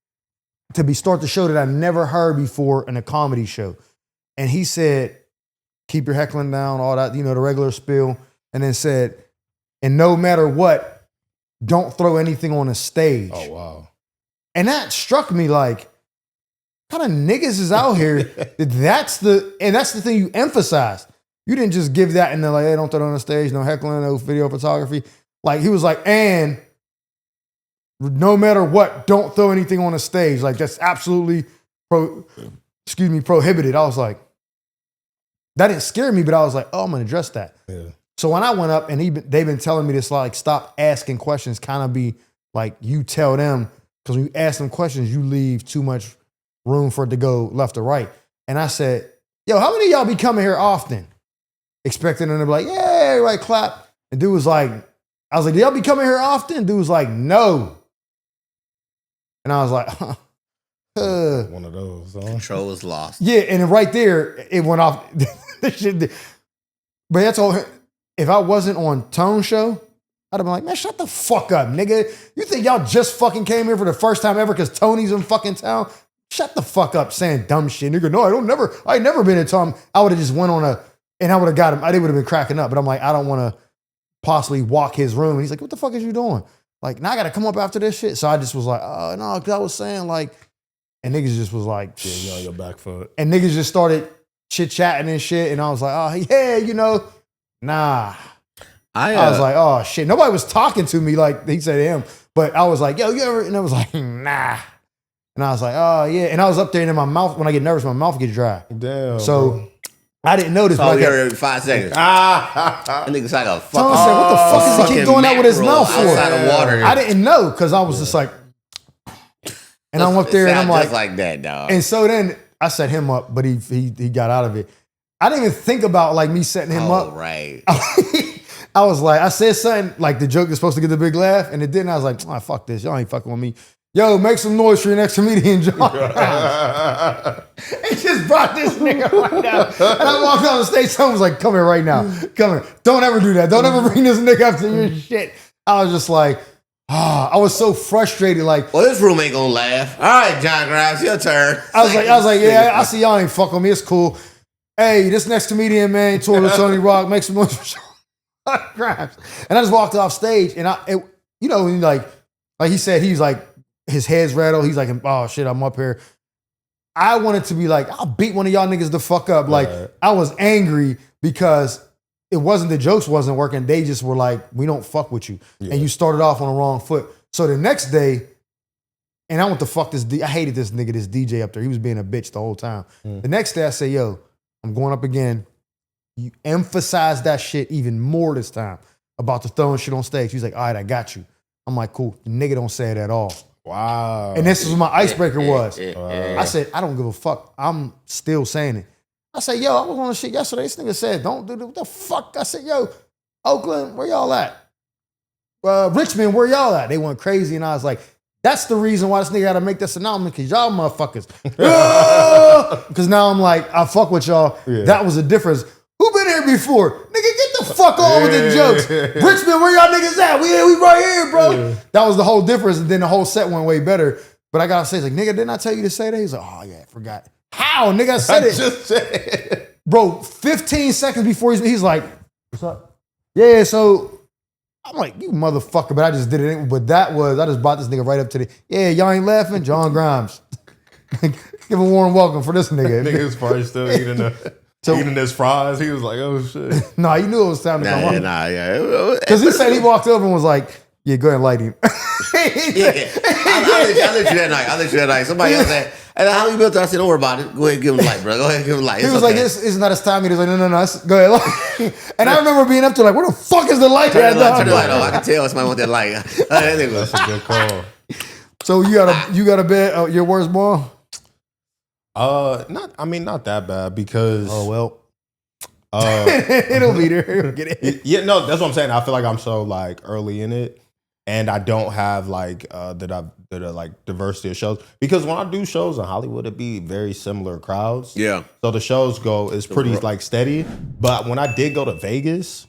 Speaker 2: to start the show that I never heard before in a comedy show. And he said, keep your heckling down, all that, you know, the regular spiel. And then said, and no matter what, don't throw anything on a stage.
Speaker 1: Oh, wow.
Speaker 2: And that struck me like, what kind of niggas is out here? That's the thing you emphasized. You didn't just give that and then like, hey, don't throw it on the stage, no heckling, no video photography. Like, he was like, and no matter what, don't throw anything on the stage. Like, that's absolutely prohibited. I was like, that didn't scare me, but I was like, oh, I'm gonna address that.
Speaker 1: Yeah.
Speaker 2: So when I went up and they've been telling me this, like, stop asking questions, kind of be like, you tell them, because when you ask them questions, you leave too much room for it to go left or right. And I said, yo, how many of y'all be coming here often? Expecting them to be like, yeah, everybody clap. And dude was like, I was like, do y'all be coming here often? Dude was like, no. And I was like,
Speaker 1: one of those. Huh?
Speaker 3: Control was lost.
Speaker 2: Yeah, and then right there, it went off. This shit did. But that's all. If I wasn't on Tone's show, I'd have been like, man, shut the fuck up, nigga. You think y'all just fucking came here for the first time ever because Tony's in fucking town? Shut the fuck up saying dumb shit. Nigga, no, I ain't never been in Tom. I would have just went on and I would have got him. They would have been cracking up. But I'm like, I don't want to possibly walk his room. And he's like, what the fuck is you doing? Like, now I got to come up after this shit. So I just was like, oh, no, because I was saying like, and niggas just was like,
Speaker 1: yeah, you on your back foot.
Speaker 2: And niggas just started chit-chatting and shit. And I was like, oh, yeah, you know, nah. I was like, oh, shit. Nobody was talking to me like he said to him. But I was like, yo, you ever? And I was like, nah. And I was like, oh, yeah. And I was up there and in my mouth, when I get nervous, my mouth gets dry.
Speaker 1: Damn.
Speaker 2: So
Speaker 1: bro.
Speaker 2: I didn't notice.
Speaker 3: So every 5 seconds. That nigga's like a fucking.
Speaker 2: Tone said, what the fuck does he keep doing that with his mouth for?
Speaker 3: Outside of water.
Speaker 2: I didn't know, because I was just like, and I'm up there and I'm like,
Speaker 3: just like that, dog.
Speaker 2: And so then I set him up, but he got out of it. I didn't even think about like me setting him up.
Speaker 3: Right.
Speaker 2: I was like, I said something like the joke is supposed to get the big laugh, and it didn't. I was like, oh, fuck this. Y'all ain't fucking with me. Yo, make some noise for your next comedian, John. He just brought this nigga right now. And I walked on the stage, someone was like, come here right now. Come here. Don't ever do that. Don't ever bring this nigga up to your shit. I was just like, I was so frustrated. Like,
Speaker 3: well, this room ain't gonna laugh. All right, John Grimes, your turn.
Speaker 2: I was like, yeah, I see y'all ain't fucking with me. It's cool. Hey, this next comedian, man, tour with Tony Rock, make some noise for John Grimes. And I just walked off stage, and like he said, he's like, his head's rattled. He's like, oh shit, I'm up here. I wanted to be like, I'll beat one of y'all niggas the fuck up. Like, I was angry because it wasn't the jokes wasn't working. They just were like, we don't fuck with you. Yeah. And you started off on the wrong foot. So the next day, and I went to fuck this, I hated this nigga, this DJ up there. He was being a bitch the whole time. The next day I say, yo, I'm going up again. You emphasize that shit even more this time about the throwing shit on stage. He's like, all right, I got you. I'm like, cool. The nigga don't say it at all.
Speaker 1: Wow.
Speaker 2: And this is what my icebreaker was. I said, I don't give a fuck. I'm still saying it. I said, yo, I was on the shit yesterday. This nigga said, don't do what the fuck? I said, yo, Oakland, where y'all at? Richmond, where y'all at? They went crazy. And I was like, that's the reason why this nigga got to make this announcement, because y'all motherfuckers. Because now I'm like, I fuck with y'all. Yeah. That was the difference. Who been here before? Nigga, get the fuck on with the jokes. Richmond, where y'all niggas at? We right here, bro. Yeah. That was the whole difference. And then the whole set went way better. But I got to say, like, nigga, didn't I tell you to say that? He's like, oh, yeah, I forgot. How? Nigga, I said it.
Speaker 1: Just said it.
Speaker 2: Bro, 15 seconds before he's like, what's up? Yeah, so I'm like, you motherfucker, but I just did it. But I just brought this nigga right up to y'all ain't laughing? John Grimes. Give a warm welcome for this nigga.
Speaker 1: Nigga was probably still eating his fries. He was like, oh shit.
Speaker 2: Nah, he knew it was time to come home.
Speaker 3: Yeah.
Speaker 2: Because he said he walked over and was like, yeah, go ahead and light him.
Speaker 3: Yeah. I'll let you that night. Somebody else said, and how you built it? I said, don't worry about it. Go ahead and give him a light, bro. Go ahead and give him a light.
Speaker 2: He was like, it's not his time. He was like, no, go ahead. Light. And I remember being up to like, where the fuck is the light?
Speaker 3: Turn the light on. I can tell somebody want that light.
Speaker 1: That's a good call.
Speaker 2: So you got a bet your worst ball?
Speaker 1: Not that bad because
Speaker 2: it'll be there. It'll get it.
Speaker 1: Yeah, no, that's what I'm saying. I feel like I'm so like early in it, and I don't have like like diversity of shows because when I do shows in Hollywood, it'd be very similar crowds.
Speaker 3: Yeah.
Speaker 1: So the shows it's pretty like steady. But when I did go to Vegas,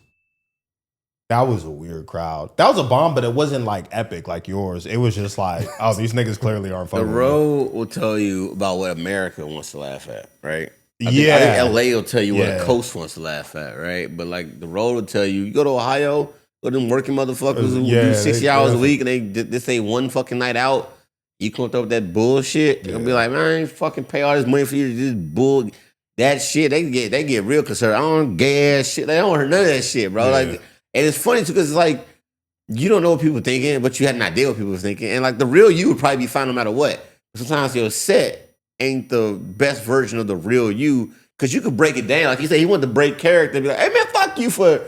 Speaker 1: that was a weird crowd. That was a bomb, but it wasn't like epic like yours. It was just like, oh, these niggas clearly aren't fucking.
Speaker 3: The road will tell you about what America wants to laugh at, right? I
Speaker 1: think
Speaker 3: LA will tell you what the coast wants to laugh at, right? But like the road will tell you go to Ohio, go to them working motherfuckers who do 60 hours a week and they say one fucking night out. You come up with that bullshit. They'll be like, man, I ain't fucking pay all this money for you to do this bull. That shit, they get real concerned. I don't gay ass shit. They don't hear none of that shit, bro. Yeah. Like. And it's funny too, because it's like, you don't know what people are thinking, but you had an idea what people were thinking. And like the real you would probably be fine no matter what. Sometimes your set ain't the best version of the real you, because you could break it down. Like you said, he wanted to break character and be like, hey man, fuck you for,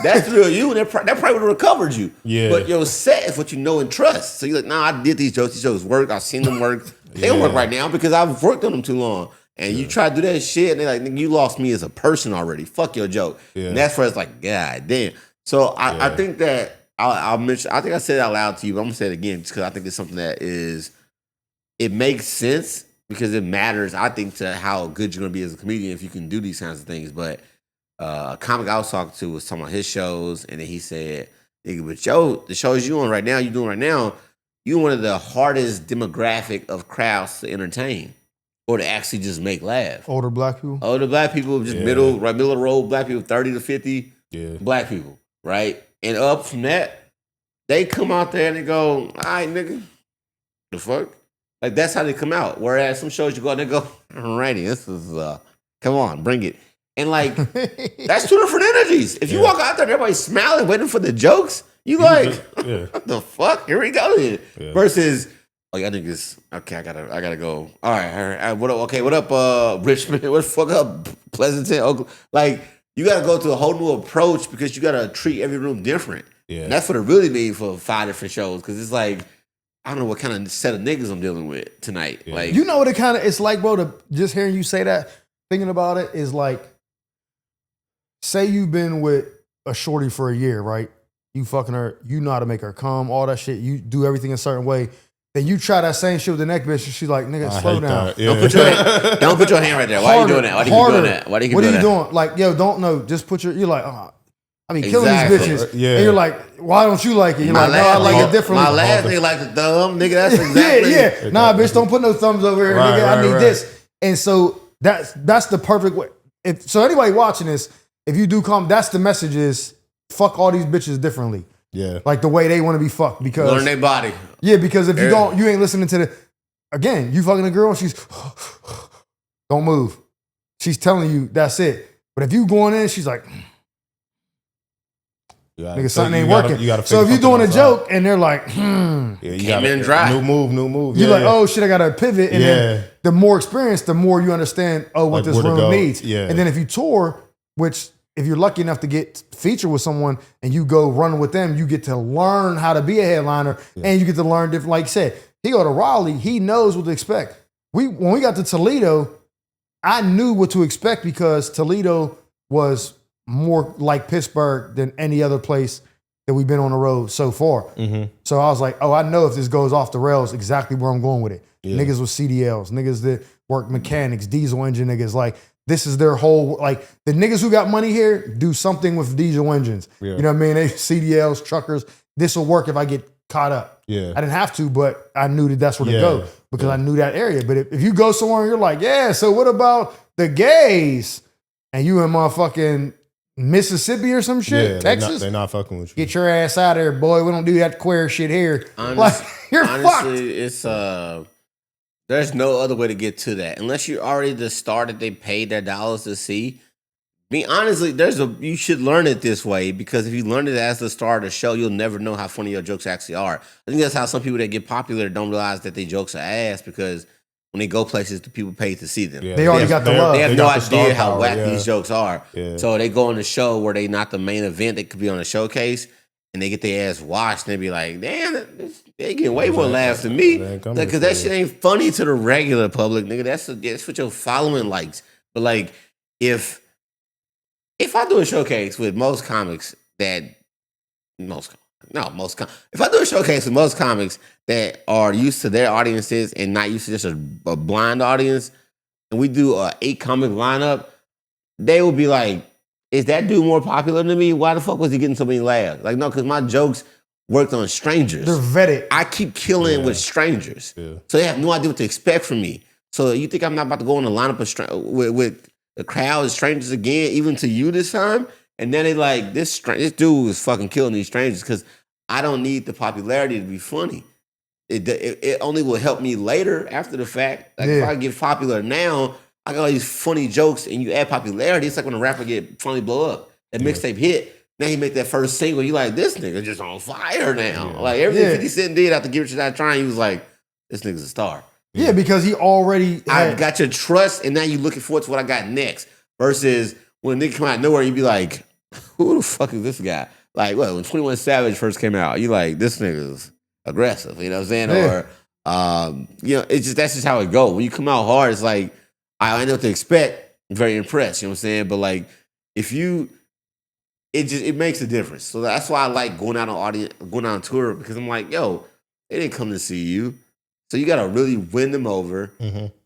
Speaker 3: that's the real you. And that probably would have recovered you. Yeah. But your set is what you know and trust. So you're like, nah, I did these jokes. These jokes work. I've seen them work. They don't work right now because I've worked on them too long. And you try to do that shit, and they're like, nigga, you lost me as a person already. Fuck your joke. Yeah. And that's where it's like, God damn. So I think that I'll mention. I think I said it out loud to you, but I'm gonna say it again just because I think it's something that it makes sense because it matters. I think to how good you're gonna be as a comedian if you can do these kinds of things. But a comic I was talking to was talking about his shows, and then he said, "Nigga, but the shows you doing right now, you one of the hardest demographic of crowds to entertain." Or to actually just make laugh.
Speaker 2: Older black people,
Speaker 3: just middle of the road black people, 30 to 50 black people. Right? And up from that, they come out there and they go, all right, nigga, the fuck? Like, that's how they come out. Whereas some shows you go out and they go, alrighty, this is, come on, bring it. And like, that's two different energies. If you walk out there and everybody's smiling, waiting for the jokes, you like, what the fuck? Here we go then. Yeah. Versus, oh, y'all niggas, okay, I gotta go. All right, what up, Richmond? What the fuck up, Pleasanton, Oakland? Like, you got to go to a whole new approach because you got to treat every room different. Yeah. And that's what it really means for 5 different shows because it's like, I don't know what kind of set of niggas I'm dealing with tonight. Yeah. Like,
Speaker 2: you know what it's like, bro, just hearing you say that, thinking about it is like, say you've been with a shorty for a year, right? You fucking her, you know how to make her come, all that shit. You do everything a certain way. Then you try that same shit with the next bitch, and she's like, nigga, slow down.
Speaker 3: Yeah. Don't put your hand right there. Why are you doing that? Why do you keep doing that? Why do you keep
Speaker 2: doing that?
Speaker 3: What are you
Speaker 2: doing? Like, yo, don't know. Just put your, you're like, I mean, killing these bitches. Yeah. And you're like, why don't you like it? You're like, no, I like it differently.
Speaker 3: My last nigga like the thumb. Nigga, that's exactly.
Speaker 2: Yeah. Nah, bitch, don't put no thumbs over here. Nigga, I need this. And so that's the perfect way. So anybody watching this, if you do come, that's the message is, fuck all these bitches differently. Yeah. Like the way they want to be fucked because
Speaker 3: learn their body.
Speaker 2: Yeah, because if you don't, you ain't listening to you fucking a girl and she's don't move. She's telling you that's it. But if you going in, she's like, nigga, something ain't working. So if you're doing a joke and they're like,
Speaker 3: you got in dry.
Speaker 1: New move.
Speaker 2: You're like, oh shit, I gotta pivot. And then the more experience, the more you understand, what like this room needs. Yeah. And then if you tour, which if you're lucky enough to get featured with someone and you go run with them, you get to learn how to be a headliner and you get to learn different. Like you said, he go to Raleigh, he knows what to expect. When we got to Toledo, I knew what to expect because Toledo was more like Pittsburgh than any other place that we've been on the road so far. Mm-hmm. So I was like, oh, I know if this goes off the rails, exactly where I'm going with it. Yeah. Niggas with CDLs, niggas that work mechanics, diesel engine niggas, like, this is their whole, like, the niggas who got money here do something with diesel engines. Yeah. You know what I mean? They CDLs, truckers. This will work if I get caught up. Yeah. I didn't have to, but I knew that's where to go because I knew that area. But if you go somewhere and you're like, so what about the gays? And you in motherfucking Mississippi or some shit,
Speaker 1: Yeah,
Speaker 2: Texas.
Speaker 1: they're not fucking with you.
Speaker 2: Get your ass out of there, boy. We don't do that queer shit here.
Speaker 3: Honestly,
Speaker 2: You're fucked.
Speaker 3: it's there's no other way to get to that unless you're already the star that they paid their dollars to see. I mean, honestly, you should learn it this way because if you learn it as the star of the show, you'll never know how funny your jokes actually are. I think that's how some people that get popular don't realize that their jokes are ass because when they go places, the people pay to see them.
Speaker 1: Yeah,
Speaker 2: They already got the love.
Speaker 3: They have
Speaker 1: They
Speaker 3: no
Speaker 1: got the star
Speaker 3: idea how
Speaker 1: power,
Speaker 3: whack
Speaker 1: yeah.
Speaker 3: these jokes are.
Speaker 1: Yeah.
Speaker 3: So they go on the show where they not the main event. They could be on a showcase and they get their ass watched and they be like, damn, they get way more laughs than me. Because that shit ain't funny to the regular public, nigga. That's what your following likes. But like, if I do a showcase with most comics if I do a showcase with most comics that are used to their audiences and not used to just a blind audience, and we do a 8 comic lineup, they will be like, is that dude more popular than me? Why the fuck was he getting so many laughs? Like, no, because my jokes worked on strangers.
Speaker 2: They're vetted.
Speaker 3: I keep killing with strangers.
Speaker 1: Yeah.
Speaker 3: So they have no idea what to expect from me. So you think I'm not about to go on a lineup with the crowd of strangers again, even to you this time? And then they like, this dude is fucking killing these strangers because I don't need the popularity to be funny. It only will help me later after the fact. Like if I get popular now, I got all these funny jokes and you add popularity. It's like when a rapper get funny blow up. That mixtape hit. Now he make that first single. You like, this nigga just on fire now.
Speaker 1: Yeah.
Speaker 3: Like everything 50 Cent did after Give It Your Shot Trying, he was like, this nigga's a star.
Speaker 2: Yeah, because he already
Speaker 3: I got your trust, and now you looking forward to what I got next. Versus when a nigga come out of nowhere, you be like, who the fuck is this guy? Like, well, when 21 Savage first came out, you like, this nigga's aggressive, you know what I'm saying?
Speaker 2: Yeah.
Speaker 3: Or, that's just how it go. When you come out hard, it's like, I know what to expect. I'm very impressed, you know what I'm saying? But like, it makes a difference. So that's why I like going out on tour because I'm like, yo, they didn't come to see you. So you gotta really win them over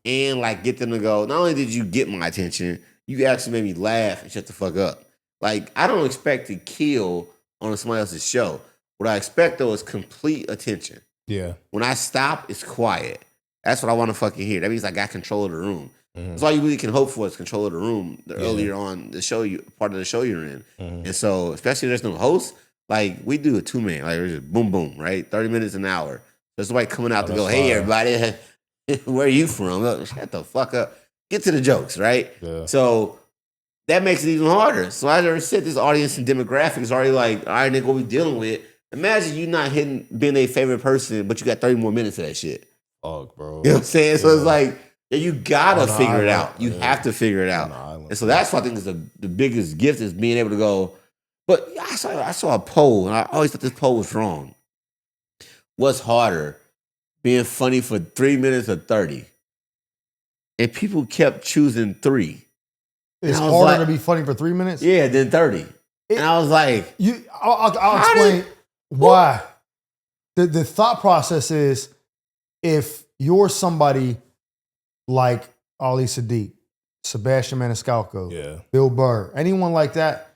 Speaker 3: and like get them to go, not only did you get my attention, you actually made me laugh and shut the fuck up. Like, I don't expect to kill on somebody else's show. What I expect though is complete attention.
Speaker 1: Yeah.
Speaker 3: When I stop, it's quiet. That's what I want to fucking hear. That means I got control of the room. That's all you really can hope for is control of the room earlier on the show, part of the show you're in. And so, especially if there's no host, like we do a 2-man, like we're just boom, boom, right? 30 minutes an hour. There's somebody coming out to go, hey, everybody, where are you from? Look, shut the fuck up. Get to the jokes, right?
Speaker 1: Yeah.
Speaker 3: So that makes it even harder. So I never said this audience and demographic is already like, all right, nigga, what we dealing with? Imagine you not being a favorite person, but you got 30 more minutes of that shit.
Speaker 1: Fuck, bro.
Speaker 3: You know what I'm saying? So it's like, yeah, you gotta
Speaker 1: On the
Speaker 3: figure it
Speaker 1: island.
Speaker 3: out. You have to figure it out. And so that's what I think is the biggest gift is being able to go. But I saw a poll, and I always thought this poll was wrong. What's harder, being funny for 3 minutes or 30? And people kept choosing 3.
Speaker 2: It's
Speaker 3: And I was
Speaker 2: harder
Speaker 3: like,
Speaker 2: to be funny for 3 minutes.
Speaker 3: yeah, than 30. And I was like,
Speaker 2: I'll explain why. The thought process is if you're somebody like Ali Sadiq, Sebastian Maniscalco,
Speaker 1: Yeah.
Speaker 2: Bill Burr, anyone like that,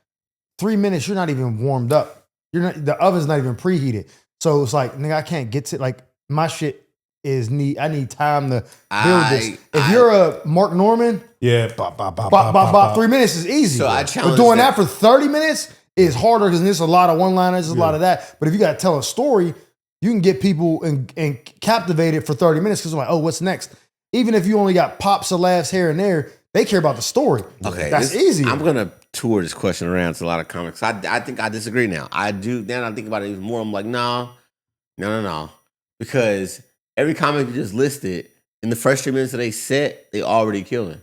Speaker 2: 3 minutes, you're not even warmed up. The oven's not even preheated. So it's like, nigga, I can't get to like my shit I need time to build this. If you're a Mark Norman,
Speaker 1: Yeah.
Speaker 2: bop, 3 minutes is easy.
Speaker 3: So I
Speaker 2: But
Speaker 3: challenge
Speaker 2: doing
Speaker 3: that.
Speaker 2: that for 30 minutes is harder because there's a lot of one-liners, there's a lot of that. But if you got to tell a story, you can get people and captivated for 30 minutes because they're like, oh, what's next? Even if you only got pops of laughs here and there, they care about the story.
Speaker 3: okay,
Speaker 2: That's easy.
Speaker 3: I'm going to tour this question around to a lot of comics. I think I disagree now. I do. Now I think about it even more. I'm like, no. Because every comic you just listed, in the first 3 minutes that they set, they already killing.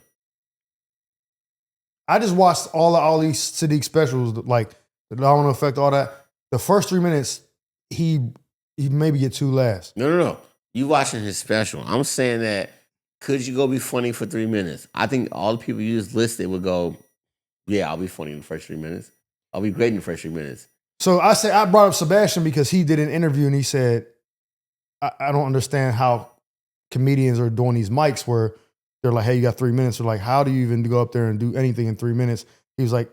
Speaker 2: I just watched all of Ali Sadiq specials, like the Domino Effect, all that. The first 3 minutes, he maybe get 2 laughs.
Speaker 3: No. You watching his special. I'm saying that could you go be funny for 3 minutes? I think all the people you just listed would go, yeah, I'll be funny in the first 3 minutes. I'll be great in the first 3 minutes.
Speaker 2: So I brought up Sebastian because he did an interview and he said, I don't understand how comedians are doing these mics where they're like, hey, you got 3 minutes. They're like, how do you even go up there and do anything in 3 minutes? He was like,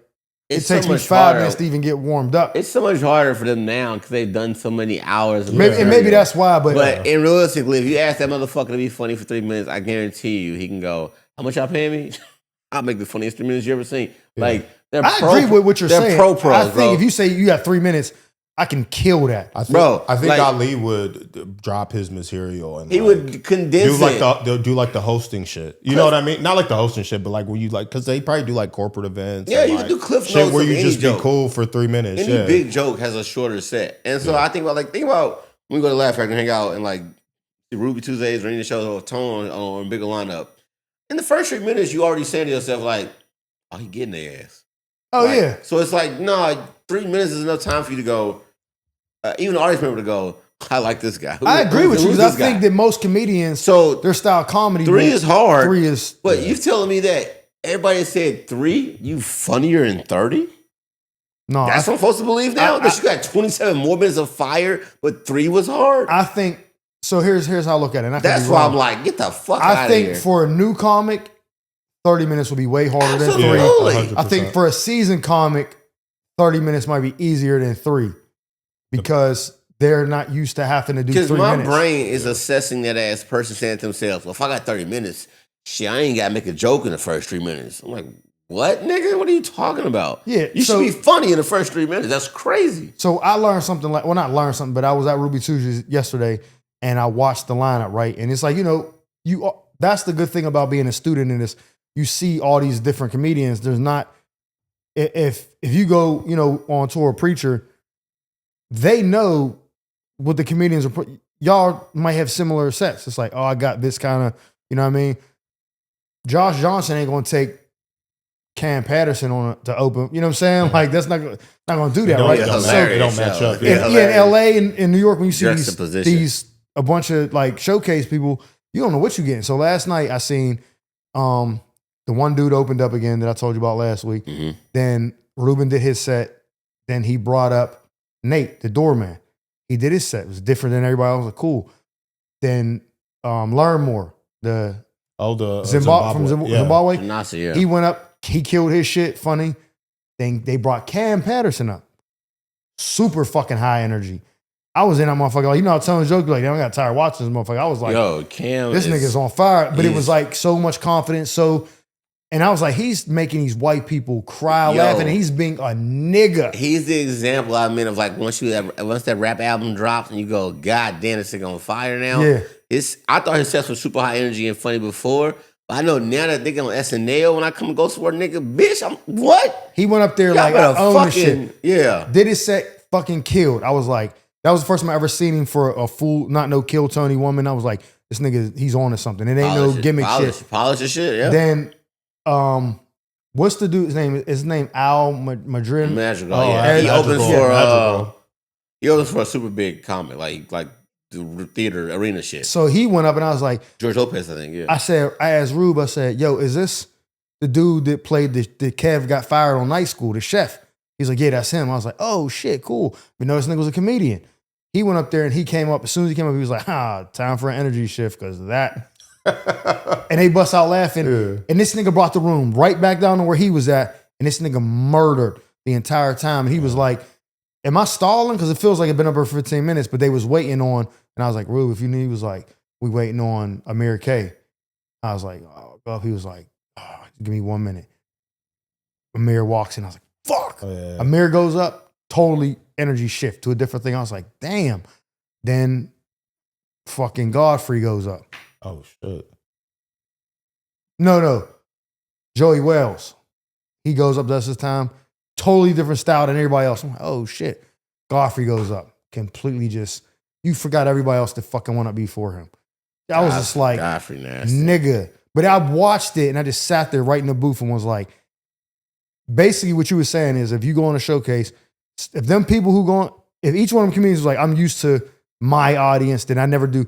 Speaker 2: it takes me 5 minutes to even get warmed up.
Speaker 3: It's so much harder for them now because they've done so many hours.
Speaker 2: Maybe that's why, but
Speaker 3: and realistically, if you ask that motherfucker to be funny for 3 minutes, I guarantee you he can go, how much y'all paying me? I'll make the funniest 3 minutes you ever seen. Like,
Speaker 2: I agree with what you're saying.
Speaker 3: Pros,
Speaker 2: I think
Speaker 3: bro.
Speaker 2: if you say you got 3 minutes, I can kill that.
Speaker 1: I think,
Speaker 3: Bro,
Speaker 1: I think
Speaker 3: like-
Speaker 1: Ali would drop his material and
Speaker 3: He would condense
Speaker 1: do like the hosting shit. You know what I mean? Not like the hosting shit, but like when you like because they probably do like corporate events.
Speaker 3: Yeah,
Speaker 1: and
Speaker 3: you
Speaker 1: like
Speaker 3: can do cliff
Speaker 1: shit
Speaker 3: notes
Speaker 1: where
Speaker 3: of
Speaker 1: you
Speaker 3: any
Speaker 1: just
Speaker 3: joke.
Speaker 1: be cool for 3 minutes.
Speaker 3: Any big joke has a shorter set. And so I think about when we go to Laugh Factory and hang out and like the Ruby Tuesdays or any shows or Tone on bigger lineup. In the first 3 minutes, you already saying to yourself, like, oh, he getting their ass.
Speaker 2: Oh,
Speaker 3: Like,
Speaker 2: yeah.
Speaker 3: So it's like, no, 3 minutes is enough time for you to go, even the audience member to go, I like this guy.
Speaker 2: I agree with you
Speaker 3: who's
Speaker 2: because I
Speaker 3: this
Speaker 2: think
Speaker 3: guy?
Speaker 2: that most comedians,
Speaker 3: So
Speaker 2: their style of comedy,
Speaker 3: 3 is hard.
Speaker 2: 3 is.
Speaker 3: But you telling me that everybody said 3, you funnier in 30?
Speaker 2: No,
Speaker 3: That's what I'm supposed to believe now? That you got 27 more minutes of fire, but 3 was hard?
Speaker 2: I think so. Here's how I look at it. And I could be
Speaker 3: That's why
Speaker 2: wrong.
Speaker 3: I'm like, get the fuck out
Speaker 2: I
Speaker 3: of
Speaker 2: think
Speaker 3: here.
Speaker 2: for a new comic, 30 minutes will be way harder than 3.
Speaker 3: Absolutely.
Speaker 2: I think for a seasoned comic, 30 minutes might be easier than 3 because they're not used to having to do 3
Speaker 3: Because
Speaker 2: minutes.
Speaker 3: my brain is assessing that as person saying to themselves, well, if I got 30 minutes, shit, I ain't got to make a joke in the first 3 minutes. I'm like, what, nigga? What are you talking about?
Speaker 2: Yeah,
Speaker 3: You
Speaker 2: so-
Speaker 3: should be funny in the first 3 minutes. That's crazy.
Speaker 2: So I learned something like, well, not learned something, but I was at Ruby Tuesdays yesterday and I watched the lineup, right? And it's like, that's the good thing about being a student in this. You see all these different comedians. There's not, if you go, on tour Preacher, they know what the comedians are, y'all might have similar sets. It's like, oh, I got this kind of, you know what I mean? Josh Johnson ain't going to take Cam Patterson on to open. You know what I'm saying? Like that's not going to do that, right?
Speaker 1: It don't,
Speaker 3: hilarious
Speaker 1: it don't match
Speaker 3: show.
Speaker 1: up.
Speaker 3: Yeah.
Speaker 2: In LA and in New York, when you see
Speaker 3: Juxtaposition.
Speaker 2: these a bunch of like showcase people, you don't know what you're getting. So last night I seen the one dude opened up again that I told you about last week.
Speaker 3: Mhm.
Speaker 2: Then Ruben did his set. Then he brought up Nate, the doorman. He did his set. It was different than everybody else. I was like, cool. Then Learn More, the Zimbabwe.
Speaker 3: Nasa, yeah.
Speaker 2: He went up, he killed his shit, funny. Then they brought Cam Patterson up. Super fucking high energy. I was in that motherfucker, like, I was telling a joke, like, damn, I got tired watching this motherfucker. I was like,
Speaker 3: Yo, Cam
Speaker 2: this nigga's on fire. But it was like so much confidence. And I was like, he's making these white people cry, laughing, and he's being a nigga.
Speaker 3: He's the example I mean of like once that rap album drops and you go, God damn, this nigga on fire now.
Speaker 2: Yeah.
Speaker 3: I thought his sets were super high energy and funny before, but I know now that nigga on SNL when I come to go somewhere, nigga, bitch, I'm what?
Speaker 2: He went up there
Speaker 3: Y'all
Speaker 2: like,
Speaker 3: better
Speaker 2: I own this shit.
Speaker 3: yeah.
Speaker 2: Did his set, fucking killed. I was like, that was the first time I ever seen him for a full, not no kill Tony woman. I was like, this nigga, he's on to something. It ain't no gimmick shit.
Speaker 3: Polish his shit, yeah.
Speaker 2: Then, what's the dude's name? His name Al Madrid.
Speaker 3: Magical,
Speaker 2: Oh,
Speaker 3: yeah. He opens
Speaker 1: Magical.
Speaker 3: he opens for a super big comic, like the theater arena shit.
Speaker 2: So he went up and I was like,
Speaker 3: George Lopez, I think, yeah.
Speaker 2: I asked Rube, I said, yo, is this the dude that played the Kev got fired on Night School, the chef? He's like, yeah, that's him. I was like, oh shit, cool. But no, this nigga was a comedian. He went up there and he came up. As soon as he came up, he was like, time for an energy shift because of that. And they bust out laughing.
Speaker 1: Yeah.
Speaker 2: And this nigga brought the room right back down to where he was at. And this nigga murdered the entire time. And he was like, am I stalling? Because it feels like I've been up here for 15 minutes, but they was waiting on, and I was like, Rube, if you need, he was like, we waiting on Amir K. I was like, oh, God. He was like, give me 1 minute. Amir walks in. I was like, fuck.
Speaker 1: Oh, yeah.
Speaker 2: Amir goes up, totally energy shift to a different thing. I was like, damn. Then fucking Godfrey goes up.
Speaker 1: Oh shit.
Speaker 2: No. Joey Wells. He goes up, does his time. Totally different style than everybody else. I'm like, oh shit. Godfrey goes up. Completely just, you forgot everybody else that fucking went up before him. I was just like,
Speaker 3: Godfrey nasty.
Speaker 2: nigga. But I watched it and I just sat there right in the booth and was like, basically what you were saying is if you go on a showcase, if them people who go on, if each one of them comedians was like, I'm used to my audience, then I never do,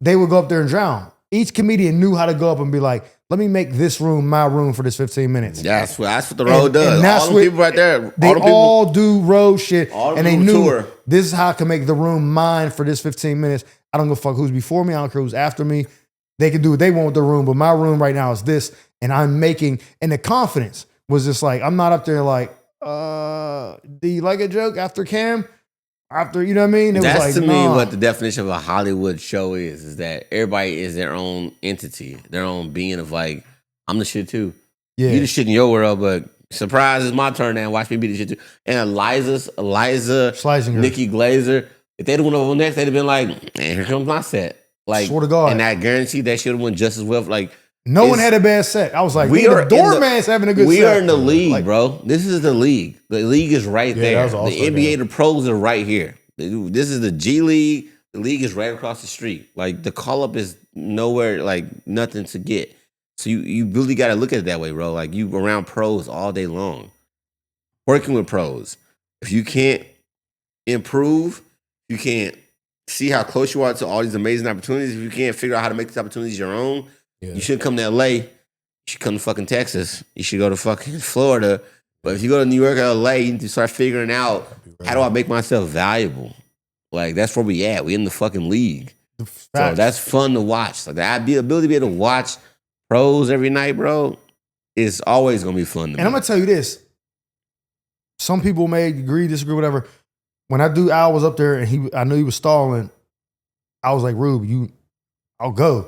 Speaker 2: they would go up there and drown. Each comedian knew how to go up and be like, let me make this room my room for this 15 minutes.
Speaker 3: That's what the road does.
Speaker 2: And that's
Speaker 3: all the
Speaker 2: what
Speaker 3: people right there.
Speaker 2: They all do road shit.
Speaker 3: All
Speaker 2: And they
Speaker 3: do
Speaker 2: knew
Speaker 3: tour.
Speaker 2: this is how I can make the room mine for this 15 minutes. I don't give a fuck who's before me. I don't care who's after me. They can do what they want with the room, but my room right now is this. And I'm making, and the confidence was just like, I'm not up there like, do you like a joke after Cam? After, you know what I mean? It
Speaker 3: That's
Speaker 2: was like,
Speaker 3: to me
Speaker 2: nah.
Speaker 3: what the definition of a Hollywood show is that everybody is their own entity, their own being of like, I'm the shit too.
Speaker 2: Yeah.
Speaker 3: You the shit in your world, but Surprise, it's my turn now. Watch me beat the shit too. And Eliza,
Speaker 2: Schlesinger.
Speaker 3: Nikki Glazer. If they'd have went over next, they'd have been like, man, here comes my set. Like,
Speaker 2: Swear to God.
Speaker 3: and I guarantee that should have went just as well. Like,
Speaker 2: no one had a bad set. I was like,
Speaker 3: we are
Speaker 2: the doorman's having a good set.
Speaker 3: We are in the league, bro. This is the league. The league is right there. The NBA, the pros are right here. This is the G League. The league is right across the street. Like, the call-up is nowhere, like, nothing to get. So you really got to look at it that way, bro. Like, you around pros all day long. Working with pros. If you can't improve, you can't see how close you are to all these amazing opportunities. If you can't figure out how to make these opportunities your own, you shouldn't come to LA. You should come to fucking Texas. You should go to fucking Florida. But if you go to New York or LA, you need to start figuring out, how do I make myself valuable? Like, that's where we at. We in the fucking league. So that's fun to watch. Like, the ability to be able to watch pros every night, bro, is always going to be fun to me.
Speaker 2: And I'm going to tell you this. Some people may agree, disagree, whatever. When Al was up there and I knew he was stalling, I was like, Rube, I'll go.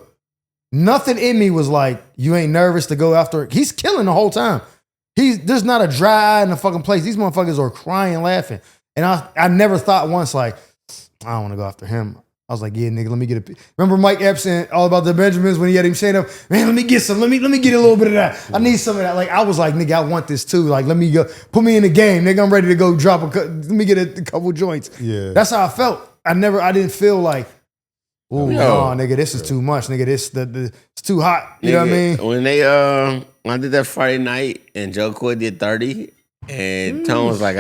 Speaker 2: Nothing in me was like, you ain't nervous to go after. He's killing the whole time. There's not a dry eye in the fucking place. These motherfuckers are crying, laughing. And I never thought once like, I don't want to go after him. I was like, yeah, nigga, let me get a. Remember Mike Epps and All About the Benjamins when he had him saying up, man, let me get some. Let me get a little bit of that. I need some of that. Like, I was like, nigga, I want this too. Like, let me go, put me in the game, nigga. I'm ready to go drop let me get a couple joints.
Speaker 1: Yeah,
Speaker 2: that's how I felt. I didn't feel like, oh no, nigga, this is too much, nigga. It's too hot. You know what I mean?
Speaker 3: When when I did that Friday night and Joe Coy did 30, and Tone was like,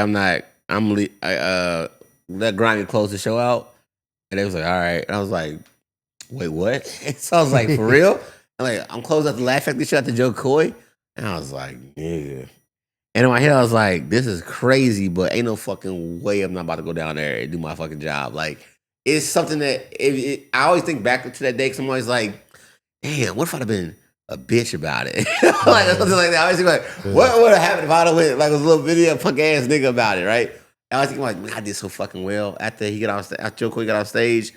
Speaker 3: let Grimy close the show out. And they was like, all right. And I was like, wait, what? So I was like, for real? I'm closing out the Laugh Factory show after Joe Coy. And I was like, nigga. And in my head, I was like, this is crazy, but ain't no fucking way I'm not about to go down there and do my fucking job. Like, it's something that I always think back to that day because I'm always like, damn, what if I'd have been a bitch about it? Like, something like that. I always think like, what would have happened if I'd have went like a little video punk ass nigga about it, right? I was thinking like, man, I did so fucking well after Joe Coy got off stage.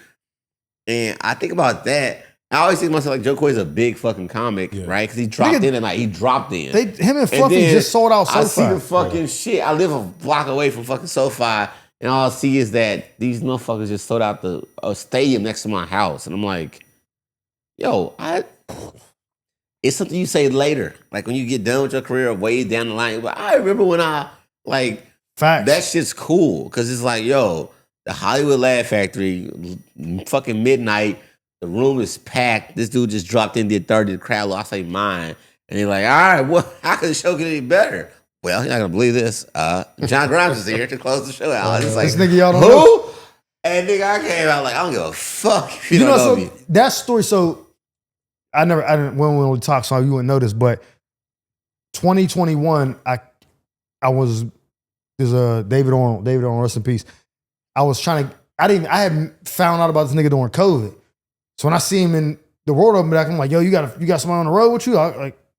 Speaker 3: And I think about that. I always think to myself like Joe Coy's a big fucking comic, right? Because he dropped in and like he dropped in.
Speaker 2: Him and Fluffy just sold out SoFi.
Speaker 3: I see the fucking shit. I live a block away from fucking SoFi, and all I see is that these motherfuckers just sold out a stadium next to my house. And I'm like, yo, it's something you say later. Like when you get done with your career way down the line. But I remember when
Speaker 2: Facts.
Speaker 3: That shit's cool because it's like, yo, the Hollywood Laugh Factory, fucking midnight, the room is packed. This dude just dropped in, did 30, the crowd lost their mind. And they're like, all right, well, how can the show get any better? Well, you're not going to believe this. John Grimes is here to close the show out. It's like,
Speaker 2: this nigga y'all don't
Speaker 3: who?
Speaker 2: know.
Speaker 3: And nigga, I came out like, I don't give a fuck if you don't know me.
Speaker 2: That story, so I didn't, when we talked, so you wouldn't know this, but 2021, there's a David Orr, rest in peace. I hadn't found out about this nigga during COVID. So when I see him in the world open back, I'm like, yo, you got somebody on the road with you?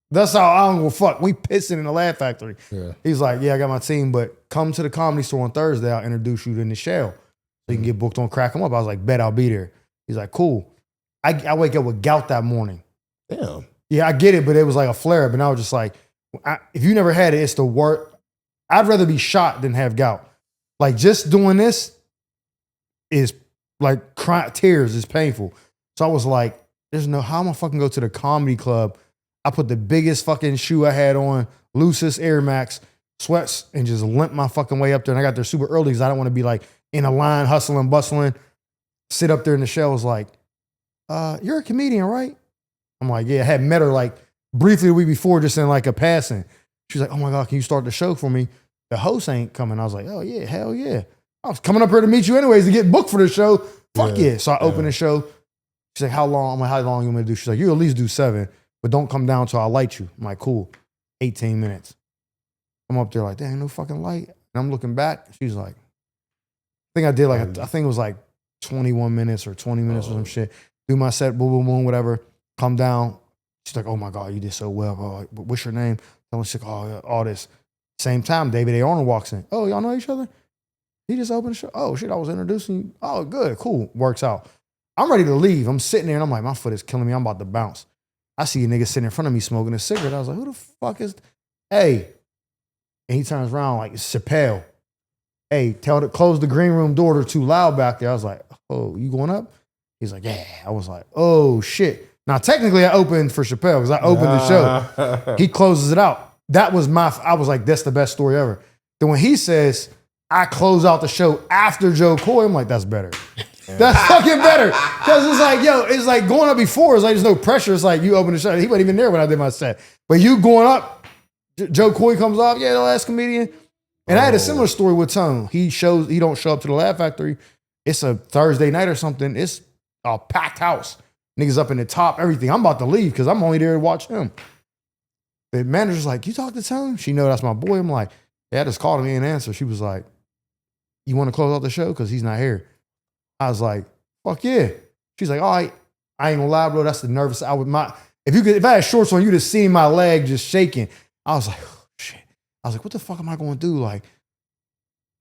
Speaker 2: That's how I don't go fuck. We pissing in the Laugh Factory. Yeah. He's like, yeah, I got my team, but come to the Comedy Store on Thursday. I'll introduce you to Nichelle. So you can get booked on Crack 'em Up. I was like, bet I'll be there. He's like, cool. I wake up with gout that morning.
Speaker 1: Damn.
Speaker 2: Yeah, I get it, but it was like a flare up. And I was just like, if you never had it, it's the worst. I'd rather be shot than have gout. Like just doing this is like tears is painful. So I was like, how am I fucking go to the comedy club? I put the biggest fucking shoe I had on, loosest Air Max, sweats, and just limp my fucking way up there. And I got there super early because I don't want to be like in a line, hustling, bustling. Sit up there in the show was like, you're a comedian, right? I'm like, yeah, I had met her like briefly the week before, just in like a passing. She's like, oh my God, can you start the show for me? The host ain't coming. I was like, oh yeah, hell yeah. I was coming up here to meet you anyways to get booked for the show. Fuck yeah. So I opened the show. She's like, how long? I'm like, how long you want me to do? She's like, you at least do 7, but don't come down till I light you. I'm like, cool. 18 minutes. I'm up there like, there ain't no fucking light. And I'm looking back. She's like, I think I did like, I think it was like 21 minutes or 20 minutes or some shit. Do my set, boom, boom, boom, whatever. Come down. She's like, oh my God, you did so well. Oh, what's your name? She's like, oh, all this. Same time, David A. Arnold walks in. Oh, y'all know each other? He just opened the show. Oh, shit, I was introducing you. Oh, good, cool. Works out. I'm ready to leave. I'm sitting there and I'm like, my foot is killing me. I'm about to bounce. I see a nigga sitting in front of me smoking a cigarette. I was like, who the fuck is... Hey, And he turns around like, it's Chappelle. Hey, close the green room door. They're too loud back there. I was like, oh, you going up? He's like, yeah. I was like, oh, shit. Now, technically, I opened for Chappelle because I opened the show. He closes it out. I was like, that's the best story ever. Then when he says, I close out the show after Joe Coy, I'm like, that's better. That's fucking better. Because it's like, yo, it's like going up before. It's like, there's no pressure. It's like, you open the show. He wasn't even there when I did my set. But you going up, Joe Coy comes off, yeah, the last comedian. And I had a similar story with Tone. He don't show up to the Laugh Factory. It's a Thursday night or something. It's a packed house. Niggas up in the top, everything. I'm about to leave because I'm only there to watch him. The manager's like, you talk to Tone? She know that's my boy. I'm like, yeah, I just called him. He didn't answer. She was like, you want to close out the show? Because he's not here. I was like, fuck yeah. She's like, all right. I ain't gonna lie, bro. That's the nervous. If I had shorts on, you'd have seen my leg just shaking. I was like, oh, shit. I was like, what the fuck am I gonna do? Like,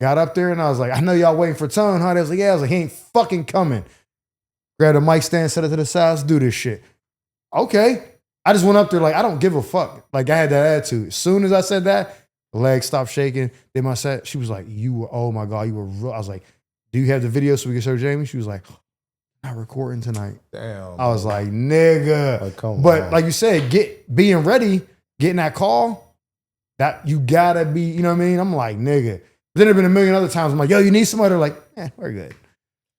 Speaker 2: got up there and I was like, I know y'all waiting for Tone, huh? They was like, yeah. I was like, he ain't fucking coming. Grabbed a mic stand, set it to the side, let's do this shit. Okay. I just went up there like, I don't give a fuck. Like, I had that attitude. As soon as I said that, the leg stopped shaking. Did my set. She was like, oh my God, you were real. I was like, do you have the video so we can show Jamie? She was like, not recording tonight.
Speaker 1: Damn.
Speaker 2: I was like, nigga.
Speaker 1: Like, come
Speaker 2: but
Speaker 1: on.
Speaker 2: like you said, being ready, getting that call, that you gotta be, you know what I mean? I'm like, nigga. But then there have been a million other times I'm like, yo, you need somebody? They're like, we're good.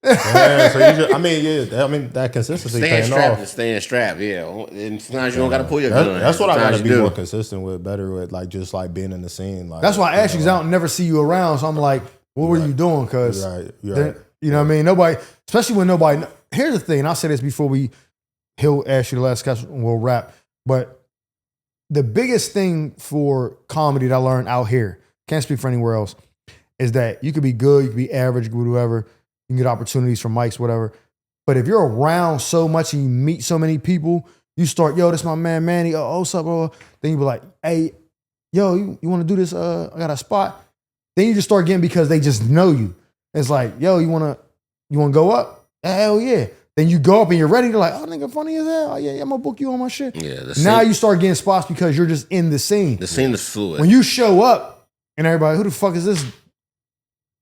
Speaker 1: Yeah, so you just, I mean, that consistency paying off.
Speaker 3: Staying strapped, yeah. And sometimes you don't got to pull your gun.
Speaker 1: That's what I got to
Speaker 3: Sometimes
Speaker 1: be
Speaker 3: you do.
Speaker 1: more consistent with, better with, like, just like being in the scene. Like,
Speaker 2: That's why I ask you, 'cause I don't never see you around. So I'm like, what were you doing? Because,
Speaker 1: You're right.
Speaker 2: you know what I mean? Nobody, especially when nobody, here's the thing, and I'll say this before he'll ask you the last question and we'll wrap. But the biggest thing for comedy that I learned out here, can't speak for anywhere else, is that you could be good, you could be average, you could do whatever. You can get opportunities from mics, whatever. But if you're around so much and you meet so many people, you start, yo, this my man Manny. Oh, what's up, bro? Then you be like, hey, yo, you want to do this? I got a spot. Then you just start getting because they just know you. It's like, yo, you want to go up? Hell yeah. Then you go up and you're ready. They're like, oh, nigga, funny as hell. Oh, yeah, I'm going to book you on my shit.
Speaker 3: Yeah.
Speaker 2: Now you start getting spots because you're just in the scene.
Speaker 3: The scene is fluid.
Speaker 2: When you show up and everybody, who the fuck is this?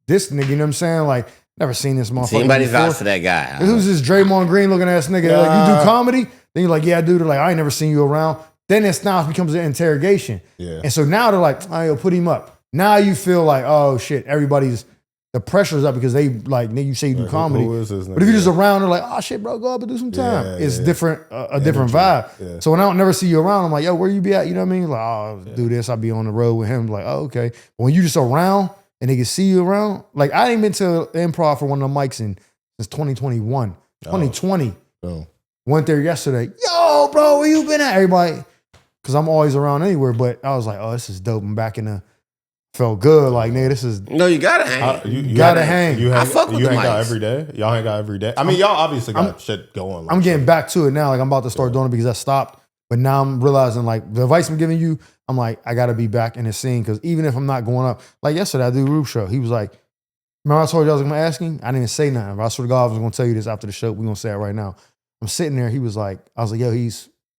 Speaker 2: This nigga, you know what I'm saying? Like, never seen this motherfucker.
Speaker 3: Anybody
Speaker 2: before.
Speaker 3: vouch for that guy?
Speaker 2: Who's this Draymond Green looking ass nigga? Like, you do comedy? Then you're like, yeah, I do. They're like, I ain't never seen you around. Then it now becomes an interrogation.
Speaker 1: Yeah.
Speaker 2: And so now they're like, oh, yo, put him up. Now you feel like, oh shit, the pressure's up because they like, nigga, you say you do comedy.
Speaker 1: Who is this nigga?
Speaker 2: But if you're just around, they're like, oh shit, bro, go up and do some time. It's different, a different vibe.
Speaker 1: Yeah.
Speaker 2: So when I don't never see you around, I'm like, yo, where you be at? You know what I mean? Like, oh, do this. I'll be on the road with him. Like, oh, okay. But when you just around, and they can see you around. Like, I ain't been to improv for one of the mics since 2021. 2020.
Speaker 1: Oh.
Speaker 2: Went there yesterday. Yo, bro, where you been at? Everybody, because I'm always around anywhere. But I was like, oh, this is dope. I'm back in the, felt good. Like, nigga, this is.
Speaker 3: No, you gotta hang.
Speaker 2: You gotta hang.
Speaker 3: I fuck with
Speaker 1: you
Speaker 3: the
Speaker 1: hang out
Speaker 3: mics.
Speaker 1: every day? Y'all hang out every day? I mean, y'all obviously got shit going. Like,
Speaker 2: I'm getting back to it now. Like, I'm about to start doing it because I stopped. But now I'm realizing, like, the advice I'm giving you, I'm like, I gotta be back in the scene because even if I'm not going up, like yesterday, I do Roof Show. He was like, remember I told you I was gonna ask him? I didn't even say nothing. But I swear to God, I was gonna tell you this after the show. We're gonna say it right now. I'm sitting there. He was like, I was like, yo,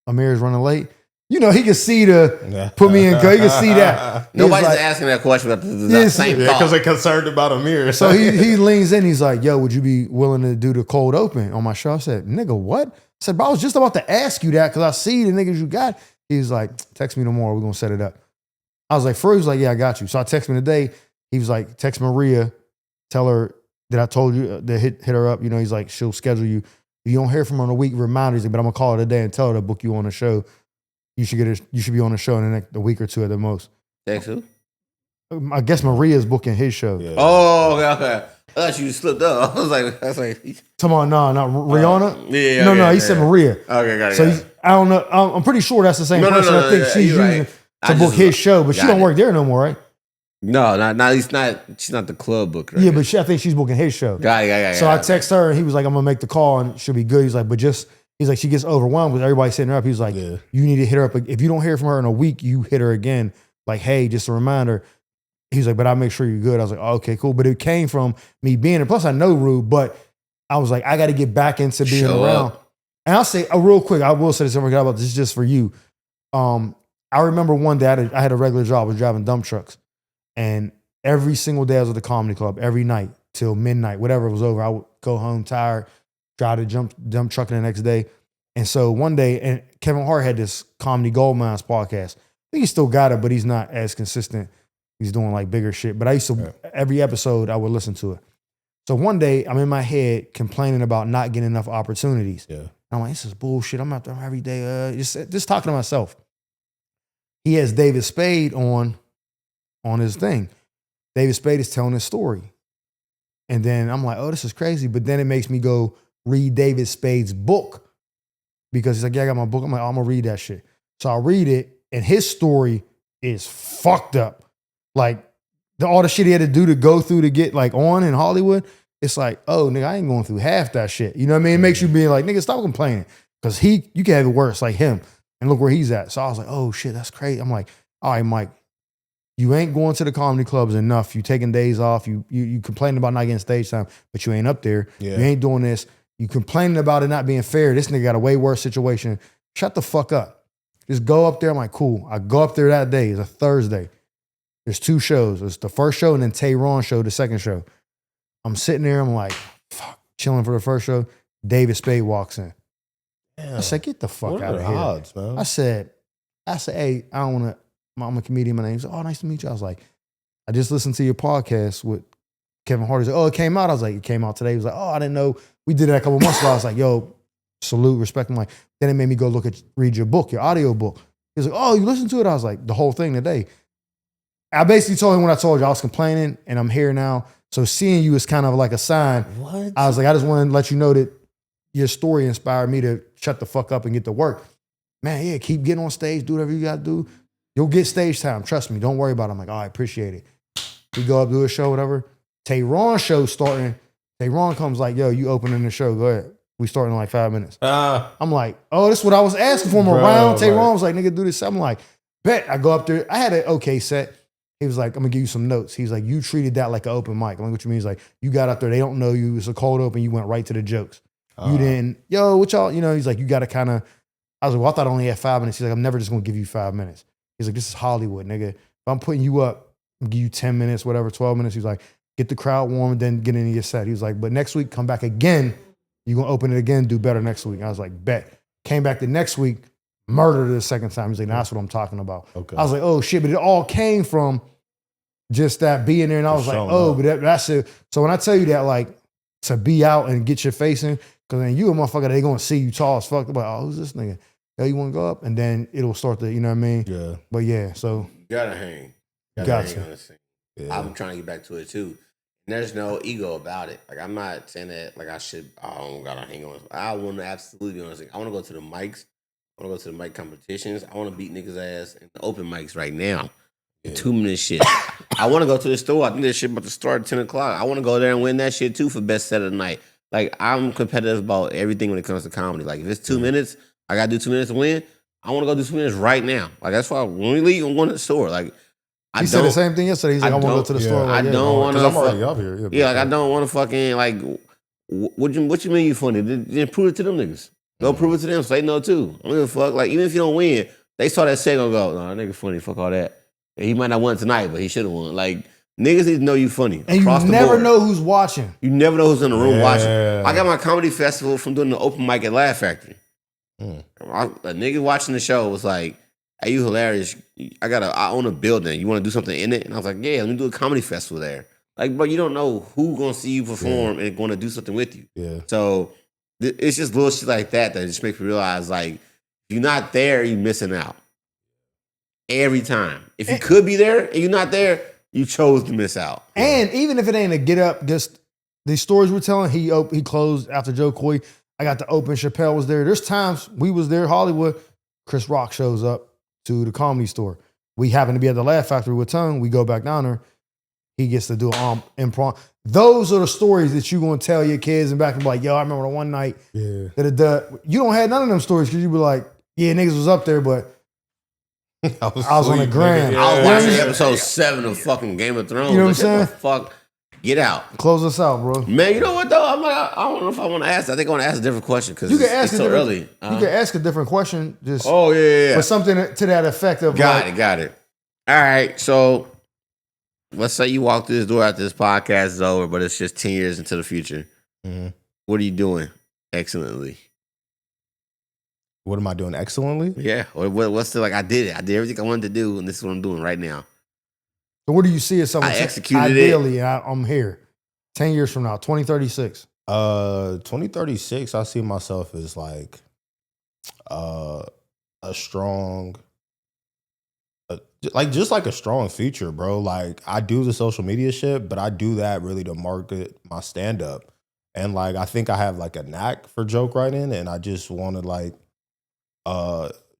Speaker 2: Amir's running late. You know, he could see put me in, he could see that. He was
Speaker 3: Nobody's
Speaker 2: like,
Speaker 3: asking that question about the same thought.
Speaker 1: because they're concerned about Amir.
Speaker 2: So he leans in. He's like, yo, would you be willing to do the cold open on my show? I said, nigga, what? I said, bro, I was just about to ask you that because I see the niggas you got. He's like, text me tomorrow. We're going to set it up. I was like, he was like, yeah, I got you. So I text me today. He was like, text Maria. Tell her that I told you to hit her up. You know, he's like, she'll schedule you. If you don't hear from her in a week, remind her. He's like, but I'm going to call her today and tell her to book you on the show. You should be on the show in the next a week or two at the most.
Speaker 3: Text who?
Speaker 2: I guess Maria's booking his show.
Speaker 1: Yeah.
Speaker 3: Oh, okay. I thought you slipped up. I was like,
Speaker 2: Come on, no, Rihanna?
Speaker 3: yeah.
Speaker 2: No,
Speaker 3: okay,
Speaker 2: he said Maria.
Speaker 3: Okay, got it.
Speaker 2: So I don't know. I'm pretty sure that's the same person. I think she's
Speaker 3: you're
Speaker 2: using
Speaker 3: right.
Speaker 2: to book his show, but she don't work there no more, right?
Speaker 3: No, not she's not the club booker.
Speaker 2: Yeah, but I think she's booking his show.
Speaker 3: Got it.
Speaker 2: So I text her and he was like, I'm gonna make the call and she'll be good. He's like, he's like, she gets overwhelmed with everybody setting her up. He was like, you need to hit her up. If you don't hear from her in a week, you hit her again. Like, hey, just a reminder. He's like, but I'll make sure you're good. I was like, oh, okay, cool. But it came from me being there. Plus, I know Rube, but I was like, I got to get back into being around. And I'll say, real quick, I will say this, I forgot about this just for you. I remember one day I had a regular job, I was driving dump trucks. And every single day I was at the comedy club, every night till midnight, whatever was over. I would go home tired, try to jump truck the next day. And so one day, and Kevin Hart had this Comedy Gold Mines podcast. I think he still got it, but he's not as consistent. He's doing like bigger shit. But I used to, every episode, I would listen to it. So one day, I'm in my head complaining about not getting enough opportunities.
Speaker 1: Yeah.
Speaker 2: I'm like, this is bullshit. I'm out there every day, just talking to myself. He has David Spade on his thing. David Spade is telling his story. And then I'm like, oh, this is crazy. But then it makes me go read David Spade's book. Because he's like, yeah, I got my book. I'm like, oh, I'm going to read that shit. So I read it, and his story is fucked up. Like, all the shit he had to do to go through to get, like, on in Hollywood, it's like, oh, nigga, I ain't going through half that shit. You know what I mean? It makes you be like, nigga, stop complaining. Because you can have it worse, like him. And look where he's at. So I was like, oh, shit, that's crazy. I'm like, all right, Mike, you ain't going to the comedy clubs enough. You taking days off. You complaining about not getting stage time, but you ain't up there.
Speaker 1: Yeah.
Speaker 2: You ain't doing this. You complaining about it not being fair. This nigga got a way worse situation. Shut the fuck up. Just go up there. I'm like, cool. I go up there that day. It's a Thursday. There's 2 shows. It's the first show and then Tehran show, the second show. I'm sitting there. I'm like, fuck, chilling for the first show. David Spade walks in.
Speaker 1: Damn.
Speaker 2: I said, get the fuck
Speaker 1: What
Speaker 2: out
Speaker 1: are
Speaker 2: of
Speaker 1: the
Speaker 2: here.
Speaker 1: odds, man?
Speaker 2: I said, hey, I don't want to, I'm a comedian. My name's, oh, nice to meet you. I was like, I just listened to your podcast with Kevin Hart. He's like, oh, it came out. I was like, it came out today. He was like, oh, I didn't know. We did it a couple months ago. I was like, yo, salute, respect. I'm like, then it made me go read your book, your audio book. He was like, oh, you listened to it? I was like, the whole thing today. I basically told him when I told you I was complaining and I'm here now. So seeing you is kind of like a sign.
Speaker 1: What?
Speaker 2: I was like, I just want to let you know that your story inspired me to shut the fuck up and get to work. Man, yeah, keep getting on stage, do whatever you got to do. You'll get stage time. Trust me. Don't worry about it. I'm like, oh, I appreciate it. We go up, do a show, whatever. Tehran show starting. Tehran comes like, yo, you opening the show. Go ahead. We start in like 5 minutes. I'm like, oh, this is what I was asking for him around. Tehran was like, nigga, do this. I'm like, bet. I go up there. I had an okay set. He was like, I'm going to give you some notes. He's like, you treated that like an open mic. I'm like, what you mean? He's like, you got up there. They don't know you. It was a cold open. You went right to the jokes. You didn't, yo, what y'all, you know, he's like, you got to kind of, I was like, well, I thought I only had 5 minutes. He's like, I'm never just going to give you 5 minutes. He's like, this is Hollywood, nigga. If I'm putting you up, I'll give you 10 minutes, whatever, 12 minutes. He's like, get the crowd warm, then get into your set. He was like, but next week, come back again. You're going to open it again, do better next week. I was like, bet. Came back the next week, murdered it the second time. He's like, nah, that's what I'm talking about.
Speaker 1: Okay.
Speaker 2: I was like, oh shit, but it all came from just that being there. And I was like, oh, but that's it. So when I tell you that, like, to be out and get your face in, because then you a motherfucker, they going to see you tall as fuck. They're like, oh, who's this nigga? Yo, you want to go up? And then it'll start to, you know what I mean?
Speaker 1: Yeah.
Speaker 2: But yeah, so.
Speaker 3: You gotta hang.
Speaker 2: Gotcha.
Speaker 3: Hang on this thing.
Speaker 1: Yeah.
Speaker 3: I'm trying to get back to it too. And there's no ego about it. Like, I'm not saying that, like, I don't gotta hang on. I want to absolutely be on this thing. I want to go to the mics. I want to go to the mic competitions. I want to beat niggas' ass in the open mics right now.
Speaker 1: Yeah.
Speaker 3: 2 minute shit. I want to go to the store. I think this shit about to start at 10 o'clock. I want to go there and win that shit too for best set of the night. Like, I'm competitive about everything when it comes to comedy. Like, if it's 2 minutes, I got to do 2 minutes to win. I want to go do 2 minutes right now. Like, that's why when we leave, I'm going to the store. Like,
Speaker 2: He said the same thing yesterday. He's like, I want to go to the store.
Speaker 3: I
Speaker 2: Like,
Speaker 3: don't want to.
Speaker 1: I'm already up here.
Speaker 3: Yeah, like, I don't want to fucking, like, what you mean you funny? Then prove it to them niggas. Go prove it to them. Say no too. I don't give a fuck. Like, even if you don't win, they saw that set and go, no, that nigga funny. Fuck all that. And he might not win tonight, but he should have won. Like, niggas need to know you funny.
Speaker 2: And you never know who's watching.
Speaker 3: You never know who's in the room watching. I got my comedy festival from doing the open mic at Laugh Factory. A nigga watching the show was like, hey, you hilarious. I own a building. You want to do something in it? And I was like, yeah, let me do a comedy festival there. Like, but you don't know who's going to see you perform and going to do something with you.
Speaker 1: Yeah.
Speaker 3: So it's just little shit like that just makes me realize, like, if you're not there, you're missing out. Every time. If you could be there and you're not there, you chose to miss out.
Speaker 2: And even if it ain't a get up, just the stories we're telling, he closed after Joe Coy. I got to open. Chappelle was there. There's times we was there, Hollywood. Chris Rock shows up to the Comedy Store. We happen to be at the Laugh Factory with Tongue. We go back down there. He gets to do improv. Those are the stories that you're going to tell your kids and back and be like, yo, I remember the one night.
Speaker 1: Yeah.
Speaker 2: You don't have none of them stories because you be like, yeah, niggas was up there, but I was on the gram.
Speaker 3: I was watching episode 7 of fucking Game of Thrones.
Speaker 2: You know what I'm saying?
Speaker 3: Fuck, get out.
Speaker 2: Close us out, bro.
Speaker 3: Man, you know what though? I don't know if I want to ask. I think I want to ask a different question because it's so early.
Speaker 2: You can ask a different question. Just
Speaker 3: yeah.
Speaker 2: But something to that effect of
Speaker 3: Got it. All right, so let's say you walk through this door after this podcast is over, but it's just 10 years into the future.
Speaker 1: Mm-hmm.
Speaker 3: What are you doing excellently?
Speaker 1: What am I doing excellently?
Speaker 3: Yeah. Or what's the, like, I did it. I did everything I wanted to do, and this is what I'm doing right now.
Speaker 2: So what do you see as someone
Speaker 3: I executed
Speaker 2: ideally,
Speaker 3: it.
Speaker 2: I'm here 10 years from now, 2036?
Speaker 1: 2036, I see myself as like a strong, just like a strong feature, bro. Like I do the social media shit, but I do that really to market my stand up. And like I think I have like a knack for joke writing, and I just want to like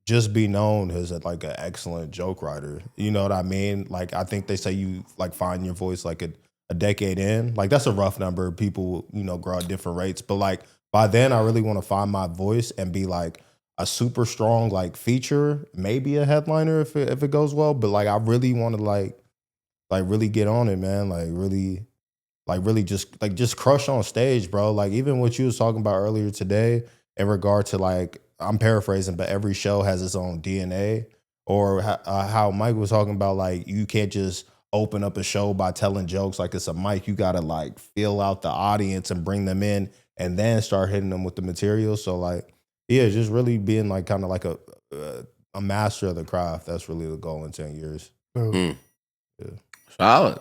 Speaker 1: just be known as like an excellent joke writer. You know what I mean? Like I think they say you like find your voice like a decade in. Like that's a rough number. People, grow at different rates. But like by then I really want to find my voice and be like a super strong like feature, maybe a headliner if it goes well. But like I really want to like really get on it, man. Like really just crush on stage, bro. Like even what you was talking about earlier today in regard to like, I'm paraphrasing, but every show has its own DNA. Or how Mike was talking about, like you can't just open up a show by telling jokes like it's a mic. You gotta like feel out the audience and bring them in, and then start hitting them with the material. So like, yeah, just really being like kind of like a master of the craft. That's really the goal in 10 years.
Speaker 3: Mm.
Speaker 1: Yeah.
Speaker 3: Solid.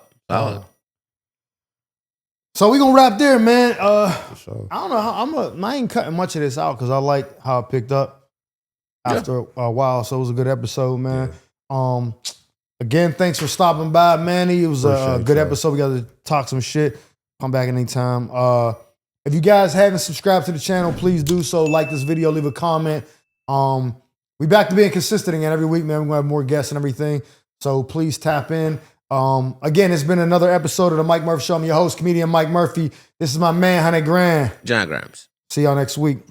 Speaker 2: So we gonna wrap there, man.
Speaker 1: For sure.
Speaker 2: I don't know. I ain't cutting much of this out because I like how it picked up after a while. So it was a good episode, man. Yeah. Again, thanks for stopping by, Manny. It was a good episode. We got to talk some shit. Come back anytime. If you guys haven't subscribed to the channel, please do so. Like this video, leave a comment. We back to being consistent again every week, man. We're gonna have more guests and everything. So please tap in. Again, it's been another episode of the Mike Murphy Show. I'm your host, comedian Mike Murphy. This is my man, 100 Grand.
Speaker 3: John Grimes.
Speaker 2: See y'all next week.